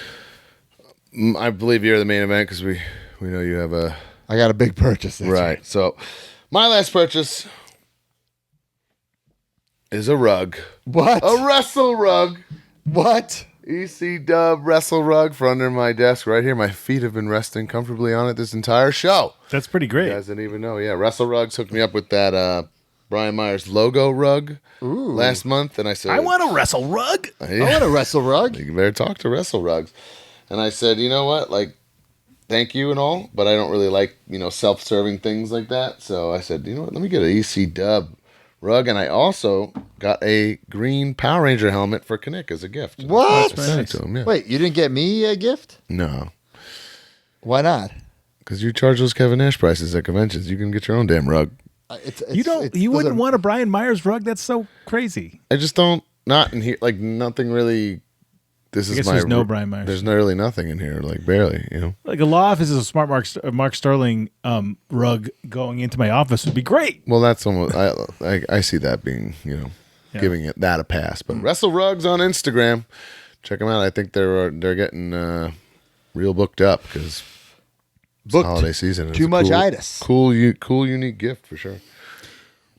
I believe you're the main event because we know you have I got a big purchase. Right. So my last purchase is a rug. What? A wrestle rug. What? EC Dub wrestle rug for under my desk right here. My feet have been resting comfortably on it this entire show. That's pretty great. You guys didn't even know. Yeah, Wrestle Rugs hooked me up with that Brian Myers logo rug last month, and I said, I want a wrestle rug. I want a wrestle rug. You better talk to Wrestle Rugs. And I said, you know what? Like, thank you and all, but I don't really like, self-serving things like that. So I said, you know what? Let me get an EC Dub rug. And I also got a green Power Ranger helmet for Kinnick as a gift. What? I sent it to him, yeah. Wait, you didn't get me a gift? No. Why not? Because you charge those Kevin Nash prices at conventions. You can get your own damn rug. You wouldn't want a Brian Myers rug? That's so crazy. I just don't, not in here, like nothing really. This is there's no Brian Myers. There's really nothing in here, like barely, Like a law office is a smart Mark Sterling rug going into my office would be great. Well, that's almost, I see that being, giving it that a pass. But Wrestle Rugs on Instagram, check them out. I think they're getting real booked up because it's holiday season. Too much itis. Cool, unique gift for sure.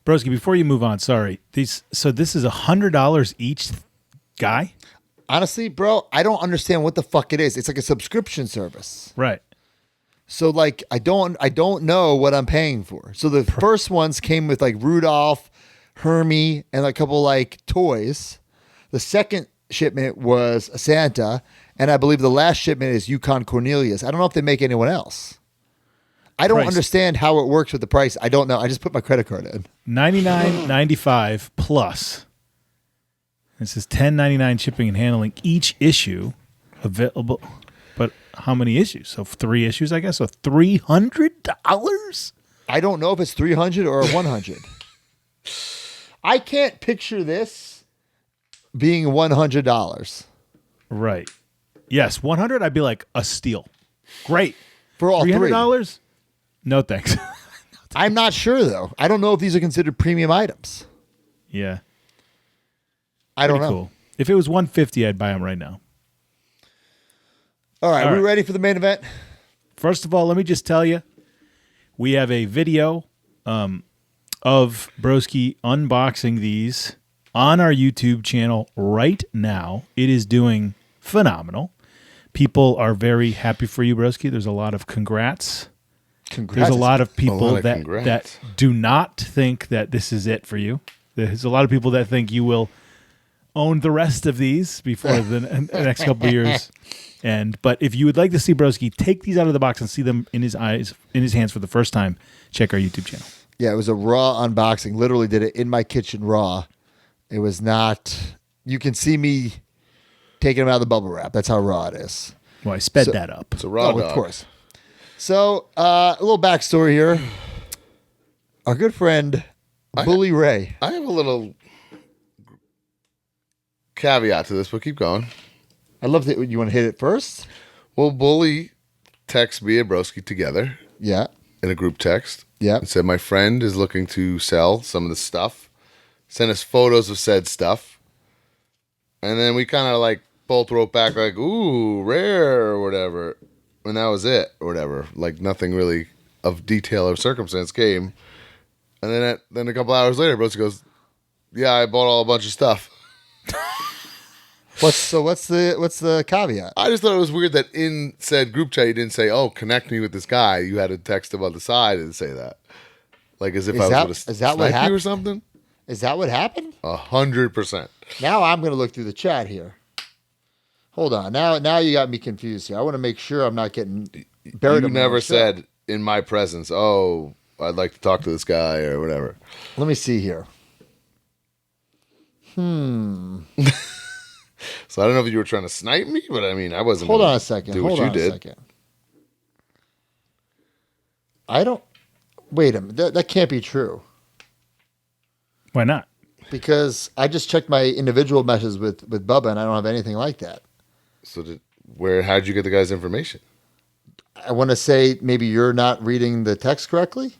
Broski, before you move on, sorry. This is $100 each guy? Honestly, bro, I don't understand what the fuck it is. It's like a subscription service. Right. So like I don't know what I'm paying for. So the first ones came with like Rudolph, Hermie, and a couple like toys. The second shipment was a Santa, and I believe the last shipment is Yukon Cornelius. I don't know if they make anyone else. I don't understand how it works with the price. I don't know. I just put my credit card in. $99.95 plus. This is $10.99 shipping and handling each issue available, but how many issues? So 3 issues, I guess. So $300. I don't know if it's 300 or 100. I can't picture this being $100 Right. Yes, 100. I'd be like a steal. Great. for all three. $300? No thanks. I'm not sure though. I don't know if these are considered premium items. Yeah. I don't Pretty know. cool. If it was 150, I'd buy them right now. All right, All we right. ready for the main event? First of all, let me just tell you, we have a video of Broski unboxing these on our YouTube channel right now. It is doing phenomenal. People are very happy for you, Broski. There's a lot of congrats. There's a lot of people that do not think that this is it for you. There's a lot of people that think you will own the rest of these before the next couple of years. But if you would like to see Broski take these out of the box and see them in his hands for the first time, check our YouTube channel. Yeah, it was a raw unboxing. Literally did it in my kitchen raw. It was not. You can see me taking them out of the bubble wrap. That's how raw it is. Well, I sped that up. It's a raw dog. Of course. So, a little backstory here. Our good friend, Bully Ray. I have a little caveat to this, but keep going. I love that. You want to hit it first? Well, Bully texted me and Broski together Yeah. in a group text. Yeah. And said, my friend is looking to sell some of the stuff. Sent us photos of said stuff. And then we kind of like both wrote back like, ooh, rare or whatever. And that was it or whatever. Like nothing really of detail or circumstance came. And then a couple hours later, Broski goes, yeah, I bought a bunch of stuff. What's the caveat? I just thought it was weird that in said group chat you didn't say, "Oh, connect me with this guy." You had a text him on the side and say that, like as if Is I was that- going to is that what snipe you or happened? something. Is that what happened? 100%. Now I'm going to look through the chat here. Hold on. Now you got me confused here. I want to make sure I'm not getting buried. You in my never own shit. said in my presence, "Oh, I'd like to talk to this guy" or whatever. Let me see here. So I don't know if you were trying to snipe me, but I mean, I wasn't. Hold gonna on a second. Do what Hold you on did. a second. I don't. Wait a minute. That can't be true. Why not? Because I just checked my individual messages with Bubba, and I don't have anything like that. So how'd you get the guy's information? I want to say maybe you're not reading the text correctly.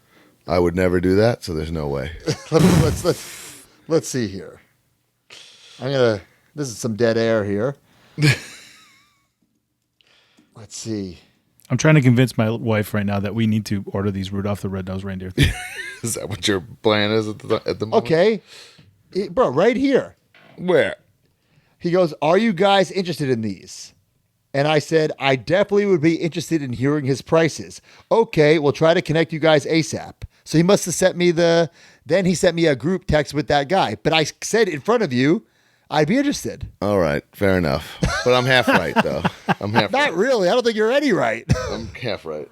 I would never do that, so there's no way. Let's see here. This is some dead air here. Let's see. I'm trying to convince my wife right now that we need to order these Rudolph the Red-Nosed Reindeer things. Is that what your plan is at the moment? Okay, bro, right here. Where? He goes, "Are you guys interested in these?" And I said, "I definitely would be interested in hearing his prices." Okay, we'll try to connect you guys ASAP. So he must have sent me then he sent me a group text with that guy. But I said in front of you, I'd be interested. All right, fair enough. But I'm half right, though. I'm half Not right. really. I don't think you're any right. I'm half right.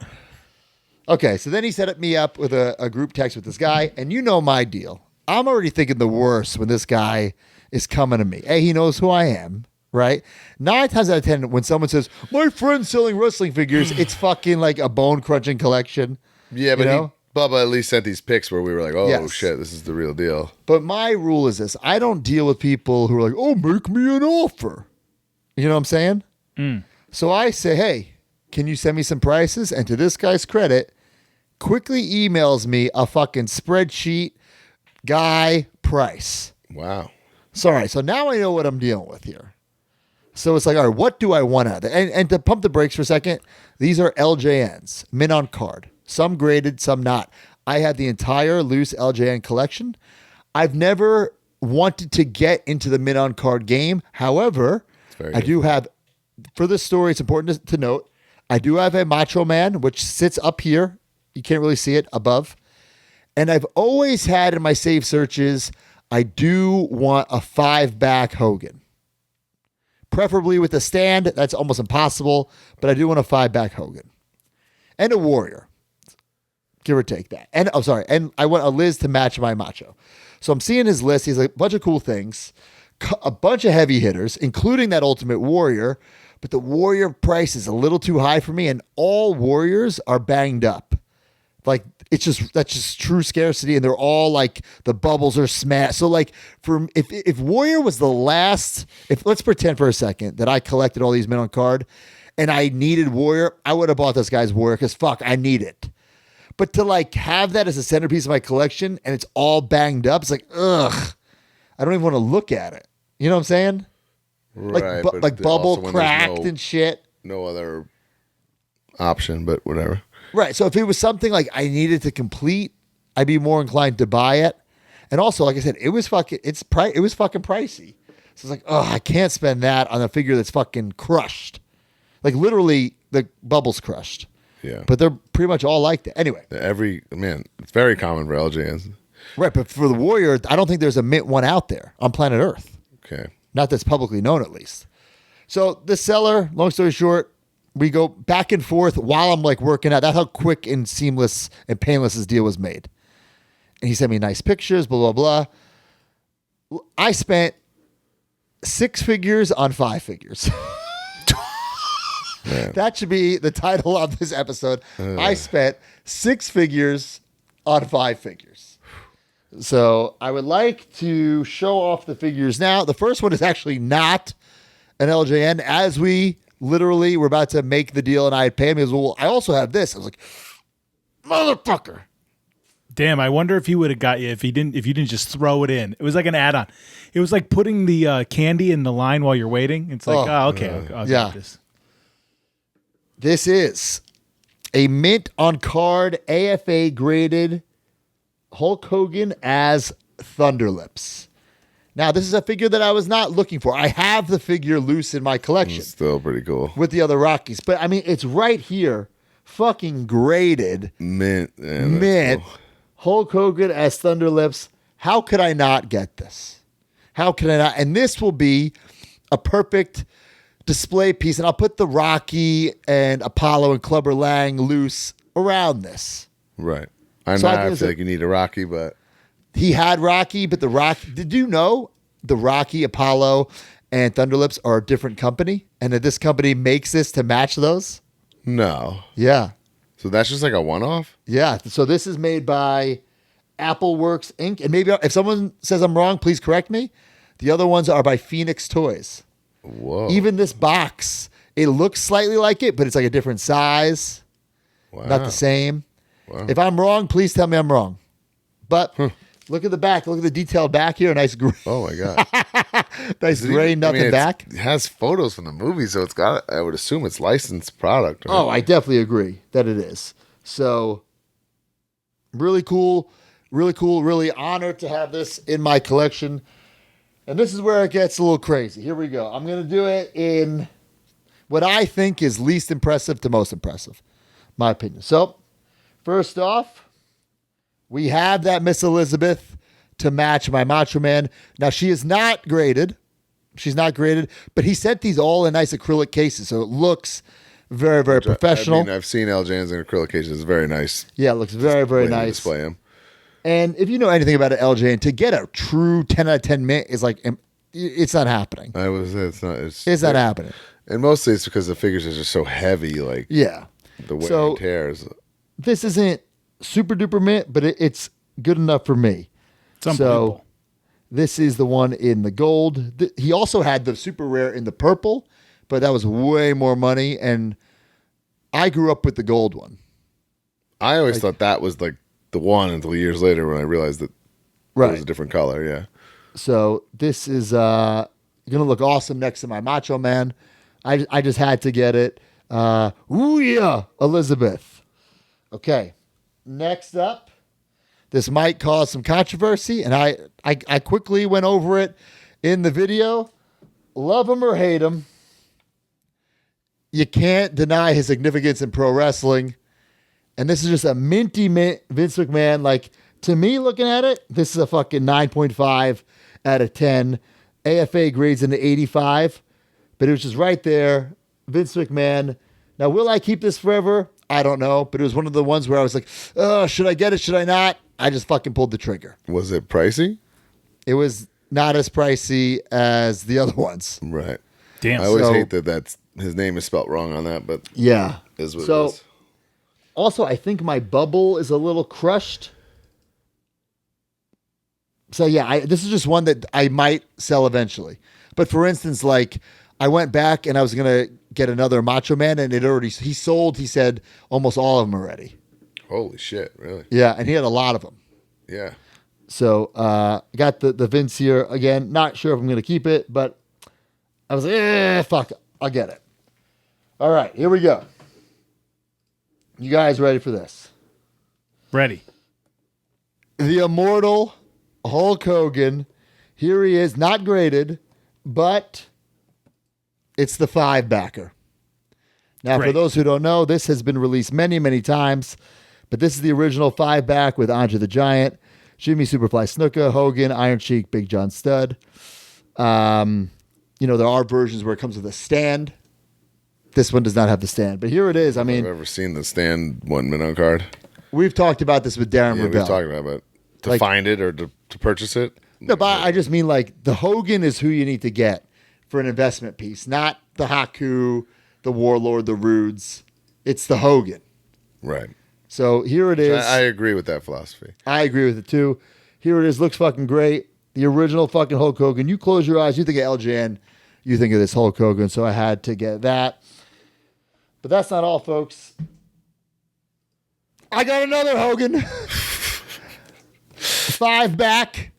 Okay, so then he set me up with a group text with this guy. And you know my deal. I'm already thinking the worst when this guy is coming to me. A, he knows who I am, right? 9 times out of 10, when someone says, "My friend's selling wrestling figures," it's fucking like a bone-crunching collection. Yeah, but you know? Bubba at least sent these pics where we were like, oh, Yes. shit, this is the real deal. But my rule is this. I don't deal with people who are like, "Oh, make me an offer." You know what I'm saying? So I say, "Hey, can you send me some prices?" And to this guy's credit, quickly emails me a fucking spreadsheet guy price. Wow. Sorry. So now I know what I'm dealing with here. So it's like, all right, what do I want out of it? And to pump the brakes for a second, these are LJNs, mint on card. Some graded, some not. I have the entire loose LJN collection. I've never wanted to get into the mint on card game. However, I do have, for this story, it's important to note, I do have a Macho Man, which sits up here. You can't really see it above. And I've always had in my save searches, I do want a 5-back Hogan. Preferably with a stand. That's almost impossible. But I do want a 5-back Hogan. And a Warrior. Give or take that. And and I want a Liz to match my Macho. So I'm seeing his list. He's a bunch of cool things. A bunch of heavy hitters, including that Ultimate Warrior. but the Warrior price is a little too high for me, and all Warriors are banged up. Like that's just true scarcity, and they're all like the bubbles are smashed. So like if Warrior was the last, if let's pretend for a second that I collected all these men on card, and I needed Warrior, I would have bought this guy's Warrior because fuck, I need it. But to like have that as a centerpiece of my collection and it's all banged up, it's like ugh, I don't even want to look at it. You know what I'm saying? Right, like bubble cracked and shit. No other option, but whatever. Right. So if it was something like I needed to complete, I'd be more inclined to buy it. And also, like I said, it was fucking pricey. So it's like, oh, I can't spend that on a figure that's fucking crushed. Like literally the bubble's crushed. Yeah. But they're pretty much all like that. Anyway. It's very common for LJNs. Right, but for the Warrior, I don't think there's a mint one out there on planet Earth. Okay. Not that's publicly known, at least. So the seller, long story short, we go back and forth while I'm like working out. That's how quick and seamless and painless this deal was made. And he sent me nice pictures, blah, blah, blah. I spent 6 figures on 5 figures. That should be the title of this episode. I spent 6 figures on 5 figures. So I would like to show off the figures now. The first one is actually not an LJN. As we literally were about to make the deal and I had paid him, he goes, well, I also have this. I was like, motherfucker. Damn, I wonder if he would have got you if you didn't just throw it in. It was like an add-on. It was like putting the candy in the line while you're waiting. It's like, okay, I'll get this. This is a mint on card AFA graded Hulk Hogan as Thunderlips. Now, this is a figure that I was not looking for. I have the figure loose in my collection. It's still pretty cool. With the other Rockies. But, I mean, it's right here. Fucking graded. Mint. Yeah, mint. Cool. Hulk Hogan as Thunderlips. How could I not get this? How could I not? And this will be a perfect display piece. And I'll put the Rocky and Apollo and Clubber Lang loose around this. Right. I feel like you need a Rocky, but... He had Rocky, but the Rocky... Did you know the Rocky, Apollo, and Thunderlips are a different company? And that this company makes this to match those? No. Yeah. So that's just like a one-off? Yeah. So this is made by Appleworks Inc. And maybe if someone says I'm wrong, please correct me. The other ones are by Phoenix Toys. Whoa. Even this box, it looks slightly like it, but it's like a different size. Wow. Not the same. Wow. If I'm wrong, please tell me I'm wrong. But look at the back. Look at the detailed back here. Nice gray. Oh, my God. Nice gray, nothing back. It has photos from the movie, so it's got, I would assume it's licensed product. Right? Oh, I definitely agree that it is. So, really cool. Really cool. Really honored to have this in my collection. And this is where it gets a little crazy. Here we go. I'm going to do it in what I think is least impressive to most impressive. My opinion. So, first off, we have that Miss Elizabeth to match my Macho Man. Now, she is not graded. She's not graded, but he sent these all in nice acrylic cases, so it looks very, very professional. I mean, I've seen LJNs in acrylic cases. It's very nice. Yeah, it looks very, very nice. Display them. And if you know anything about an LJN, to get a true 10 out of 10 mint is like, it's not happening. It's not happening. And mostly it's because the figures are just so heavy, like the wear and tears. This isn't super duper mint, but it's good enough for me. It's unbelievable. So this is the one in the gold. He also had the super rare in the purple, but that was way more money. And I grew up with the gold one. I always thought that was like the one until years later when I realized that it was a different color. Yeah. So this is going to look awesome next to my Macho Man. I just had to get it. Ooh, yeah, Elizabeth. Okay. Next up, this might cause some controversy, and I quickly went over it in the video. Love him or hate him, you can't deny his significance in pro wrestling. And this is just a minty mint Vince McMahon. Like, to me, looking at it, this is a fucking 9.5 out of 10. AFA grades into 85, but it was just right there. Vince McMahon. Now, will I keep this forever? I don't know, but it was one of the ones where I was like, oh, should I get it? Should I not? I just fucking pulled the trigger. Was it pricey? It was not as pricey as the other ones. Right. Damn. I always hate that that's his name is spelt wrong on that, but Yeah. is what So, it is. also, I think my bubble is a little crushed. So, yeah, this is just one that I might sell eventually. But for instance, like, I went back and I was going to get another Macho Man, and he sold, he said, almost all of them already. Holy shit, really? Yeah, and he had a lot of them. Yeah. So, got the Vince here. Again, not sure if I'm going to keep it, but I was like, fuck, I'll get it. All right, here we go. You guys ready for this? Ready. The immortal Hulk Hogan. Here he is, not graded, but it's the 5-backer. Now, Great. for those who don't know, this has been released many, many times, but this is the original 5-back with Andre the Giant, Jimmy Superfly Snuka, Hogan, Iron Sheik, Big John Studd. There are versions where it comes with a stand. This one does not have the stand, but here it is. I mean, I've ever seen the stand 1 minute card. we've talked about this with Darren Yeah, Rebel. we've talked about it. To Like- find it or to purchase it. No, but I just mean like the Hogan is who you need to get for an investment piece, not the Haku, the Warlord, the Rudes. It's the Hogan. Right. So here it is. I agree with that philosophy. I agree with it too. Here it is. Looks fucking great. The original fucking Hulk Hogan. You close your eyes, you think of LJN, you think of this Hulk Hogan. So I had to get that. But that's not all, folks. I got another Hogan. 5-back.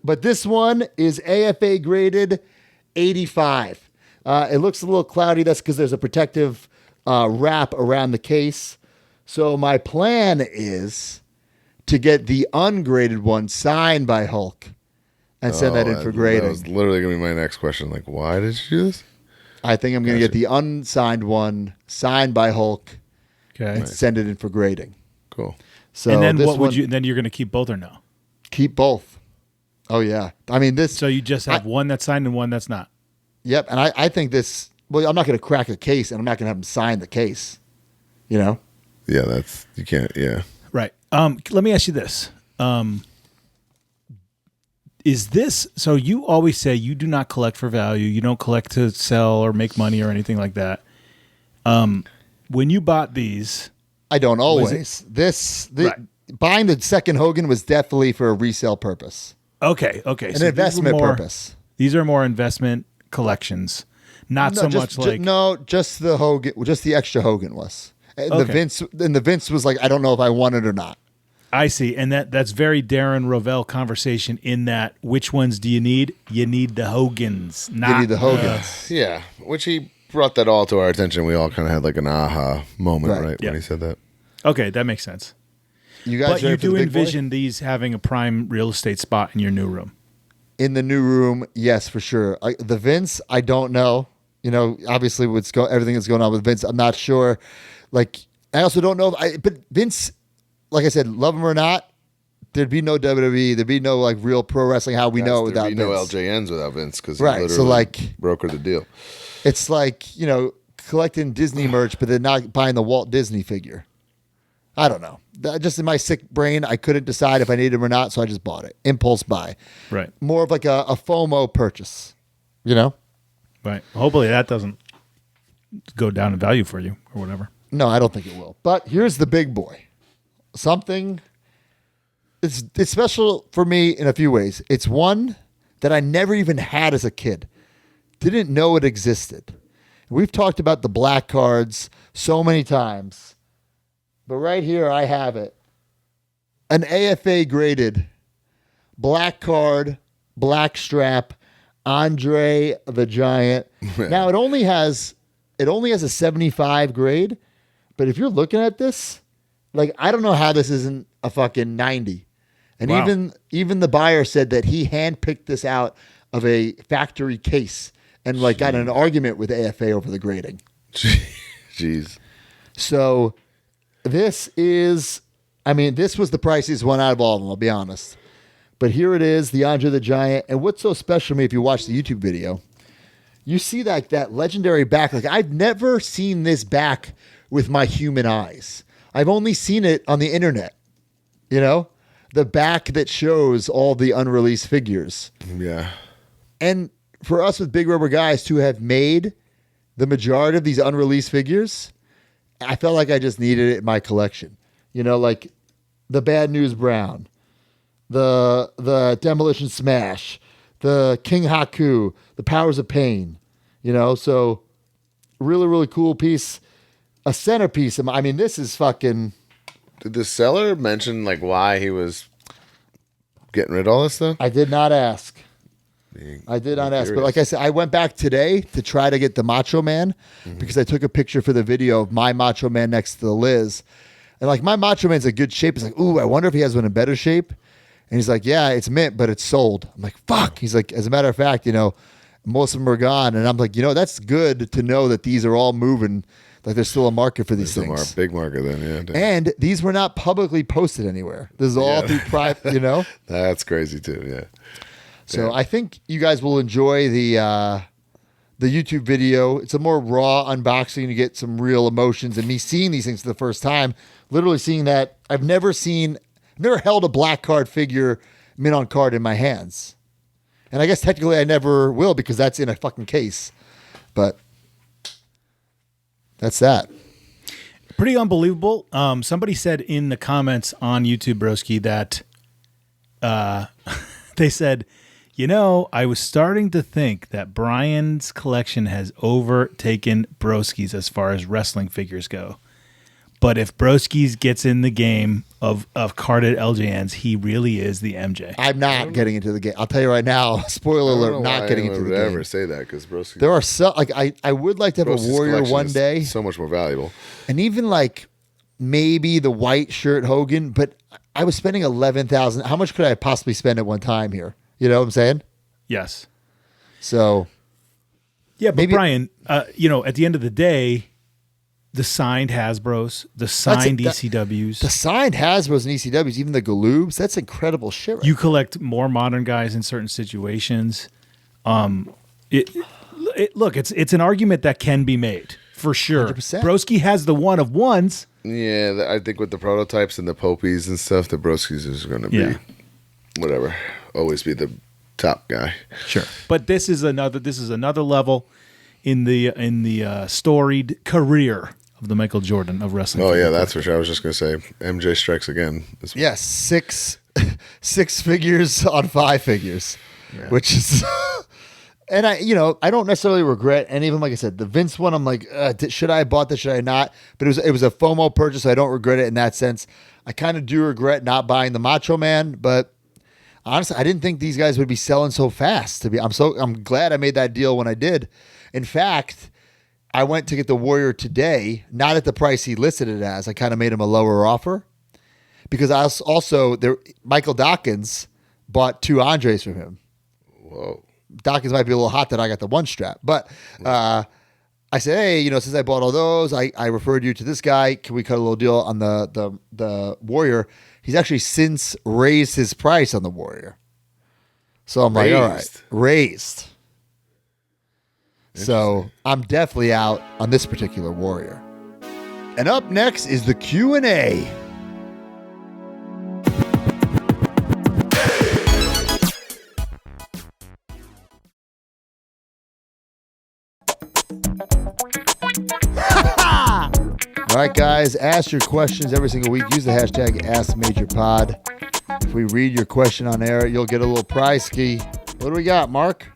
But this one is AFA graded 85. It looks a little cloudy. That's because there's a protective wrap around the case. So my plan is to get the ungraded one signed by Hulk and send that in for That grading. was literally going to be my next question. Like, why did you do this? I think I'm going to get the unsigned one signed by Hulk Okay. and send it in for grading. Cool. So And then this what would one- you? Then you're going to keep both or no? keep both? Oh yeah. I mean this. So you just have one that's signed and one that's not. Yep. And I think this. Well, I'm not going to crack a case, and I'm not going to have him sign the case. You know. Yeah, you can't. Yeah. Right. Let me ask you this. Is this so? You always say you do not collect for value. You don't collect to sell or make money or anything like that. When you bought these, I don't always. Right. Buying the second Hogan was definitely for a resale purpose, okay. an these were investment more- purpose. These are more investment collections, not so much like just the Hogan, just the extra Hogan was. And Okay. the Vince was like, I don't know if I want it or not. I see, and that's very Darren Rovell conversation. In that, which ones do you need? You need the Hogans, not You need the Hogans. Yeah. Which he brought that all to our attention. We all kind of had like an aha moment, Right. right? Yeah. When he said that. Okay, that makes sense. You guys But ready you for the do big boy? envision these having a prime real estate spot in your new room. In the new room, yes, for sure. The Vince, I don't know. Obviously, everything that's going on with Vince, I'm not sure. Like, I also don't know. But Vince, like I said, love him or not, there'd be no WWE. There'd be no like real pro wrestling how we know it without There'd be no Vince. LJNs without Vince because he Right, so, literally like- brokered the deal. It's like collecting Disney merch, but then not buying the Walt Disney figure. I don't know. Just in my sick brain, I couldn't decide if I needed him or not, so I just bought it. Impulse buy. Right. More of like a FOMO purchase. You know? Right. Hopefully that doesn't go down in value for you or whatever. No, I don't think it will. But here's the big boy. Something. It's special for me in a few ways. It's one that I never even had as a kid. Didn't know it existed. We've talked about the black cards so many times. But right here, I have it. An AFA graded black card, black strap, Andre the Giant. Now it only has a 75 grade, but if you're looking at this, like I don't know how this isn't a fucking 90. And Wow. even the buyer said that he handpicked this out of a factory case and like got in an argument with AFA over the grading. Jeez. So this was the priciest one out of all of them, I'll be honest. But here it is, the Andre the Giant. And what's so special to me, if you watch the YouTube video, you see that legendary back. Like I've never seen this back with my human eyes. I've only seen it on the internet. The back that shows all the unreleased figures. Yeah. And for us with Big Rubber Guys to have made the majority of these unreleased figures, I felt like I just needed it in my collection. You know, like the Bad News Brown, the Demolition Smash, the King Haku, the Powers of Pain. You know, so really, really cool piece. A centerpiece. I mean, this is fucking... Did the seller mention like why he was getting rid of all this stuff? I did not ask. But like I said, I went back today to try to get the Macho Man because I took a picture for the video of my Macho Man next to the Liz. And like my Macho Man's in good shape. It's like, ooh, I wonder if he has one in better shape. And he's like, yeah, it's mint, but it's sold. I'm like, fuck. He's like, as a matter of fact, you know, most of them are gone. And I'm like, you know, that's good to know that these are all moving. Like there's still a market for these things. Big market then, yeah. Damn. And these were not publicly posted anywhere. This is all through private, you know? That's crazy too, yeah. So I think you guys will enjoy the YouTube video. It's a more raw unboxing. You get some real emotions. And me seeing these things for the first time, literally seeing that, I've never held a black card figure mint on card in my hands. And I guess technically I never will because that's in a fucking case. But that's that. Pretty unbelievable. Somebody said in the comments on YouTube, Broski, that they said, you know, I was starting to think that Brian's collection has overtaken Broski's as far as wrestling figures go. But if Broski's gets in the game of carded LJNs, he really is the MJ. I'm not getting into the game. I'll tell you right now, spoiler alert, not getting into the game. I would ever say that because Broski. There are so, like, I would like to have a Warrior one day. So much more valuable. And even like maybe the white shirt Hogan, but I was spending $11,000. How much could I possibly spend at one time here? You know what I'm saying? Yes. So. Yeah, but maybe, Brian, you know, at the end of the day, the signed Hasbros, the signed ECWs. The signed Hasbros and ECWs, even the Galoobs, that's incredible shit. Right? You collect more modern guys in certain situations. Look, it's an argument that can be made, for sure. 100%. Broski has the one of ones. Yeah, I think with the prototypes and the Popies and stuff, the Broskis is going to be, whatever, always be the top guy. Sure. But this is another level in the storied career of the Michael Jordan of wrestling. Oh yeah, that's for sure. I was just gonna say MJ strikes again. Yes, six figures on 5 figures, which is, and I don't necessarily regret any of them. Like I said, the Vince one, I'm like, should I have bought this? Should I not? But it was a FOMO purchase. So I don't regret it in that sense. I kind of do regret not buying the Macho Man, but honestly, I didn't think these guys would be selling so fast. I'm glad I made that deal when I did. In fact, I went to get the Warrior today, not at the price he listed it as. I kind of made him a lower offer because I also Michael Dawkins bought 2 Andres from him. Whoa. Dawkins might be a little hot that I got the 1 strap, but I said, hey, since I bought all those, I referred you to this guy. Can we cut a little deal on the Warrior? He's actually since raised his price on the Warrior. So I'm like, all right, raised. So I'm definitely out on this particular Warrior. And up next is the Q&A. All right, guys, ask your questions every single week. Use the hashtag AskMajorPod. If we read your question on air, you'll get a little prize ski. What do we got, Mark?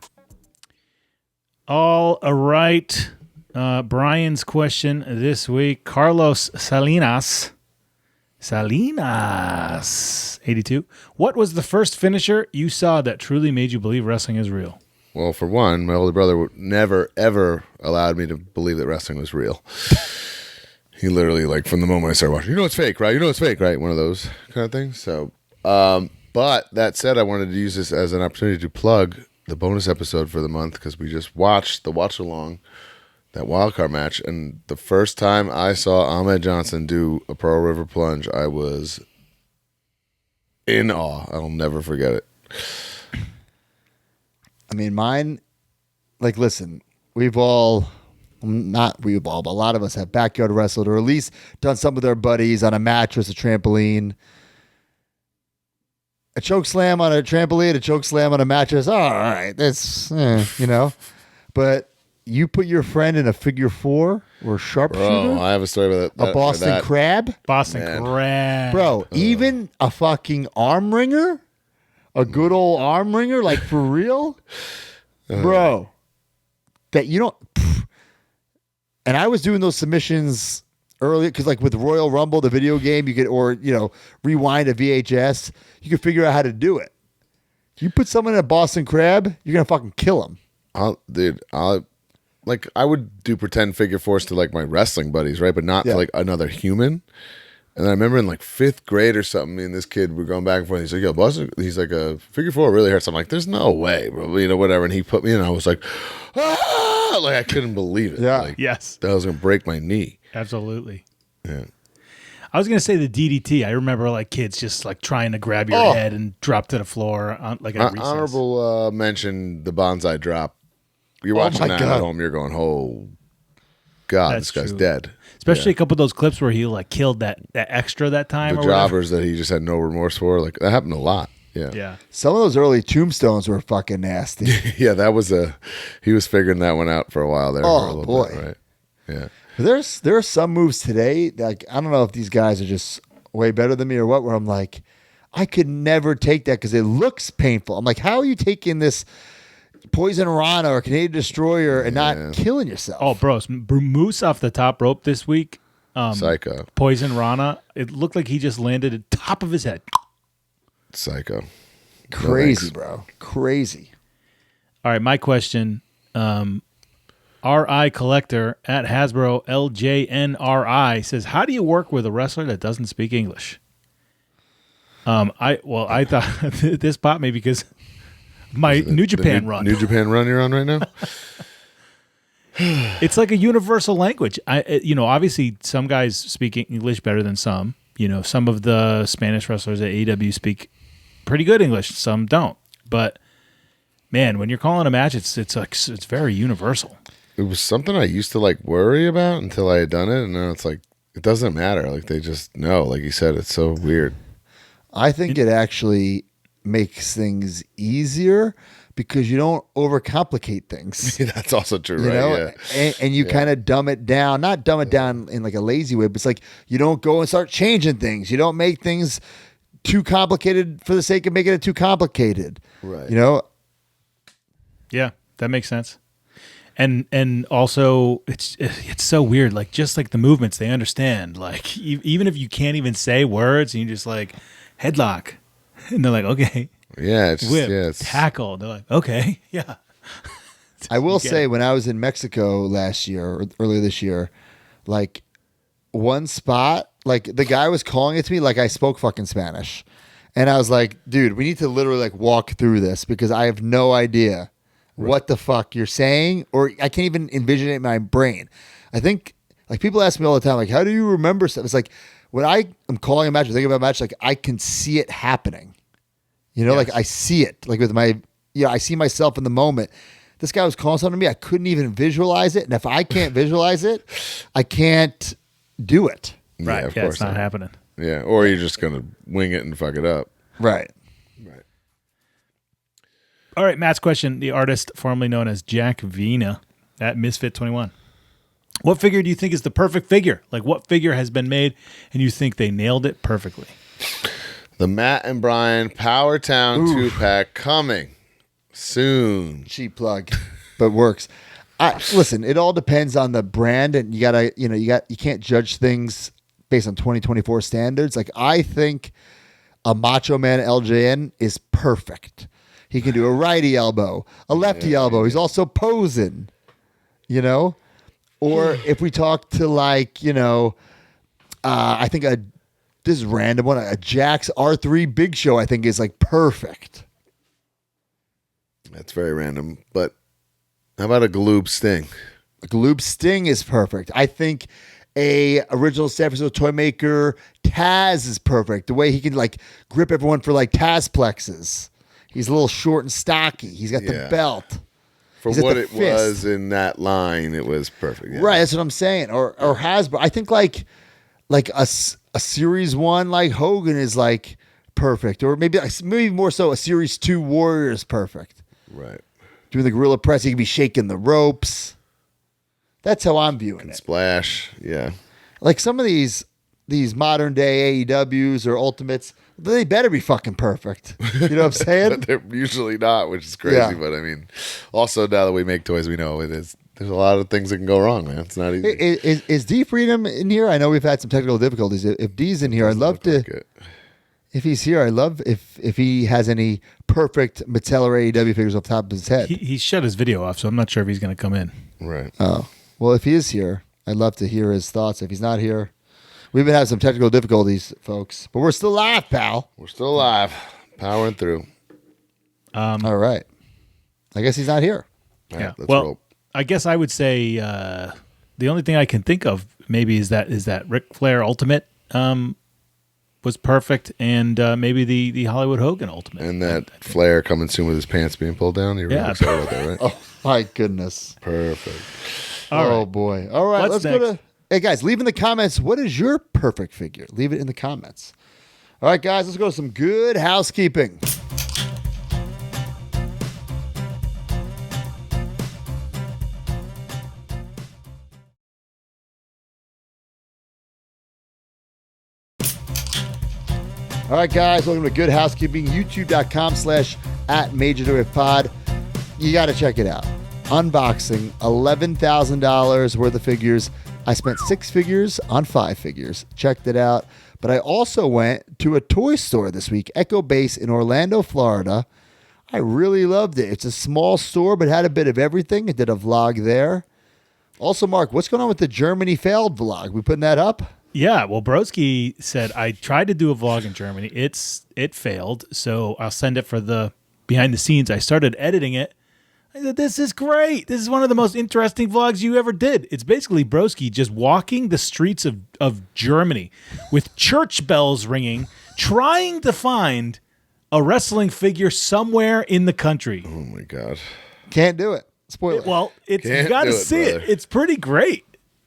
All right. Brian's question this week. Carlos Salinas, 82. What was the first finisher you saw that truly made you believe wrestling is real? Well, for one, my older brother never, ever allowed me to believe that wrestling was real. He literally, like, from the moment I started watching, it's fake, right? It's fake, right? One of those kind of things. So, but that said, I wanted to use this as an opportunity to plug the bonus episode for the month because we just watched the watch along, that wildcard match, and the first time I saw Ahmed Johnson do a Pearl River plunge, I was in awe. I'll never forget it. I mean, mine, like, listen, but a lot of us have backyard wrestled or at least done some with our buddies on a mattress, a trampoline. A choke slam on a trampoline, a choke slam on a mattress. Oh, all right, that's, But you put your friend in a figure 4 or sharpshooter? Bro, I have a story about that. A Boston crab? Boston Man. crab. Bro, even a fucking arm wringer? A good old arm wringer? Like, for real? Bro. That you don't... And I was doing those submissions earlier because, like, with Royal Rumble, the video game, you could, or, you know, rewind a VHS, you could figure out how to do it. You put someone in a Boston crab, you're going to fucking kill him. I would do pretend figure 4s to like my wrestling buddies, right? But not to like another human. And I remember in like 5th grade or something, me and this kid were going back and forth. He's like, yo, Boston, he's like, a figure 4 really hurts. I'm like, there's no way, bro. You know, whatever. And he put me in, and I was like, ah! Like, I couldn't believe it. Yeah. Like, Yes. that was going to break my knee. Absolutely. Yeah. I was going to say the DDT. I remember like kids just like trying to grab your head and drop to the floor on like a recess. Honorable mention, the bonsai drop. You're watching that at home, you're going, oh, God, That's this guy's true. dead. Especially a couple of those clips where he like killed that extra that time The or whatever. jobbers that he just had no remorse for. Like, that happened a lot. Yeah. Yeah. Some of those early tombstones were fucking nasty. Yeah, that was he was figuring that one out for a while there. For a Oh, little boy. bit, right? Yeah. There are some moves today, like, I don't know if these guys are just way better than me or what, where I'm like, I could never take that because it looks painful. I'm like, how are you taking this Poison Rana or Canadian Destroyer and not killing yourself? Oh, bro, moose off the top rope this week. Psycho. Poison Rana. It looked like he just landed at the top of his head. Psycho. Crazy, thanks. bro. Crazy. All right, my question. RI Collector at Hasbro LJNRI says, how do you work with a wrestler that doesn't speak English? I thought this popped me because my New Japan run. New Japan run you're on right now? It's like a universal language. Obviously some guys speak English better than some. You know, some of the Spanish wrestlers at AEW speak pretty good English. Some don't. But man, when you're calling a match, it's very universal. It was something I used to like worry about until I had done it, and now it's like it doesn't matter. Like they just know. Like you said, it's so weird. I think it actually makes things easier because you don't overcomplicate things. That's also true, You right? know, Yeah. and you kind of dumb it down. Not dumb it down in like a lazy way, but it's like you don't go and start changing things. You don't make things too complicated for the sake of making it too complicated. Right. You know? Yeah, that makes sense. And also it's so weird. Like just like the movements they understand. Like even if you can't even say words, and you just like headlock, and they're like, okay, Yeah, it's whip, it's tackle. They're like, okay, yeah. I will get say it. when I was in Mexico last year or earlier this year, like one spot, like the guy was calling it to me like I spoke fucking Spanish. And I was like, dude, we need to literally like walk through this because I have no idea what the fuck you're saying, or I can't even envision it in my brain. I think like people ask me all the time, like, how do you remember stuff? It's like when I am calling a match or thinking about a match, like I can see it happening. You know, like I see it, like with my, I see myself in the moment. This guy was calling something to me. I couldn't even visualize it. And if I can't visualize it, I can't do it. Right. of Yeah, course it's not happening. Yeah, or you're just gonna wing it and fuck it up. Right. All right, Matt's question. The artist formerly known as Jack Vina at Misfit21. What figure do you think is the perfect figure? Like what figure has been made and you think they nailed it perfectly? The Matt and Brian Power Town 2-pack coming soon. Cheap plug, but works. Listen, it all depends on the brand, and you gotta, you can't judge things based on 2024 standards. Like I think a Macho Man LJN is perfect. He can do a righty elbow, a lefty elbow. He's also posing, Or if we talk to like, I think this is random one, a Jax R3 Big Show, I think is like perfect. That's very random, but how about a Galoob Sting? A Galoob Sting is perfect. I think a original San Francisco toy maker Taz is perfect. The way he can like grip everyone for like Taz plexes. He's a little short and stocky. He's got the belt. For He's got what the it fist. was in that line, it was perfect. Yeah. Right, that's what I'm saying. Or Hasbro. I think like a Series 1 like Hogan is like perfect. Or maybe more so a Series 2 Warrior is perfect. Right. Doing the gorilla press, he can be shaking the ropes. That's how I'm viewing it. Splash. Yeah. Like some of these modern day AEWs or Ultimates, they better be fucking perfect. You know what I'm saying? But they're usually not, which is crazy. Yeah. But I mean, also now that we make toys, we know it is. There's a lot of things that can go wrong, man. It's not easy. Is D Freedom in here? I know we've had some technical difficulties. If D's in here, I'd love to. If he's here, I'd love if he has any perfect Mattel or AEW figures off the top of his head. He shut his video off, so I'm not sure if he's going to come in. Right. Oh, well, if he is here, I'd love to hear his thoughts. If he's not here, we've been having some technical difficulties, folks, but we're still live, pal. We're still alive, powering through. All right. I guess he's not here. All right, Yeah. let's Well, roll. I guess I would say the only thing I can think of maybe is that Ric Flair Ultimate was perfect, and maybe the Hollywood Hogan Ultimate. And that Flair coming soon with his pants being pulled down. You're really Yeah. excited about that, right? Oh my goodness. Perfect. All Oh right. boy. All right. What's Let's go next? to. Hey guys, leave in the comments. What is your perfect figure? Leave it in the comments. All right, guys. Let's go to some good housekeeping. All right, guys, welcome to Good Housekeeping, youtube.com/@MajorWavePod. You got to check it out. Unboxing, $11,000 worth of figures. I spent 6 figures on 5 figures. Checked it out. But I also went to a toy store this week, Echo Base in Orlando, Florida. I really loved it. It's a small store, but had a bit of everything. I did a vlog there. Also, Mark, what's going on with the Germany failed vlog? We putting that up? Yeah, well, Brodsky said I tried to do a vlog in Germany. It failed, so I'll send it for the behind the scenes. I started editing it. I said, "This is great. This is one of the most interesting vlogs you ever did." It's basically Brodsky just walking the streets of Germany with church bells ringing, trying to find a wrestling figure somewhere in the country. Oh my God. Can't do it. Spoiler. Well, you Can't got to do it, see brother. it. It's pretty great.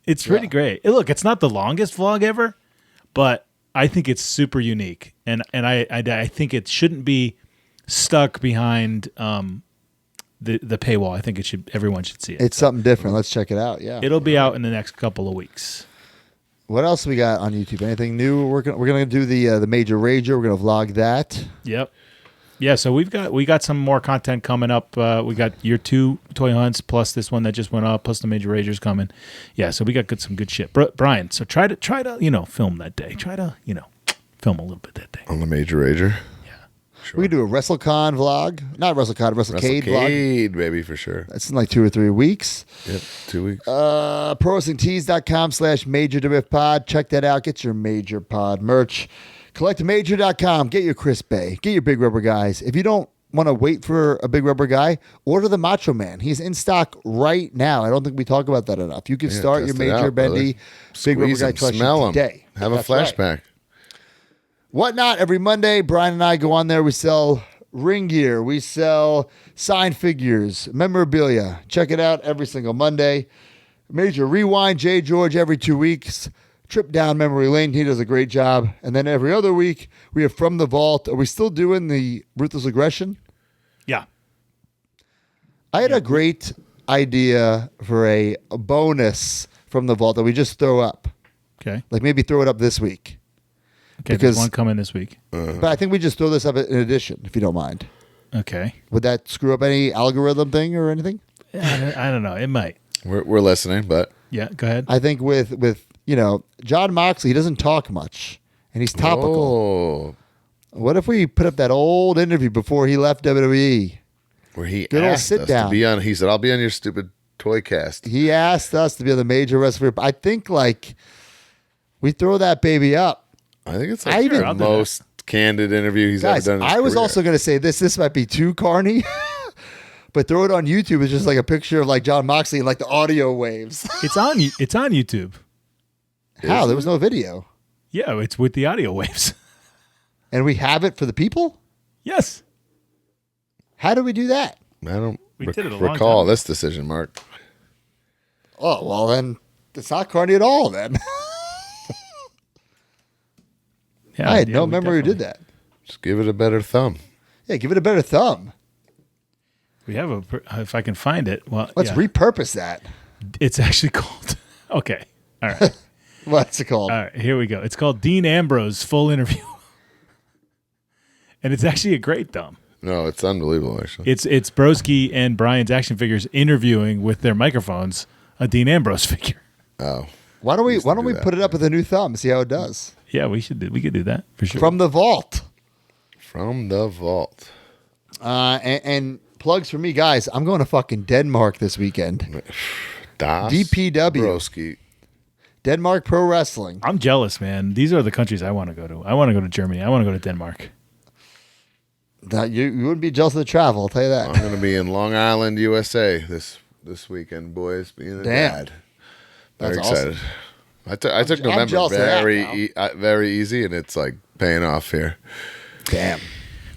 It's pretty great. Look, it's not the longest vlog ever, but I think it's super unique, and I think it shouldn't be stuck behind the paywall. I think everyone should see it. It's something different. Let's check it out. Yeah. It'll be out in the next couple of weeks. What else we got on YouTube? Anything new? We're gonna do the Major Rager. We're gonna vlog that. Yep. Yeah, so we got some more content coming up. We got year 2 toy hunts plus this one that just went up plus the Major Ragers coming. Yeah, so we got some good shit. Brian, so try to film that day. Try to film a little bit that day. On the Major Rager. We could do a WrestleCon vlog. Not WrestleCon, WrestleCade vlog. WrestleCade, baby, for sure. That's in like 2 or 3 weeks. Yep, 2 weeks. ProWrestlingTees.com/MajorWavePod. Check that out. Get your Major Pod merch. CollectMajor.com. Get your Chris Bay. Get your Big Rubber guys. If you don't want to wait for a Big Rubber guy, order the Macho Man. He's in stock right now. I don't think we talk about that enough. You can start your test it Major out, Bendy brother. Big Rubber Squeeze Guy 'em, collection smell 'em. today. Have That's a right. flashback. Whatnot every Monday. Brian and I go on there. We sell ring gear. We sell signed figures, memorabilia. Check it out every single Monday. Major Rewind, Jay George every 2 weeks. Trip down memory lane. He does a great job. And then every other week, we have From the Vault. Are we still doing the Ruthless Aggression? Yeah. I had a great idea for a bonus From the Vault that we just throw up. Okay. Like maybe throw it up this week. Okay. Because- There's one coming this week. But I think we just throw this up in addition, if you don't mind. Okay. Would that screw up any algorithm thing or anything? I don't know. It might. We're listening, but Yeah. Go ahead. I think with John Moxley, he doesn't talk much, and he's topical. Oh, What if we put up that old interview before he left WWE? where he Good old asked sit us down. to be on. He said, "I'll be on your stupid toy cast." He asked us to be on the Major Wrestling. I think we throw that baby up. I think it's I like even- the most candid interview he's Guys, ever done. In his I was career. also going to say this might be too carny, but throw it on YouTube. It's just like a picture of like John Moxley and like the audio waves. It's on YouTube. How? There was no video. Yeah, it's with the audio waves. And we have it for the people? Yes. How do we do that? I don't We did it a long recall time this decision, Mark. Oh, well, then it's not carny at all, then. Yeah, I had yeah, no we memory who did definitely- that. Just give it a better thumb. Yeah, give it a better thumb. We have if I can find it. Well, Let's yeah. repurpose that. It's actually called. Okay. All right. What's it called? All right. Here we go. It's called Dean Ambrose Full Interview. And it's actually a great thumb. No, it's unbelievable, actually. It's Broski and Brian's action figures interviewing with their microphones a Dean Ambrose figure. Oh. Why don't we that. put it up with a new thumb, see how it does? Yeah, we could do that for sure. From the vault. From the vault. And plugs for me, guys. I'm going to fucking Denmark this weekend. DPW. Broski. Denmark Pro Wrestling. I'm jealous, man. These are the countries I want to go to. I want to go to Germany. I want to go to Denmark. You wouldn't be jealous of the travel, I'll tell you that. I'm going to be in Long Island, USA this weekend, boys. Being a dad. Very That's excited. awesome. I took November jealous of that very easy, and it's like paying off here. Damn.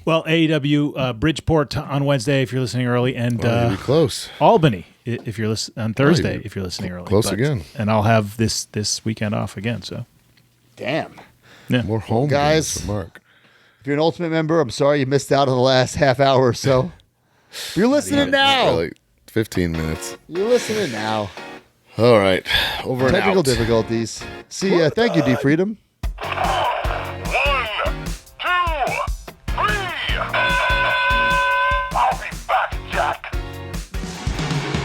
Well, AEW Bridgeport on Wednesday if you're listening early, and You'll be close. Albany if you're on Thursday you're if you're listening early. close again. And I'll have this weekend off again. So Damn. yeah. More home Guys. games for Mark. If you're an Ultimate member, I'm sorry you missed out on the last half hour or so. If you're listening now. Like 15 minutes. You're listening now. All right. Over and Technical out. difficulties. See ya. Thank you, D Freedom. 1, 2, 3. I'll be back, Jack.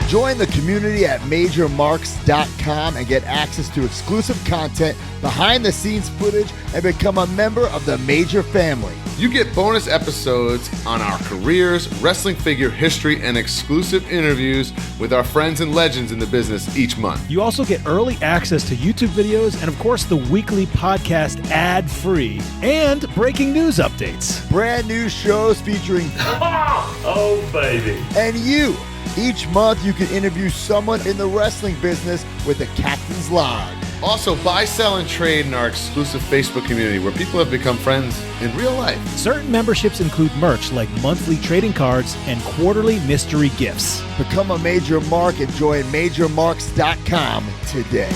Join the community at MajorMarks.com and get access to exclusive content, behind-the-scenes footage, and become a member of the Major family. You get bonus episodes on our careers, wrestling figure history, and exclusive interviews with our friends and legends in the business each month. You also get early access to YouTube videos and, of course, the weekly podcast ad-free and breaking news updates. Brand new shows featuring Oh, baby. and you. Each month, you can interview someone in the wrestling business with the Captain's Log. Also, buy, sell, and trade in our exclusive Facebook community where people have become friends in real life. Certain memberships include merch like monthly trading cards and quarterly mystery gifts. Become a Major Mark and join MajorMarks.com today.